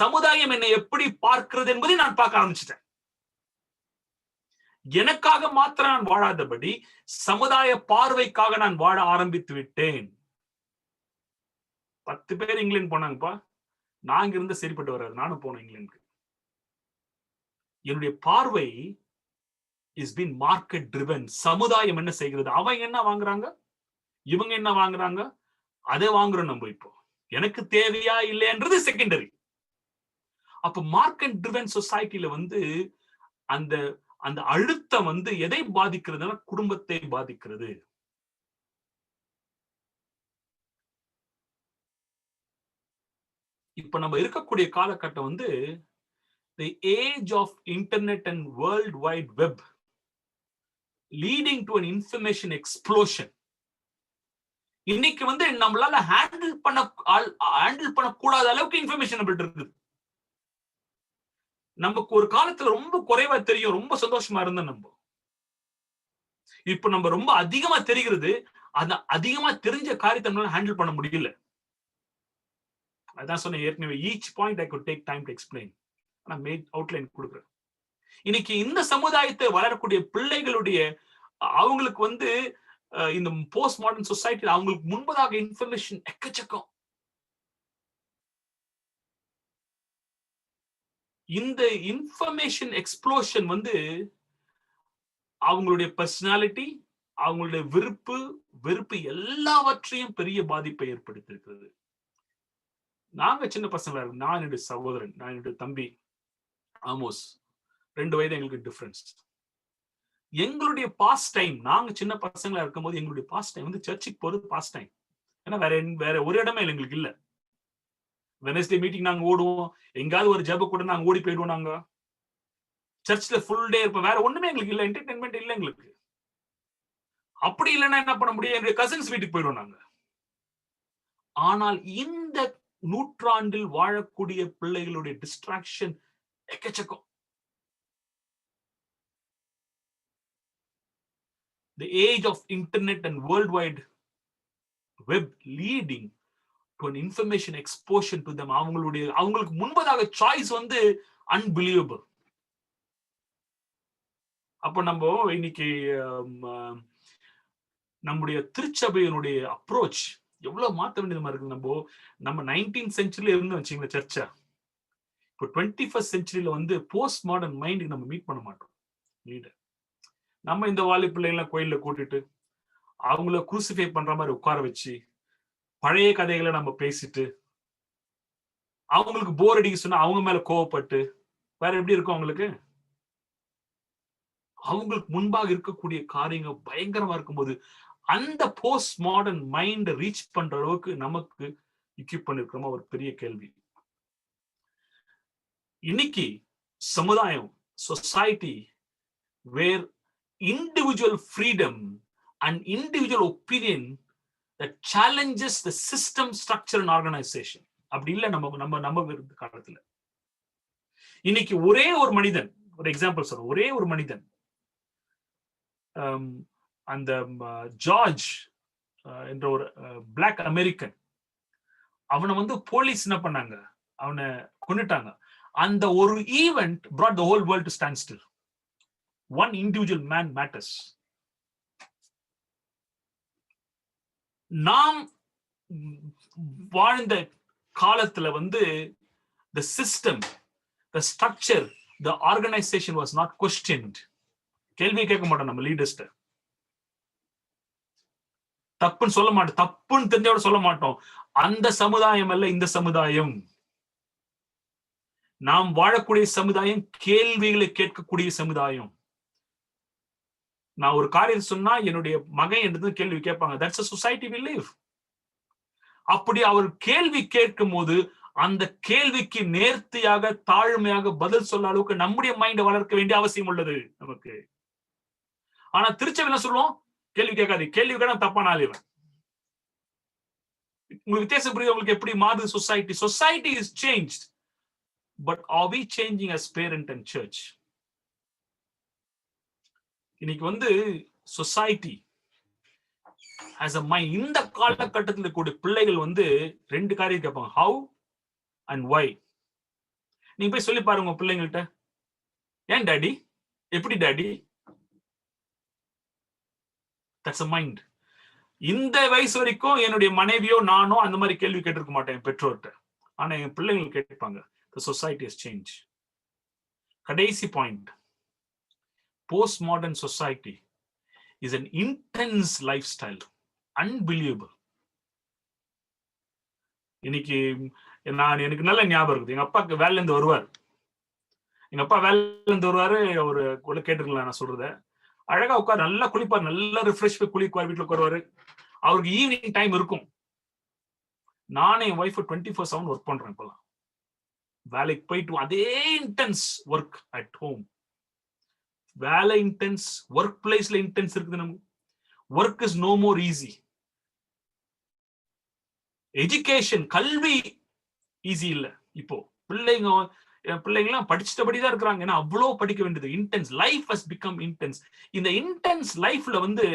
சமுதாயம் என்னை எப்படி பார்க்கிறது என்பதை நான் பார்க்க ஆரம்பிச்சிட்டேன். எனக்காக மாத்திரம் நான் வாழாதபடி சமுதாய பார்வைக்காக நான் வாழ ஆரம்பித்து விட்டேன். 10 பேர் இங்கிலாந்து போனாங்கப்பா, நான் இருந்த சரிப்பட்டு வர்றாரு, நானும் போனேன் இங்கிலாந்துக்கு. என்னுடைய பார்வை இஸ் பீன் மார்க்கெட் ட்ரிவன். சமுதாயம் என்ன செய்கிறது, அவங்க என்ன வாங்குறாங்க, இவங்க என்ன வாங்குறாங்க, அதை வாங்குறோம் நம்ம. இப்போ எனக்கு தேவையா இல்லைன்றது செகண்டரி. அப்ப மார்க்கெட் ட்ரிவன் சொசைட்டில வந்து அந்த அந்த அழுத்தம் வந்து எதை பாதிக்கிறதுனா குடும்பத்தை பாதிக்கிறது. இப்ப நம்ம இருக்கக்கூடிய காலகட்டம் வந்து the age of internet and world wide web leading to an information explosion. இன்னைக்கு வந்து நம்மளால ஹேண்டில் பண்ணக்கூடாத அளவுக்கு இன்ஃபர்மேஷன் நம்மள்ட்ட இருக்குது. நமக்கு ஒரு காலத்துல ரொம்ப குறைவா தெரியும், ரொம்ப சந்தோஷமா இருந்தோம் நம்ம. இப்ப நம்ம ரொம்ப அதிகமா தெரிகிறது, அந்த அதிகமா தெரிஞ்ச காரியத்தை நம்மளால ஹேண்டில் பண்ண முடியல. அதான் சொன்னேன் ஏற்கனவே, each point I could take time to explain. நான் மேட் அவுட்லைன் கொடுக்குறேன். இன்னைக்கு இந்த சமுதாயத்தை வளரக்கூடிய பிள்ளைகளுடைய அவங்களுக்கு வந்து இந்த போஸ்ட் மாடர்ன் சொசைட்டில அவங்களுக்கு முன்பதாக இன்ஃபர்மேஷன் எக்கச்சக்கம். இந்த இன்ஃபர்மேஷன் எக்ஸ்ப்ளோஷன் வந்து அவங்களுடைய பர்சனாலிட்டி, அவங்களுடைய வெறுப்பு எல்லாவற்றையும் பெரிய பாதிப்பை ஏற்படுத்தியிருக்கிறது. நாங்க சின்ன பசங்களா இருக்கு, நான் என்னுடைய சகோதரன், நான் என்னுடைய தம்பி ஆமோஸ், 2 வயது எங்களுக்கு டிஃபரன்ஸ். எங்களுடைய பாஸ்ட் டைம், நாங்க சின்ன பசங்களா இருக்கும் போது எங்களுடைய பாஸ்ட் டைம் வந்து சர்ச்சுக்கு போறது பாஸ்ட் டைம். ஏன்னா வேற ஒரு இடமே எங்களுக்கு இல்ல. வெனஸ்டே மீட்டிங் நாங்க ஓடுவோம், எங்காவது ஒரு ஜப கூட நாங்க ஓடி போயிடுவோம். நாங்க சர்ச்ல ஃபுல் டே இருப்போம், வேற ஒண்ணுமே எங்களுக்கு இல்ல, என்டர்டைன்மெண்ட் இல்ல எங்களுக்கு. அப்படி இல்லைன்னா என்ன பண்ண முடியும், என்னுடைய கசின்ஸ் வீட்டுக்கு போயிடுவோம் நாங்க. ஆனால் இந்த நூற்றாண்டில் வாழக்கூடிய பிள்ளைகளுடைய distraction எக்கச்சக்கம். The age of internet and worldwide web leading to an information explosion to them. அவங்களுக்கு முன்பதாக சாய்ஸ் வந்து unbelievable. அப்ப நம்ம இன்னைக்கு நம்முடைய திருச்சபையினுடைய அப்ரோச் எவ்வளவு மாற்ற வேண்டியதா இருக்கு. நம்ம 19th செஞ்சுரியில இருந்து வச்சுங்களேன் சர்ச்சா. இப்போ 21st செஞ்சுரியில வந்து போஸ்ட் மாடர்ன் மைண்டுக்கு நம்ம மீட் பண்ண மாட்டோம் லீடர். நம்ம இந்த வாலி பிள்ளைங்களாம் கோயில்ல கூட்டிட்டு அவங்கள குரூசிஃபை பண்ற மாதிரி உட்கார வச்சு பழைய கதைகளை நம்ம பேசிட்டு அவங்களுக்கு போர் அடிக்க சொன்னா அவங்க மேல கோவப்பட்டு வேற எப்படி இருக்கும் அவங்களுக்கு? அவங்களுக்கு முன்பாக இருக்கக்கூடிய காரியங்கள் பயங்கரமா இருக்கும்போது அந்த போஸ்ட் மாடர்ன் மைண்ட் ரீச் பண்ற அளவுக்கு நமக்கு எக்யூப் பண்ணிருக்கிறோமா ஒரு பெரிய கேள்வி. இன்னைக்கு சமுதாயம், society where individual freedom and individual opinion that challenges the system, structure and organization. அப்படி இல்ல நம்ம காலத்துல. இன்னைக்கு ஒரே ஒரு மனிதன், ஒரு எக்ஸாம்பிள் சொல்றேன், ஒரே ஒரு மனிதன், அந்த ஜார்ஜ் என்ற ஒரு பிளாக் அமெரிக்கன், அவனை வந்து போலீஸ் என்ன பண்ணாங்க, அவனை கொன்னுட்டாங்க. அந்த ஒரு event brought the whole world to stand still. One individual man matters. நாம் வாழ்ந்த காலத்துல வந்து the system, the structure, the organization was not questioned. கேள்வி கேட்க மாட்டோம் நம்ம லீடர்ஸ்ட. தப்புன்னு சொல்ல மாட்டோம், தப்புன்னு தெரிஞ்சோட சொல்ல மாட்டோம். அந்த சமுதாயம் அல்ல இந்த சமுதாயம். நாம் வாழக்கூடிய சமுதாயம் கேள்விகளை கேட்கக்கூடிய சமுதாயம். நான் ஒரு காரியம் சொன்னா என்னுடைய மகன் என்று கேள்வி கேட்பாங்க. That's a society we live. அப்படி அவர் கேள்வி கேட்கும் போது அந்த கேள்விக்கு நேர்த்தியாக தாழ்மையாக பதில் சொல்ல அளவுக்கு நம்முடைய மைண்டை வளர்க்க வேண்டிய அவசியம் உள்ளது நமக்கு. ஆனா திருச்சபையில சொல்லுவோம், கேள்வி கேட்காது, கேள்வி கேட்டா தப்பான ஆள் இவன். உங்களுக்கு வித்தியாசம் புரியுது? உங்களுக்கு எப்படி மாறுது society? Society is changed, but are we changing as parent and church? இன்னைக்கு வந்து சொசைட்டி as a mind, இந்த காலகட்டத்தில் கூடிய பிள்ளைகள் வந்து ரெண்டு காரியம் கேட்பாங்க, how and why. நீங்க போய் சொல்லி பாருங்க உங்க பிள்ளைங்கள்ட்ட, ஏன் டாடி, எப்படி டாடி? That's a mind. இந்த வயசு வரைக்கும் என்னுடைய மனைவியோ நானோ அந்த மாதிரி கேள்வி கேட்டிருக்க மாட்டேன் என் பெற்றோர்கிட்ட. ஆனா என் பிள்ளைகள் கேட்பாங்க. The society has changed. கடைசி point, post modern society is an intense lifestyle, unbelievable. இன்னைக்கு எனக்கு நல்ல ஞாபகம் இருக்குது, எங்க அப்பாக்கு வேலையில இருந்து வருவார். எங்க அப்பா வேலையில இருந்து வருவாரு, ஒரு கேட்டுருக்கலாம் நான் சொல்றத, அழகா உட்கார் நல்லா குளிப்பார், நல்லா ரிஃப்ரெஷ் போய் குளிப்பார், வீட்டுல உட்காருவாரு. அவருக்கு ஈவினிங் டைம் இருக்கும். நானே என் ஒய்ஃப் 24/7 ஒர்க் பண்றேன் இப்பெல்லாம். வேலைக்கு போயிட்டு அதே இன்டென்ஸ் ஒர்க் அட் ஹோம். வேலை இன்டென்ஸ், ஒர்க் பிளேஸ்ல இன்டென்ஸ் இருக்குது. நமக்கு work is no more easy. Education, கல்வி ஈஸி இல்ல. இப்போ பிள்ளைங்கலாம் படிச்சிட்டபடிதான் இருக்கிறாங்க. ஏன்னா அவ்வளவு படிக்க வேண்டியது. Intense life has become intense. இந்த இன்டென்ஸ் லைஃப்ல வந்து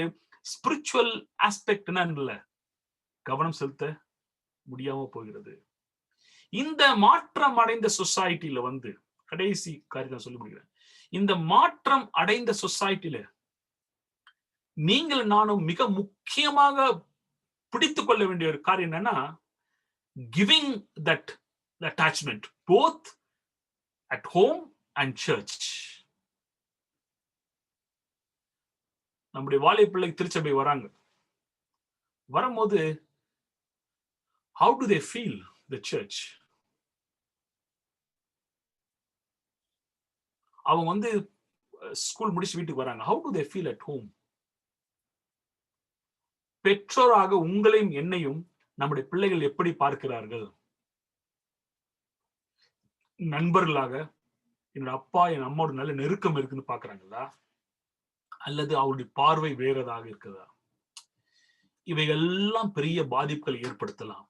ஸ்பிரிச்சுவல் ஆஸ்பெக்ட் இல்ல கவனம் செலுத்த முடியாம போகிறது. இந்த மாற்றம் அடைந்த சொசைட்டில வந்து கடைசி காரியத்தை சொல்லி முடிக்கிறேன். இந்த மாற்றம் அடைந்த சொசைட்டில நீங்கள் நானும் மிக முக்கியமாக பிடித்துக் கொள்ள வேண்டிய ஒரு காரியம் என்னன்னா, giving that attachment both at home and church. நம்முடைய வாலிப பிள்ளை திருச்சபை வராங்க. வரும்போது how do they feel the church? அவங்க வந்து ஸ்கூல் முடிச்சு வீட்டுக்கு வராங்க. how do they feel at home? பெற்றோராக உங்களையும் என்னையும் நம்முடைய பிள்ளைகள் எப்படி பார்க்கிறார்கள்? நண்பர்களாக என்னோட அப்பா என் அம்மாவோட நல்ல நெருக்கம் இருக்குன்னு பாக்குறாங்களா, அல்லது அவருடைய பார்வை வேறதாக இருக்குதா? இவைகள்லாம் பெரிய பாதிப்புகள் ஏற்படுத்தலாம்.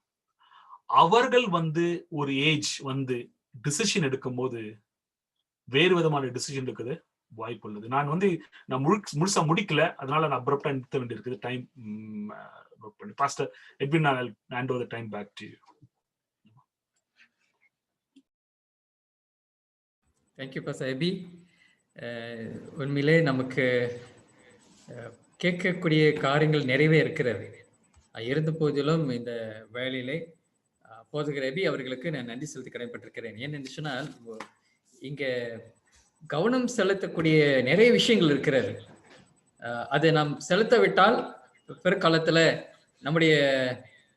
அவர்கள் வந்து ஒரு ஏஜ் வந்து டிசிஷன் எடுக்கும் போது வேறு விதமான டிசிஷன் இருக்குது வாய்ப்பு உள்ளது. நான் முழுசா முடிக்கல, அதனால நான் அப்ரப்டா நிறுத்த வேண்டியிருக்குது. டைம் பாஸ்டர் எட்வின், நான் hand over the time back to you. Thank you pastor Ebi. உண்மையிலே நமக்கு கேட்கக்கூடிய காரியங்கள் நிறைவே இருக்கிறது. இருந்த போதிலும் இந்த வேலையிலே போதுகிற எபி அவர்களுக்கு நான் நன்றி செலுத்தி கடமைப்பட்டிருக்கிறேன். ஏன்னு சொன்னால், இங்க கவனம் செலுத்தக்கூடிய நிறைய விஷயங்கள் இருக்கிறது. அதை நாம் செலுத்த விட்டால் பிற்காலத்துல நம்முடைய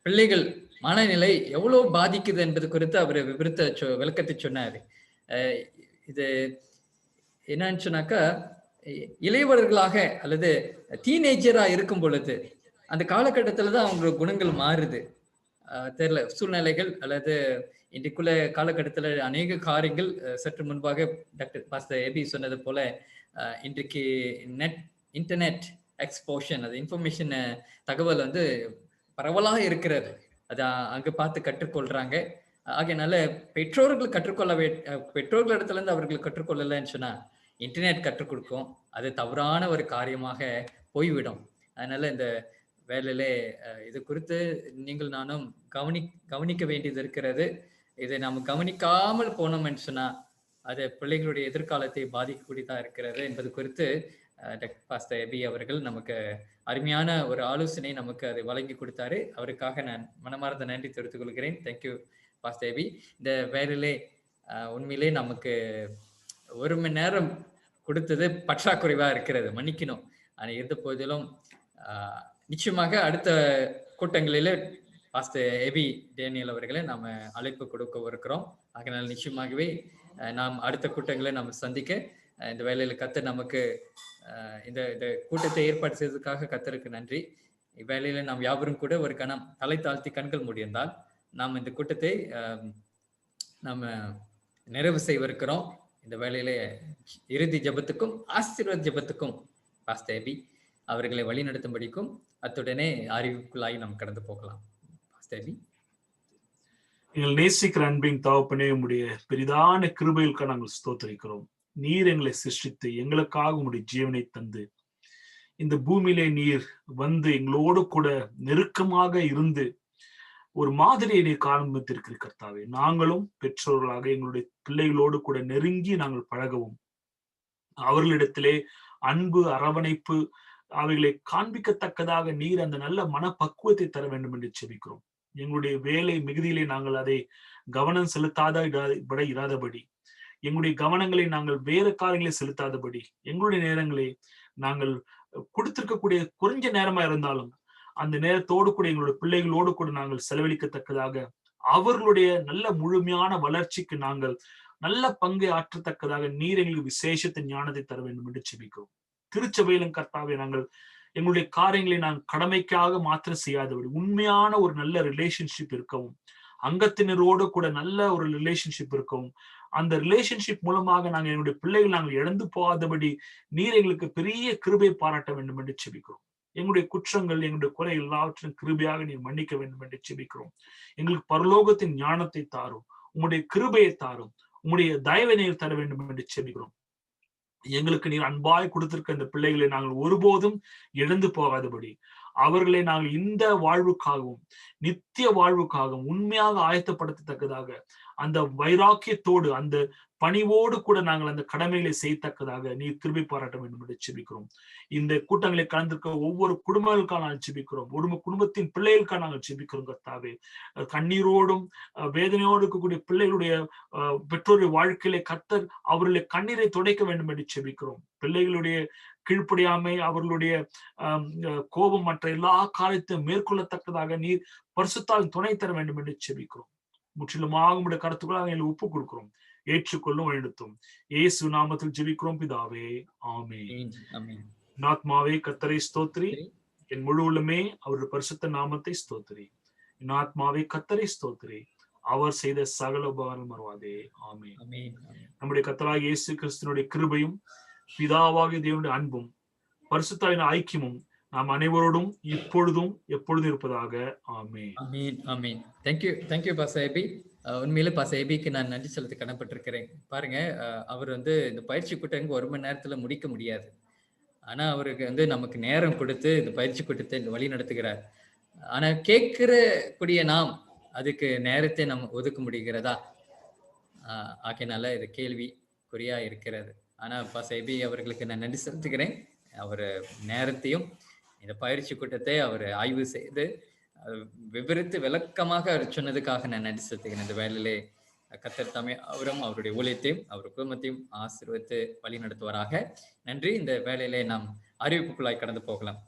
பிள்ளைகள் மனநிலை எவ்வளவு பாதிக்குது என்பது குறித்து அவர் விளக்கத்தை சொன்னார். இது என்னன்னு சொன்னாக்கா, இளையவர்களாக அல்லது டீனேஜரா இருக்கும் பொழுது அந்த காலகட்டத்துல தான் அவங்க குணங்கள் மாறுது. தெரியல, சூழ்நிலைகள் அல்லது இன்றைக்குள்ள காலகட்டத்தில் அநேக காரியங்கள். சற்று முன்பாக டாக்டர் பாஸ்டர் எபி சொன்னது போல, இன்றைக்கு இன்டர்நெட் எக்ஸ்போஷன், அது இன்ஃபர்மேஷன் தகவல் வந்து பரவலாக இருக்கிறது. அதை அங்கே பார்த்து கற்றுக்கொள்றாங்க. ஆகையினால பெற்றோர்கள் பெற்றோர்களிடத்துல இருந்து அவர்கள் கற்றுக்கொள்ளலைன்னு சொன்னா இன்டர்நெட் கற்றுக் கொடுக்கும். அது தவறான ஒரு காரியமாக போய்விடும். அதனால இந்த வேலையில இது குறித்து நீங்கள் நானும் கவனிக்க வேண்டியது இருக்கிறது. இதை நாம் கவனிக்காமல் போனோம் என்று சொன்னா அது பிள்ளைகளுடைய எதிர்காலத்தை பாதிக்கக்கூடியதா இருக்கிறது என்பது குறித்து டாக்டர் பாஸ்டர் எபி அவர்கள் நமக்கு அருமையான ஒரு ஆலோசனை நமக்கு அதை வழங்கி கொடுத்தாரு. அவருக்காக நான் மனமார்ந்த நன்றி தெரிவித்துக் கொள்கிறேன். தேங்க்யூ பாஸ்டர் எபி. இந்த வேலையிலே உண்மையிலே நமக்கு 1 மணி நேரம் கொடுத்தது பற்றாக்குறைவா இருக்கிறது, மன்னிக்கணும். ஆனால் இருந்த போதிலும் நிச்சயமாக அடுத்த கூட்டங்களில் பாஸ்டர் எபி டேனியல் அவர்களை நாம் அழைப்பு கொடுக்க இருக்கிறோம். அதனால் நிச்சயமாகவே நாம் அடுத்த கூட்டங்களை நாம் சந்திக்க இந்த வேலையில் கர்த்தர் நமக்கு இந்த கூட்டத்தை ஏற்பாடு செய்ததுக்காக கர்த்தருக்கு நன்றி. இவ்வேளையில நாம் யாவரும் கூட ஒரு கணம் தலை தாழ்த்தி கண்கள் மூடியிருந்தால் நாம் இந்த கூட்டத்தை நாம் நிறைவு செய்விருக்கிறோம். இந்த வேலையிலே இறுதி ஜெபத்துக்கும் ஆசீர்வாத ஜெபத்துக்கும் பாஸ்டர் எபி அவர்களை வழி நடத்தும்படிக்கும் அத்துடனே அறிவுக்குள்ளாகி நாம் கடந்து போகலாம். ஸ்டெபி. எங்கள் நேசிக்கிற அன்பின் தகப்பனே, உம்முடைய பெரிதான கிருபைகளுக்காக நாங்கள் ஸ்தோத்திரிக்கிறோம். நீர் எங்களை சிருஷ்டித்து எங்களுக்காக உம்முடைய ஜீவனை தந்து இந்த பூமியிலே நீர் வந்து எங்களோடு கூட நெருக்கமாக இருந்து ஒரு மாதிரியை நீர் காண்பித்திருக்கிற கர்த்தாவே, நாங்களும் பெற்றோர்களாக எங்களுடைய பிள்ளைகளோடு கூட நெருங்கி நாங்கள் பழகவும் அவர்களிடத்திலே அன்பு, அரவணைப்பு அவைகளை காண்பிக்கத்தக்கதாக நீர் அந்த நல்ல மனப்பக்குவத்தை தர வேண்டும் என்று செபிக்கிறோம். எங்களுடைய வேலை மிகுதியிலே நாங்கள் அதை கவனம் இராதபடி, எங்களுடைய கவனங்களை நாங்கள் வேறு காரியங்களை செலுத்தாதபடி, எங்களுடைய நேரங்களை நாங்கள் கொடுத்திருக்கக்கூடிய குறைஞ்ச நேரமா இருந்தாலும் அந்த நேரத்தோடு கூட எங்களுடைய பிள்ளைகளோடு கூட நாங்கள் செலவழிக்கத்தக்கதாக, அவர்களுடைய நல்ல முழுமையான வளர்ச்சிக்கு நாங்கள் நல்ல பங்கை ஆற்றத்தக்கதாக நீர் எங்களுக்கு விசேஷத்தின் ஞானத்தை தர வேண்டும் என்று செபிக்கிறோம். திருச்சபையிலும் கர்த்தாவே, நாங்கள் எங்களுடைய காரியங்களை நாங்கள் கடமைக்காக மாத்திரம் செய்யாதபடி உண்மையான ஒரு நல்ல ரிலேஷன்ஷிப் இருக்கவும், அங்கத்தினரோடு கூட நல்ல ஒரு ரிலேஷன்ஷிப் இருக்கவும், அந்த ரிலேஷன்ஷிப் மூலமாக நாங்கள் எங்களுடைய பிள்ளைகள் நாங்கள் இழந்து போகாதபடி நீர் எங்களுக்கு பெரிய கிருபை பாராட்ட வேண்டும் என்று செபிக்கிறோம். எங்களுடைய குற்றங்கள், எங்களுடைய குறை எல்லாவற்றையும் கிருபையாக நீர் மன்னிக்க வேண்டும் என்று செபிக்கிறோம். எங்களுக்கு பரலோகத்தின் ஞானத்தை தாரும், உம்முடைய கிருபையை தாரும், உம்முடைய தயவை நீர் தர வேண்டும் என்று செபிக்கிறோம். எங்களுக்கு நீர் அன்பாய் கொடுத்திருக்க இந்த பிள்ளைகளை நாங்கள் ஒருபோதும் இழந்து போகாதபடி, அவர்களை நாங்கள் இந்த வாழ்வுக்காகவும் நித்திய வாழ்வுக்காகவும் உண்மையாக ஆயத்தப்படுத்தத்தக்கதாக, அந்த வைராக்கியத்தோடு அந்த பணிவோடு கூட நாங்கள் அந்த கடமைகளை செய்யத்தக்கதாக நீர் கிருபை பாராட்ட வேண்டும் என்று செபிக்கிறோம். இந்த கூட்டங்களை கலந்திருக்க ஒவ்வொரு குடும்பங்களுக்காக நாங்கள் செபிக்கிறோம். ஒரு குடும்பத்தின் பிள்ளைகளுக்காக நாங்கள் செபிக்கிறோம் கர்த்தாவே. கண்ணீரோடும் வேதனையோடு இருக்கக்கூடிய பிள்ளைகளுடைய பெற்றோருடைய வாழ்க்கையிலே கர்த்தர் அவர்களுடைய கண்ணீரை துடைக்க வேண்டும் என்று செபிக்கிறோம். பிள்ளைகளுடைய கீழ்ப்படியாமை, அவர்களுடைய கோபம், மற்ற எல்லா காரியத்தையும் மேற்கொள்ளத்தக்கதாக நீர் பரிசுத்தால் துணை தர வேண்டும் என்று செபிக்கிறோம். முற்றிலுமாக உங்களுடைய கருத்துக்களாக எங்களை ஒப்புக் கொடுக்கிறோம். ஏற்றுக்கொள்ளும் வழிநடத்தும். இயேசு நாமத்தில் ஜெபிக்கிறோம் பிதாவே, ஆமென். ஆத்மாவே கர்த்தரை ஸ்தோத்திரி, என் முழு உள்ளமே அவருடைய பரிசுத்த நாமத்தை ஸ்தோத்திரி. என் ஆத்மாவே கர்த்தரை ஸ்தோத்திரி, அவர் செய்த சகல உபகாரம் மறவாதே, ஆமென். நம்முடைய கர்த்தராகிய இயேசு கிறிஸ்துவினுடைய கிருபையும் பிதாவாகிய தேவனுடைய அன்பும் பரிசுத்தாவின் ஐக்கியமும் நாம் அனைவரோடும் இப்பொழுதும் எப்பொழுதும் இருப்பதாக, ஆமென். ஆமென். ஆமென். தேங்க்யூ பாஸ்டர் ஏபி. உண்மையில பாஸ்டர் ஏபிக்கு நான் நன்றி செலுத்த கடமைப்பட்டிருக்கிறேன். பாருங்க, அவர் வந்து இந்த பயிற்சி கூட்டங்க 1 மணி நேரத்துல முடிக்க முடியாது. ஆனா அவருக்கு வந்து நமக்கு நேரம் கொடுத்து இந்த பயிற்சி கூட்டத்தை வழி நடத்துகிறார். ஆனா கேட்கிற கூடிய நாம் அதுக்கு நேரத்தை நம்ம ஒதுக்க முடிகிறதா? ஆகையினால இது கேள்விக்குறியா இருக்கிறது. ஆனா பாஸ்டர் ஏபி அவர்களுக்கு நான் நன்றி செலுத்துகிறேன். அவர் நேரத்தையும் இந்த பயிற்சி கூட்டத்தை அவர் ஆய்வு செய்து விவரித்து விளக்கமாக அவர் சொன்னதுக்காக நான் நன்றி செலுத்துகிறேன். இந்த வேலையிலே கர்த்தர் தாமே அவரும் அவருடைய ஊழியத்தையும் அவர் குடும்பத்தையும் ஆசீர்வதித்து வழி நடத்துவாராக. நன்றி. இந்த வேலையிலே நாம் அறிவிப்புக்குள்ளாய் கடந்து போகலாம்.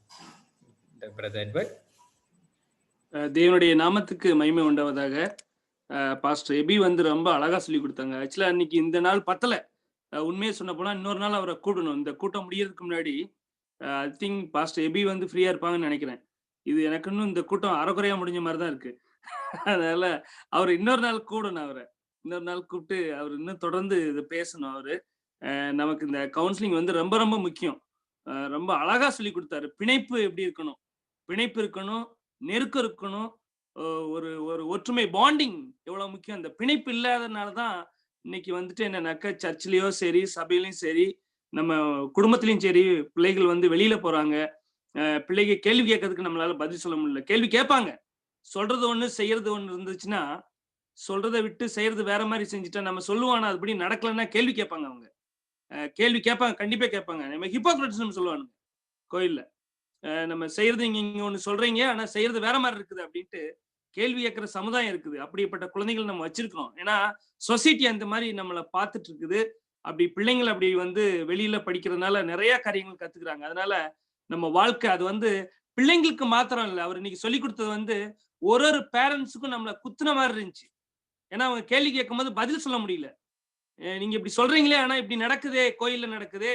Brother Edward. தேவனுடைய நாமத்துக்கு மகிமை உண்டாவதாக. பாஸ்டர் எபி வந்து ரொம்ப அழகா சொல்லி கொடுத்தாங்க. ஆக்சுவலா அன்னைக்கு இந்த நாள் பத்தல. உண்மையை சொன்ன போனா இன்னொரு நாள் அவரை கூடணும். இந்த கூட்டம் முடியறதுக்கு முன்னாடி ஐ திங்க் பாஸ்டர் எபி வந்து ஃப்ரீயா இருப்பாங்கன்னு நினைக்கிறேன். இது எனக்கு இன்னும் இந்த கூட்டம் அரைக்குறையா முடிஞ்ச மாதிரி தான் இருக்கு. அதனால அவர் இன்னொரு நாள் கூடணும். அவரை இன்னொரு நாள் கூப்பிட்டு அவர் இன்னும் தொடர்ந்து இதை பேசணும். அவரு நமக்கு இந்த கவுன்சிலிங் வந்து ரொம்ப ரொம்ப முக்கியம். ரொம்ப அழகா சொல்லி கொடுத்தாரு. பிணைப்பு எப்படி இருக்கணும், பிணைப்பு இருக்கணும், நெருக்கம் இருக்கணும், ஒரு ஒரு ஒற்றுமை பாண்டிங் எவ்வளவு முக்கியம். அந்த பிணைப்பு இல்லாதனாலதான் இன்னைக்கு வந்துட்டு என்னன்னாக்கா சர்ச்சிலயோ சரி, சபையிலையும் சரி, நம்ம குடும்பத்திலையும் சரி, பிள்ளைகள் வந்து வெளியில போறாங்க. பிள்ளைங்க கேள்வி கேட்கறதுக்கு நம்மளால பதில் சொல்ல முடியல. கேள்வி கேட்பாங்க, சொல்றது ஒண்ணு செய்யறது ஒண்ணு இருந்துச்சுன்னா, சொல்றதை விட்டு செய்யறது வேற மாதிரி செஞ்சுட்டா நம்ம சொல்லுவானா அதுபடி நடக்கலன்னா கேள்வி கேட்பாங்க. அவங்க கேள்வி கேட்பாங்க, கண்டிப்பா கேட்பாங்க. நம்ம ஹிப்போக்ரட்ஸ் சொல்லுவானுங்க கோயில்ல. நம்ம செய்யறது இங்க ஒண்ணு சொல்றீங்க, ஆனா செய்யறது வேற மாதிரி இருக்குது அப்படின்ட்டு கேள்வி கேட்கிற சமுதாயம் இருக்குது. அப்படிப்பட்ட குழந்தைகள் நம்ம வச்சிருக்கிறோம். ஏன்னா சொசைட்டி அந்த மாதிரி நம்மளை பார்த்துட்டு இருக்குது. அப்படி பிள்ளைங்கள் அப்படி வந்து வெளியில படிக்கிறதுனால நிறைய காரியங்கள் கத்துக்கிறாங்க. அதனால நம்ம வாழ்க்கை அது வந்து பிள்ளைங்களுக்கு மாத்திரம் இல்லை. அவர் இன்னைக்கு சொல்லி கொடுத்தது வந்து ஒரு ஒரு பேரண்ட்ஸுக்கும் நம்மளை குத்துன மாதிரி இருந்துச்சு. ஏன்னா அவங்க கேள்வி கேட்கும் போது பதில் சொல்ல முடியல. நீங்க இப்படி சொல்றீங்களே, ஆனா இப்படி நடக்குதே, கோயில்ல நடக்குது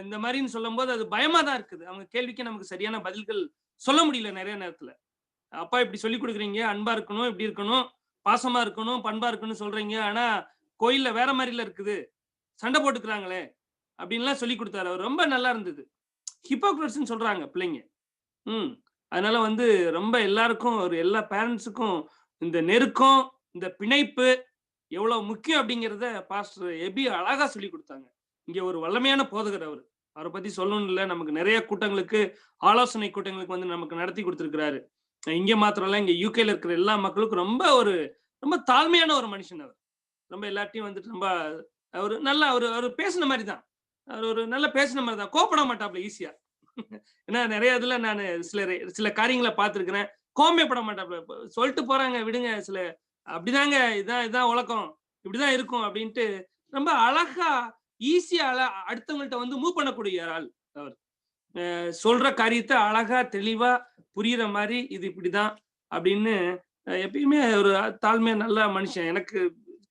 இந்த மாதிரின்னு சொல்லும் போது அது பயமா தான் இருக்குது. அவங்க கேள்விக்கு நமக்கு சரியான பதில்கள் சொல்ல முடியல நிறைய நேரத்துல. அப்பா இப்படி சொல்லி கொடுக்குறீங்க, அன்பா இருக்கணும், இப்படி இருக்கணும், பாசமா இருக்கணும், பண்பா இருக்கணும்னு சொல்றீங்க, ஆனா கோயில்ல வேற மாதிரில இருக்குது, சண்டை போட்டுக்கிறாங்களே அப்படின்லாம் சொல்லி கொடுத்தாரு. அவர் ரொம்ப நல்லா இருந்தது. ஹிப்போக்ரட்ஸ்ன்னு சொல்றாங்க பிள்ளைங்க. அதனால வந்து ரொம்ப எல்லாருக்கும் எல்லா பேரண்ட்ஸுக்கும் இந்த நெருக்கம், இந்த பிணைப்பு எவ்வளவு முக்கியம் அப்படிங்கிறத பாஸ்டர் எபி அழகா சொல்லி கொடுத்தாங்க. இங்க ஒரு வல்லமையான போதகர் அவரு. அவரை பத்தி சொல்லணும் இல்ல, நமக்கு நிறைய கூட்டங்களுக்கு, ஆலோசனை கூட்டங்களுக்கு வந்து நமக்கு நடத்தி கொடுத்திருக்கிறாரு. இங்க மாத்திரம் இல்ல, இங்க யூகேல இருக்கிற எல்லா மக்களுக்கும் ரொம்ப தாழ்மையான ஒரு மனுஷன் அவர். ரொம்ப எல்லாத்தையும் வந்துட்டு ரொம்ப அவரு நல்லா அவரு பேசின மாதிரி தான். அவர் ஒரு நல்லா பேசின மாதிரி தான். கோபப்பட மாட்டாப்ல ஈஸியா. ஏன்னா நிறைய இதுல நான் சில காரியங்களை பார்த்திருக்கிறேன். கோபப்பட மாட்டாப்ல. சொல்லிட்டு போறாங்க விடுங்க, அப்படிதாங்க, இதான் உலகம், இப்படிதான் இருக்கும் அப்படின்ட்டு ரொம்ப அழகா ஈஸியா அடுத்தவங்கள்ட்ட வந்து மூவ் பண்ணக்கூடிய ஆள் அவர். சொல்ற காரியத்தை அழகா தெளிவா புரியுற மாதிரி இது இப்படிதான் அப்படின்னு எப்பயுமே ஒரு தாழ்மையா நல்ல மனுஷன். எனக்கு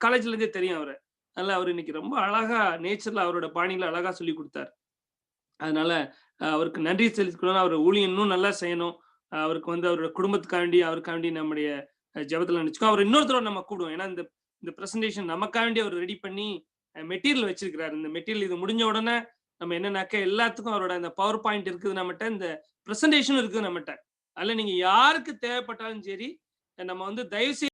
காலேஜ்ல இருந்தே தெரியும் அவரை. அதனால அவர் இன்னைக்கு ரொம்ப அழகா நேச்சர்ல அவரோட பாணியில அழகா சொல்லி கொடுத்தாரு. அதனால அவருக்கு நன்றி செலுத்திக்கணும். அவர் ஊழியம் இன்னும் நல்லா செய்யணும். அவருக்கு வந்து அவரோட குடும்பத்துக்காண்டி அவருக்காண்டி நம்முடைய ஜெபத்துல நினைச்சுக்கோ. அவர் இன்னொருத்தரோட நம்ம கூடுவோம். ஏன்னா இந்த பிரசன்டேஷன் நமக்காண்டி அவர் ரெடி பண்ணி மெட்டீரியல் வச்சிருக்கிறாரு. இந்த மெட்டீரியல் இது முடிஞ்ச உடனே நம்ம என்னன்னாக்க எல்லாத்துக்கும் அவரோட அந்த பவர் பாயிண்ட் இருக்குது நம்மகிட்ட, இந்த பிரசன்டேஷனும் இருக்குது நம்மகிட்ட. அதுல நீங்க யாருக்கு தேவைப்பட்டாலும் சரி, நம்ம வந்து தயவு செய்து